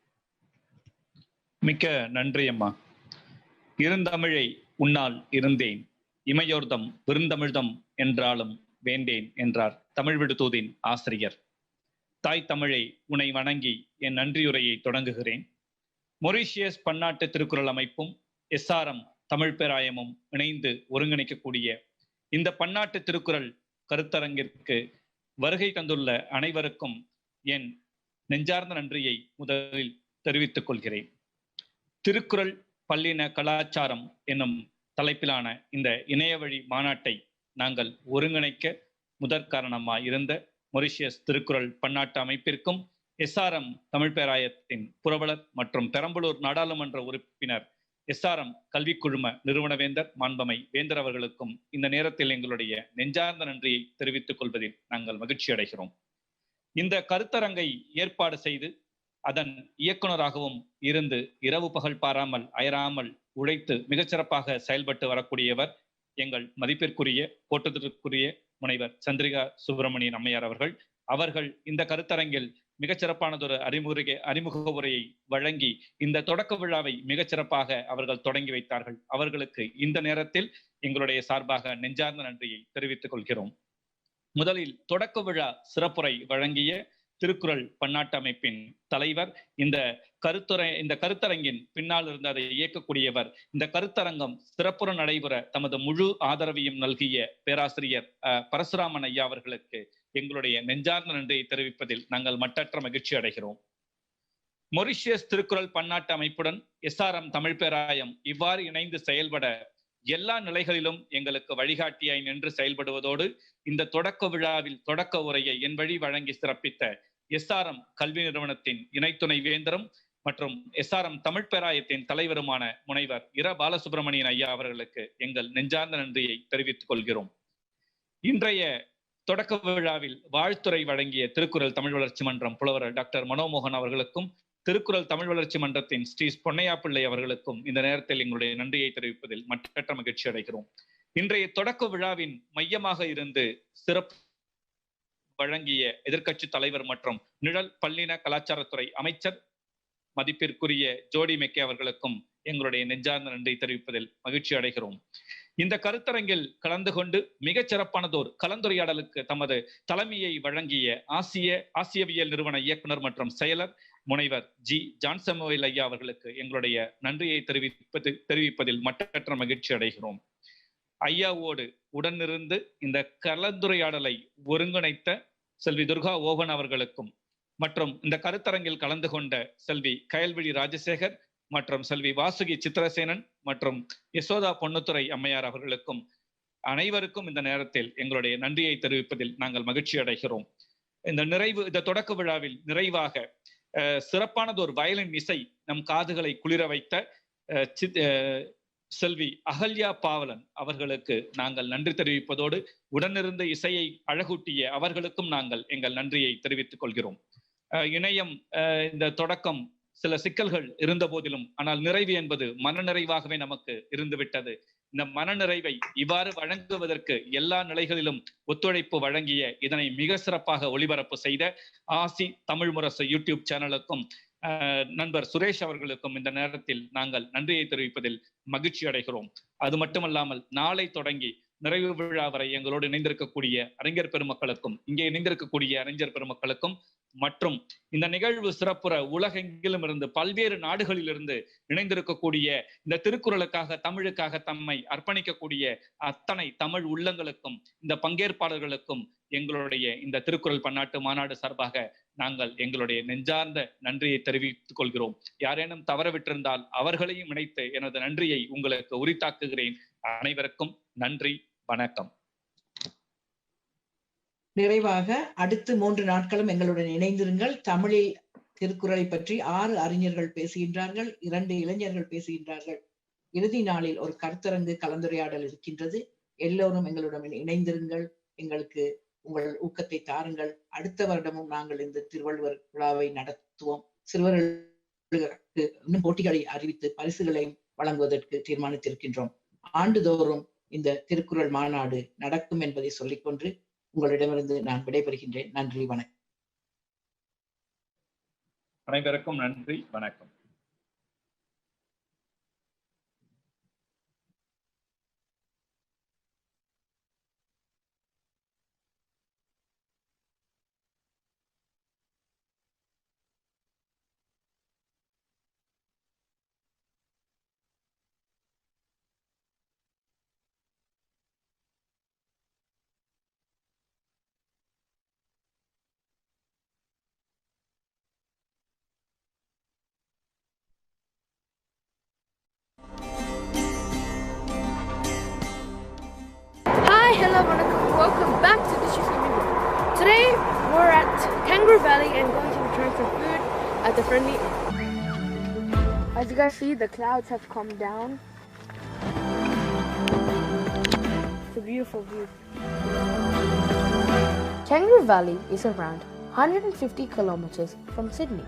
மிக்க நன்றி அம்மா. இருந்தமிழை உன்னால் இருந்தேன், இமையோர்தம் விருந்தமிழ்தம் என்றாலும் வேண்டேன் என்றார் தமிழ் விடுதூதின் ஆசிரியர். தாய் தமிழை உன்னை வணங்கி என் நன்றியுரையை தொடங்குகிறேன். மொரீஷியஸ் பன்னாட்டு திருக்குறள் அமைப்பும் SRM தமிழ் பேராயமும் இணைந்து ஒருங்கிணைக்கக்கூடிய இந்த பன்னாட்டு திருக்குறள் கருத்தரங்கிற்கு வருகை தந்துள்ள அனைவருக்கும் என் நெஞ்சார்ந்த நன்றியை முதலில் தெரிவித்துக் கொள்கிறேன். திருக்குறள் பல்லின கலாச்சாரம் என்னும் தலைப்பிலான இந்த இணையவழி மாநாட்டை நாங்கள் ஒருங்கிணைக்க முதற் காரணமாய் இருந்த மொரீஷியஸ் திருக்குறள் பன்னாட்டு அமைப்பிற்கும் SRM தமிழ் பேராயத்தின் புரவலர் மற்றும் பெரம்பலூர் நாடாளுமன்ற உறுப்பினர் SRM கல்வி குழும நிறுவனவேந்தர் மாண்பமை வேந்தர் அவர்களுக்கும் இந்த நேரத்தில் எங்களுடைய நெஞ்சார்ந்த நன்றியை தெரிவித்துக் கொள்வதில் நாங்கள் மகிழ்ச்சி அடைகிறோம். இந்த கருத்தரங்கை ஏற்பாடு செய்து அதன் இயக்குனராகவும் இருந்து இரவு பகல் பாராமல் அயராமல் உழைத்து மிகச்சிறப்பாக செயல்பட்டு வரக்கூடியவர் எங்கள் மதிப்பிற்குரிய போற்றுதலுக்குரிய முனைவர் சந்திரிகா சுப்பிரமணியன் அம்மையார் அவர்கள். அவர்கள் இந்த கருத்தரங்கில் மிகச்சிறப்பானதொரு அறிமுக உரையை வழங்கி இந்த தொடக்க விழாவை மிகச்சிறப்பாக அவர்கள் தொடங்கி வைத்தார்கள். அவர்களுக்கு இந்த நேரத்தில் எங்களுடைய சார்பாக நெஞ்சார்ந்த நன்றியை தெரிவித்துக் கொள்கிறோம். முதலில் தொடக்க விழா சிறப்புரை வழங்கிய திருக்குறள் பன்னாட்டு அமைப்பின் தலைவர். இந்த கருத்தரங்கின் பின்னால் இருந்து அதை இயக்கக்கூடியவர். இந்த கருத்தரங்கம் சிறப்புற நடைபெற தமது முழு ஆதரவையும் நல்கிய பேராசிரியர் பரசுராமன் ஐயா அவர்களுக்கு எங்களுடைய நெஞ்சார்ந்த நன்றியை தெரிவிப்பதில் நாங்கள் மட்டற்ற மகிழ்ச்சி அடைகிறோம். மொரிஷியஸ் திருக்குறள் பன்னாட்டு அமைப்புடன் SRM தமிழ் பேராயம் இவ்வாறு இணைந்து செயல்பட எல்லா நிலைகளிலும் எங்களுக்கு வழிகாட்டியாய் நின்று செயல்படுவதோடு இந்த தொடக்க விழாவில் தொடக்க உரையை என் வழி வழங்கி சிறப்பித்த SRM கல்வி நிறுவனத்தின் இணைத்துணை வேந்தரும் மற்றும் SRM தமிழ் பேராயத்தின் தலைவருமான முனைவர் பாலசுப்ரமணியன் ஐயா அவர்களுக்கு எங்கள் நெஞ்சார்ந்த நன்றியை தெரிவித்துக் கொள்கிறோம். இன்றைய தொடக்க விழாவில் வாழ்த்துரை வழங்கிய திருக்குறள் தமிழ் வளர்ச்சி மன்றம் புலவர் டாக்டர் மனோமோகன் அவர்களுக்கும் திருக்குறள் தமிழ் வளர்ச்சி மன்றத்தின் ஸ்ரீ பொன்னையா பிள்ளை அவர்களுக்கும் இந்த நேரத்தில் எங்களுடைய நன்றியை தெரிவிப்பதில் மற்றற்ற மகிழ்ச்சி அடைகிறோம். இன்றைய தொடக்க விழாவின் மையமாக இருந்து சிறப்பு வழங்கிய எதிர்க்கட்சி தலைவர் மற்றும் நிழல் பல்லின கலாச்சாரத்துறை அமைச்சர் மதிப்பிற்குரிய ஜோடி மெக்கே அவர்களுக்கும் எங்களுடைய நெஞ்சார்ந்த நன்றி தெரிவிப்பதில் மகிழ்ச்சி அடைகிறோம். இந்த கருத்தரங்கில் கலந்து கொண்டு மிகச் சிறப்பானதோர் கலந்துரையாடலுக்கு தமது தலைமையை வழங்கிய ஆசியவியல் நிறுவன இயக்குனர் மற்றும் செயலர் முனைவர் ஜான்சமோயில் ஐயா அவர்களுக்கு எங்களுடைய நன்றியை தெரிவிப்பதில் மட்டற்ற மகிழ்ச்சி அடைகிறோம். ஐயாவோடு உடனிருந்து இந்த கலந்துரையாடலை ஒருங்கிணைத்த செல்வி துர்கா ஓகன் அவர்களுக்கும் மற்றும் இந்த கருத்தரங்கில் கலந்து கொண்ட செல்வி கயல்விழி ராஜசேகர் மற்றும் செல்வி வாசுகி சித்திரசேனன் மற்றும் யசோதா பொன்னுத்துறை அம்மையார் அவர்களுக்கும் அனைவருக்கும் இந்த நேரத்தில் எங்களுடைய நன்றியை தெரிவிப்பதில் நாங்கள் மகிழ்ச்சி அடைகிறோம். இந்த தொடக்க விழாவில் நிறைவாக சிறப்பானதொரு வயலின் இசை நம் காதுகளை குளிர வைத்த செல்வி அகல்யா பாவலன் அவர்களுக்கு நாங்கள் நன்றி தெரிவிப்பதோடு உடனிருந்த இசையை அழகூட்டிய அவர்களுக்கும் நாங்கள் எங்கள் நன்றியை தெரிவித்துக் கொள்கிறோம். இணையம் இந்த தொடக்கம் சில சிக்கல்கள் இருந்த போதிலும் ஆனால் நிறைவு என்பது மனநிறைவாகவே நமக்கு இருந்துவிட்டது. இந்த மனநிறைவை இவ்வாறு வழங்குவதற்கு எல்லா நிலைகளிலும் ஒத்துழைப்பு வழங்கிய இதனை மிக சிறப்பாக ஒளிபரப்பு செய்த ஆசி தமிழ் முரசு யூடியூப் சேனலுக்கும் நண்பர் சுரேஷ் அவர்களுக்கும் இந்த நேரத்தில் நாங்கள் நன்றியை தெரிவிப்பதில் மகிழ்ச்சி அடைகிறோம். அது மட்டுமல்லாமல் நாளை தொடங்கி நிறைவு விழா வரை எங்களோடு இணைந்திருக்கக்கூடிய அறிஞர் பெருமக்களுக்கும் இங்கே இணைந்திருக்கக்கூடிய அறிஞர் பெருமக்களுக்கும் மற்றும் இந்த நிகழ்வு சிறப்புற உலகெங்கிலும் இருந்து பல்வேறு நாடுகளில் இருந்து இணைந்திருக்கக்கூடிய இந்த திருக்குறளுக்காக தமிழுக்காக தம்மை அர்ப்பணிக்கக்கூடிய அத்தனை தமிழ் உள்ளங்களுக்கும் இந்த பங்கேற்பாளர்களுக்கும் எங்களுடைய இந்த திருக்குறள் பன்னாட்டு மாநாடு சார்பாக நாங்கள் எங்களுடைய நெஞ்சார்ந்த நன்றியை தெரிவித்துக் கொள்கிறோம். யாரேனும் தவறவிட்டிருந்தால் அவர்களையும் இணைத்து எனது நன்றியை உங்களுக்கு உரித்தாக்குகிறேன். அனைவருக்கும் நன்றி, வணக்கம். நிறைவாக அடுத்து 3 நாட்களும் எங்களுடன் இணைந்திருங்கள். தமிழில் திருக்குறளை பற்றி 6 அறிஞர்கள் பேசுகின்றார்கள், 2 இளைஞர்கள் பேசுகின்றார்கள். இறுதி நாளில் ஒரு கருத்தரங்கு கலந்துரையாடல் இருக்கின்றது. எல்லோரும் எங்களுடன் இணைந்திருங்கள், எங்களுக்கு உங்கள் ஊக்கத்தை தாருங்கள். அடுத்த வருடமும் நாங்கள் இந்த திருவள்ளுவர் விழாவை நடத்துவோம். சிறுவர்களுக்கு இன்னும் போட்டிகளை அறிவித்து பரிசுகளை வழங்குவதற்கு தீர்மானித்திருக்கின்றோம். ஆண்டுதோறும் இந்த திருக்குறள் மாநாடு நடக்கும் என்பதை சொல்லிக்கொண்டு உங்களிடமிருந்து நான் விடைபெறுகின்றேன். நன்றி, வணக்கம். அனைவருக்கும் நன்றி, வணக்கம். Hello, welcome back to the Chicken Meal. Today we're at Kangaroo Valley and going to be trying some food at the friendly. As you guys see, the clouds have come down. It's a beautiful view. Kangaroo Valley is around 150 kilometers from Sydney.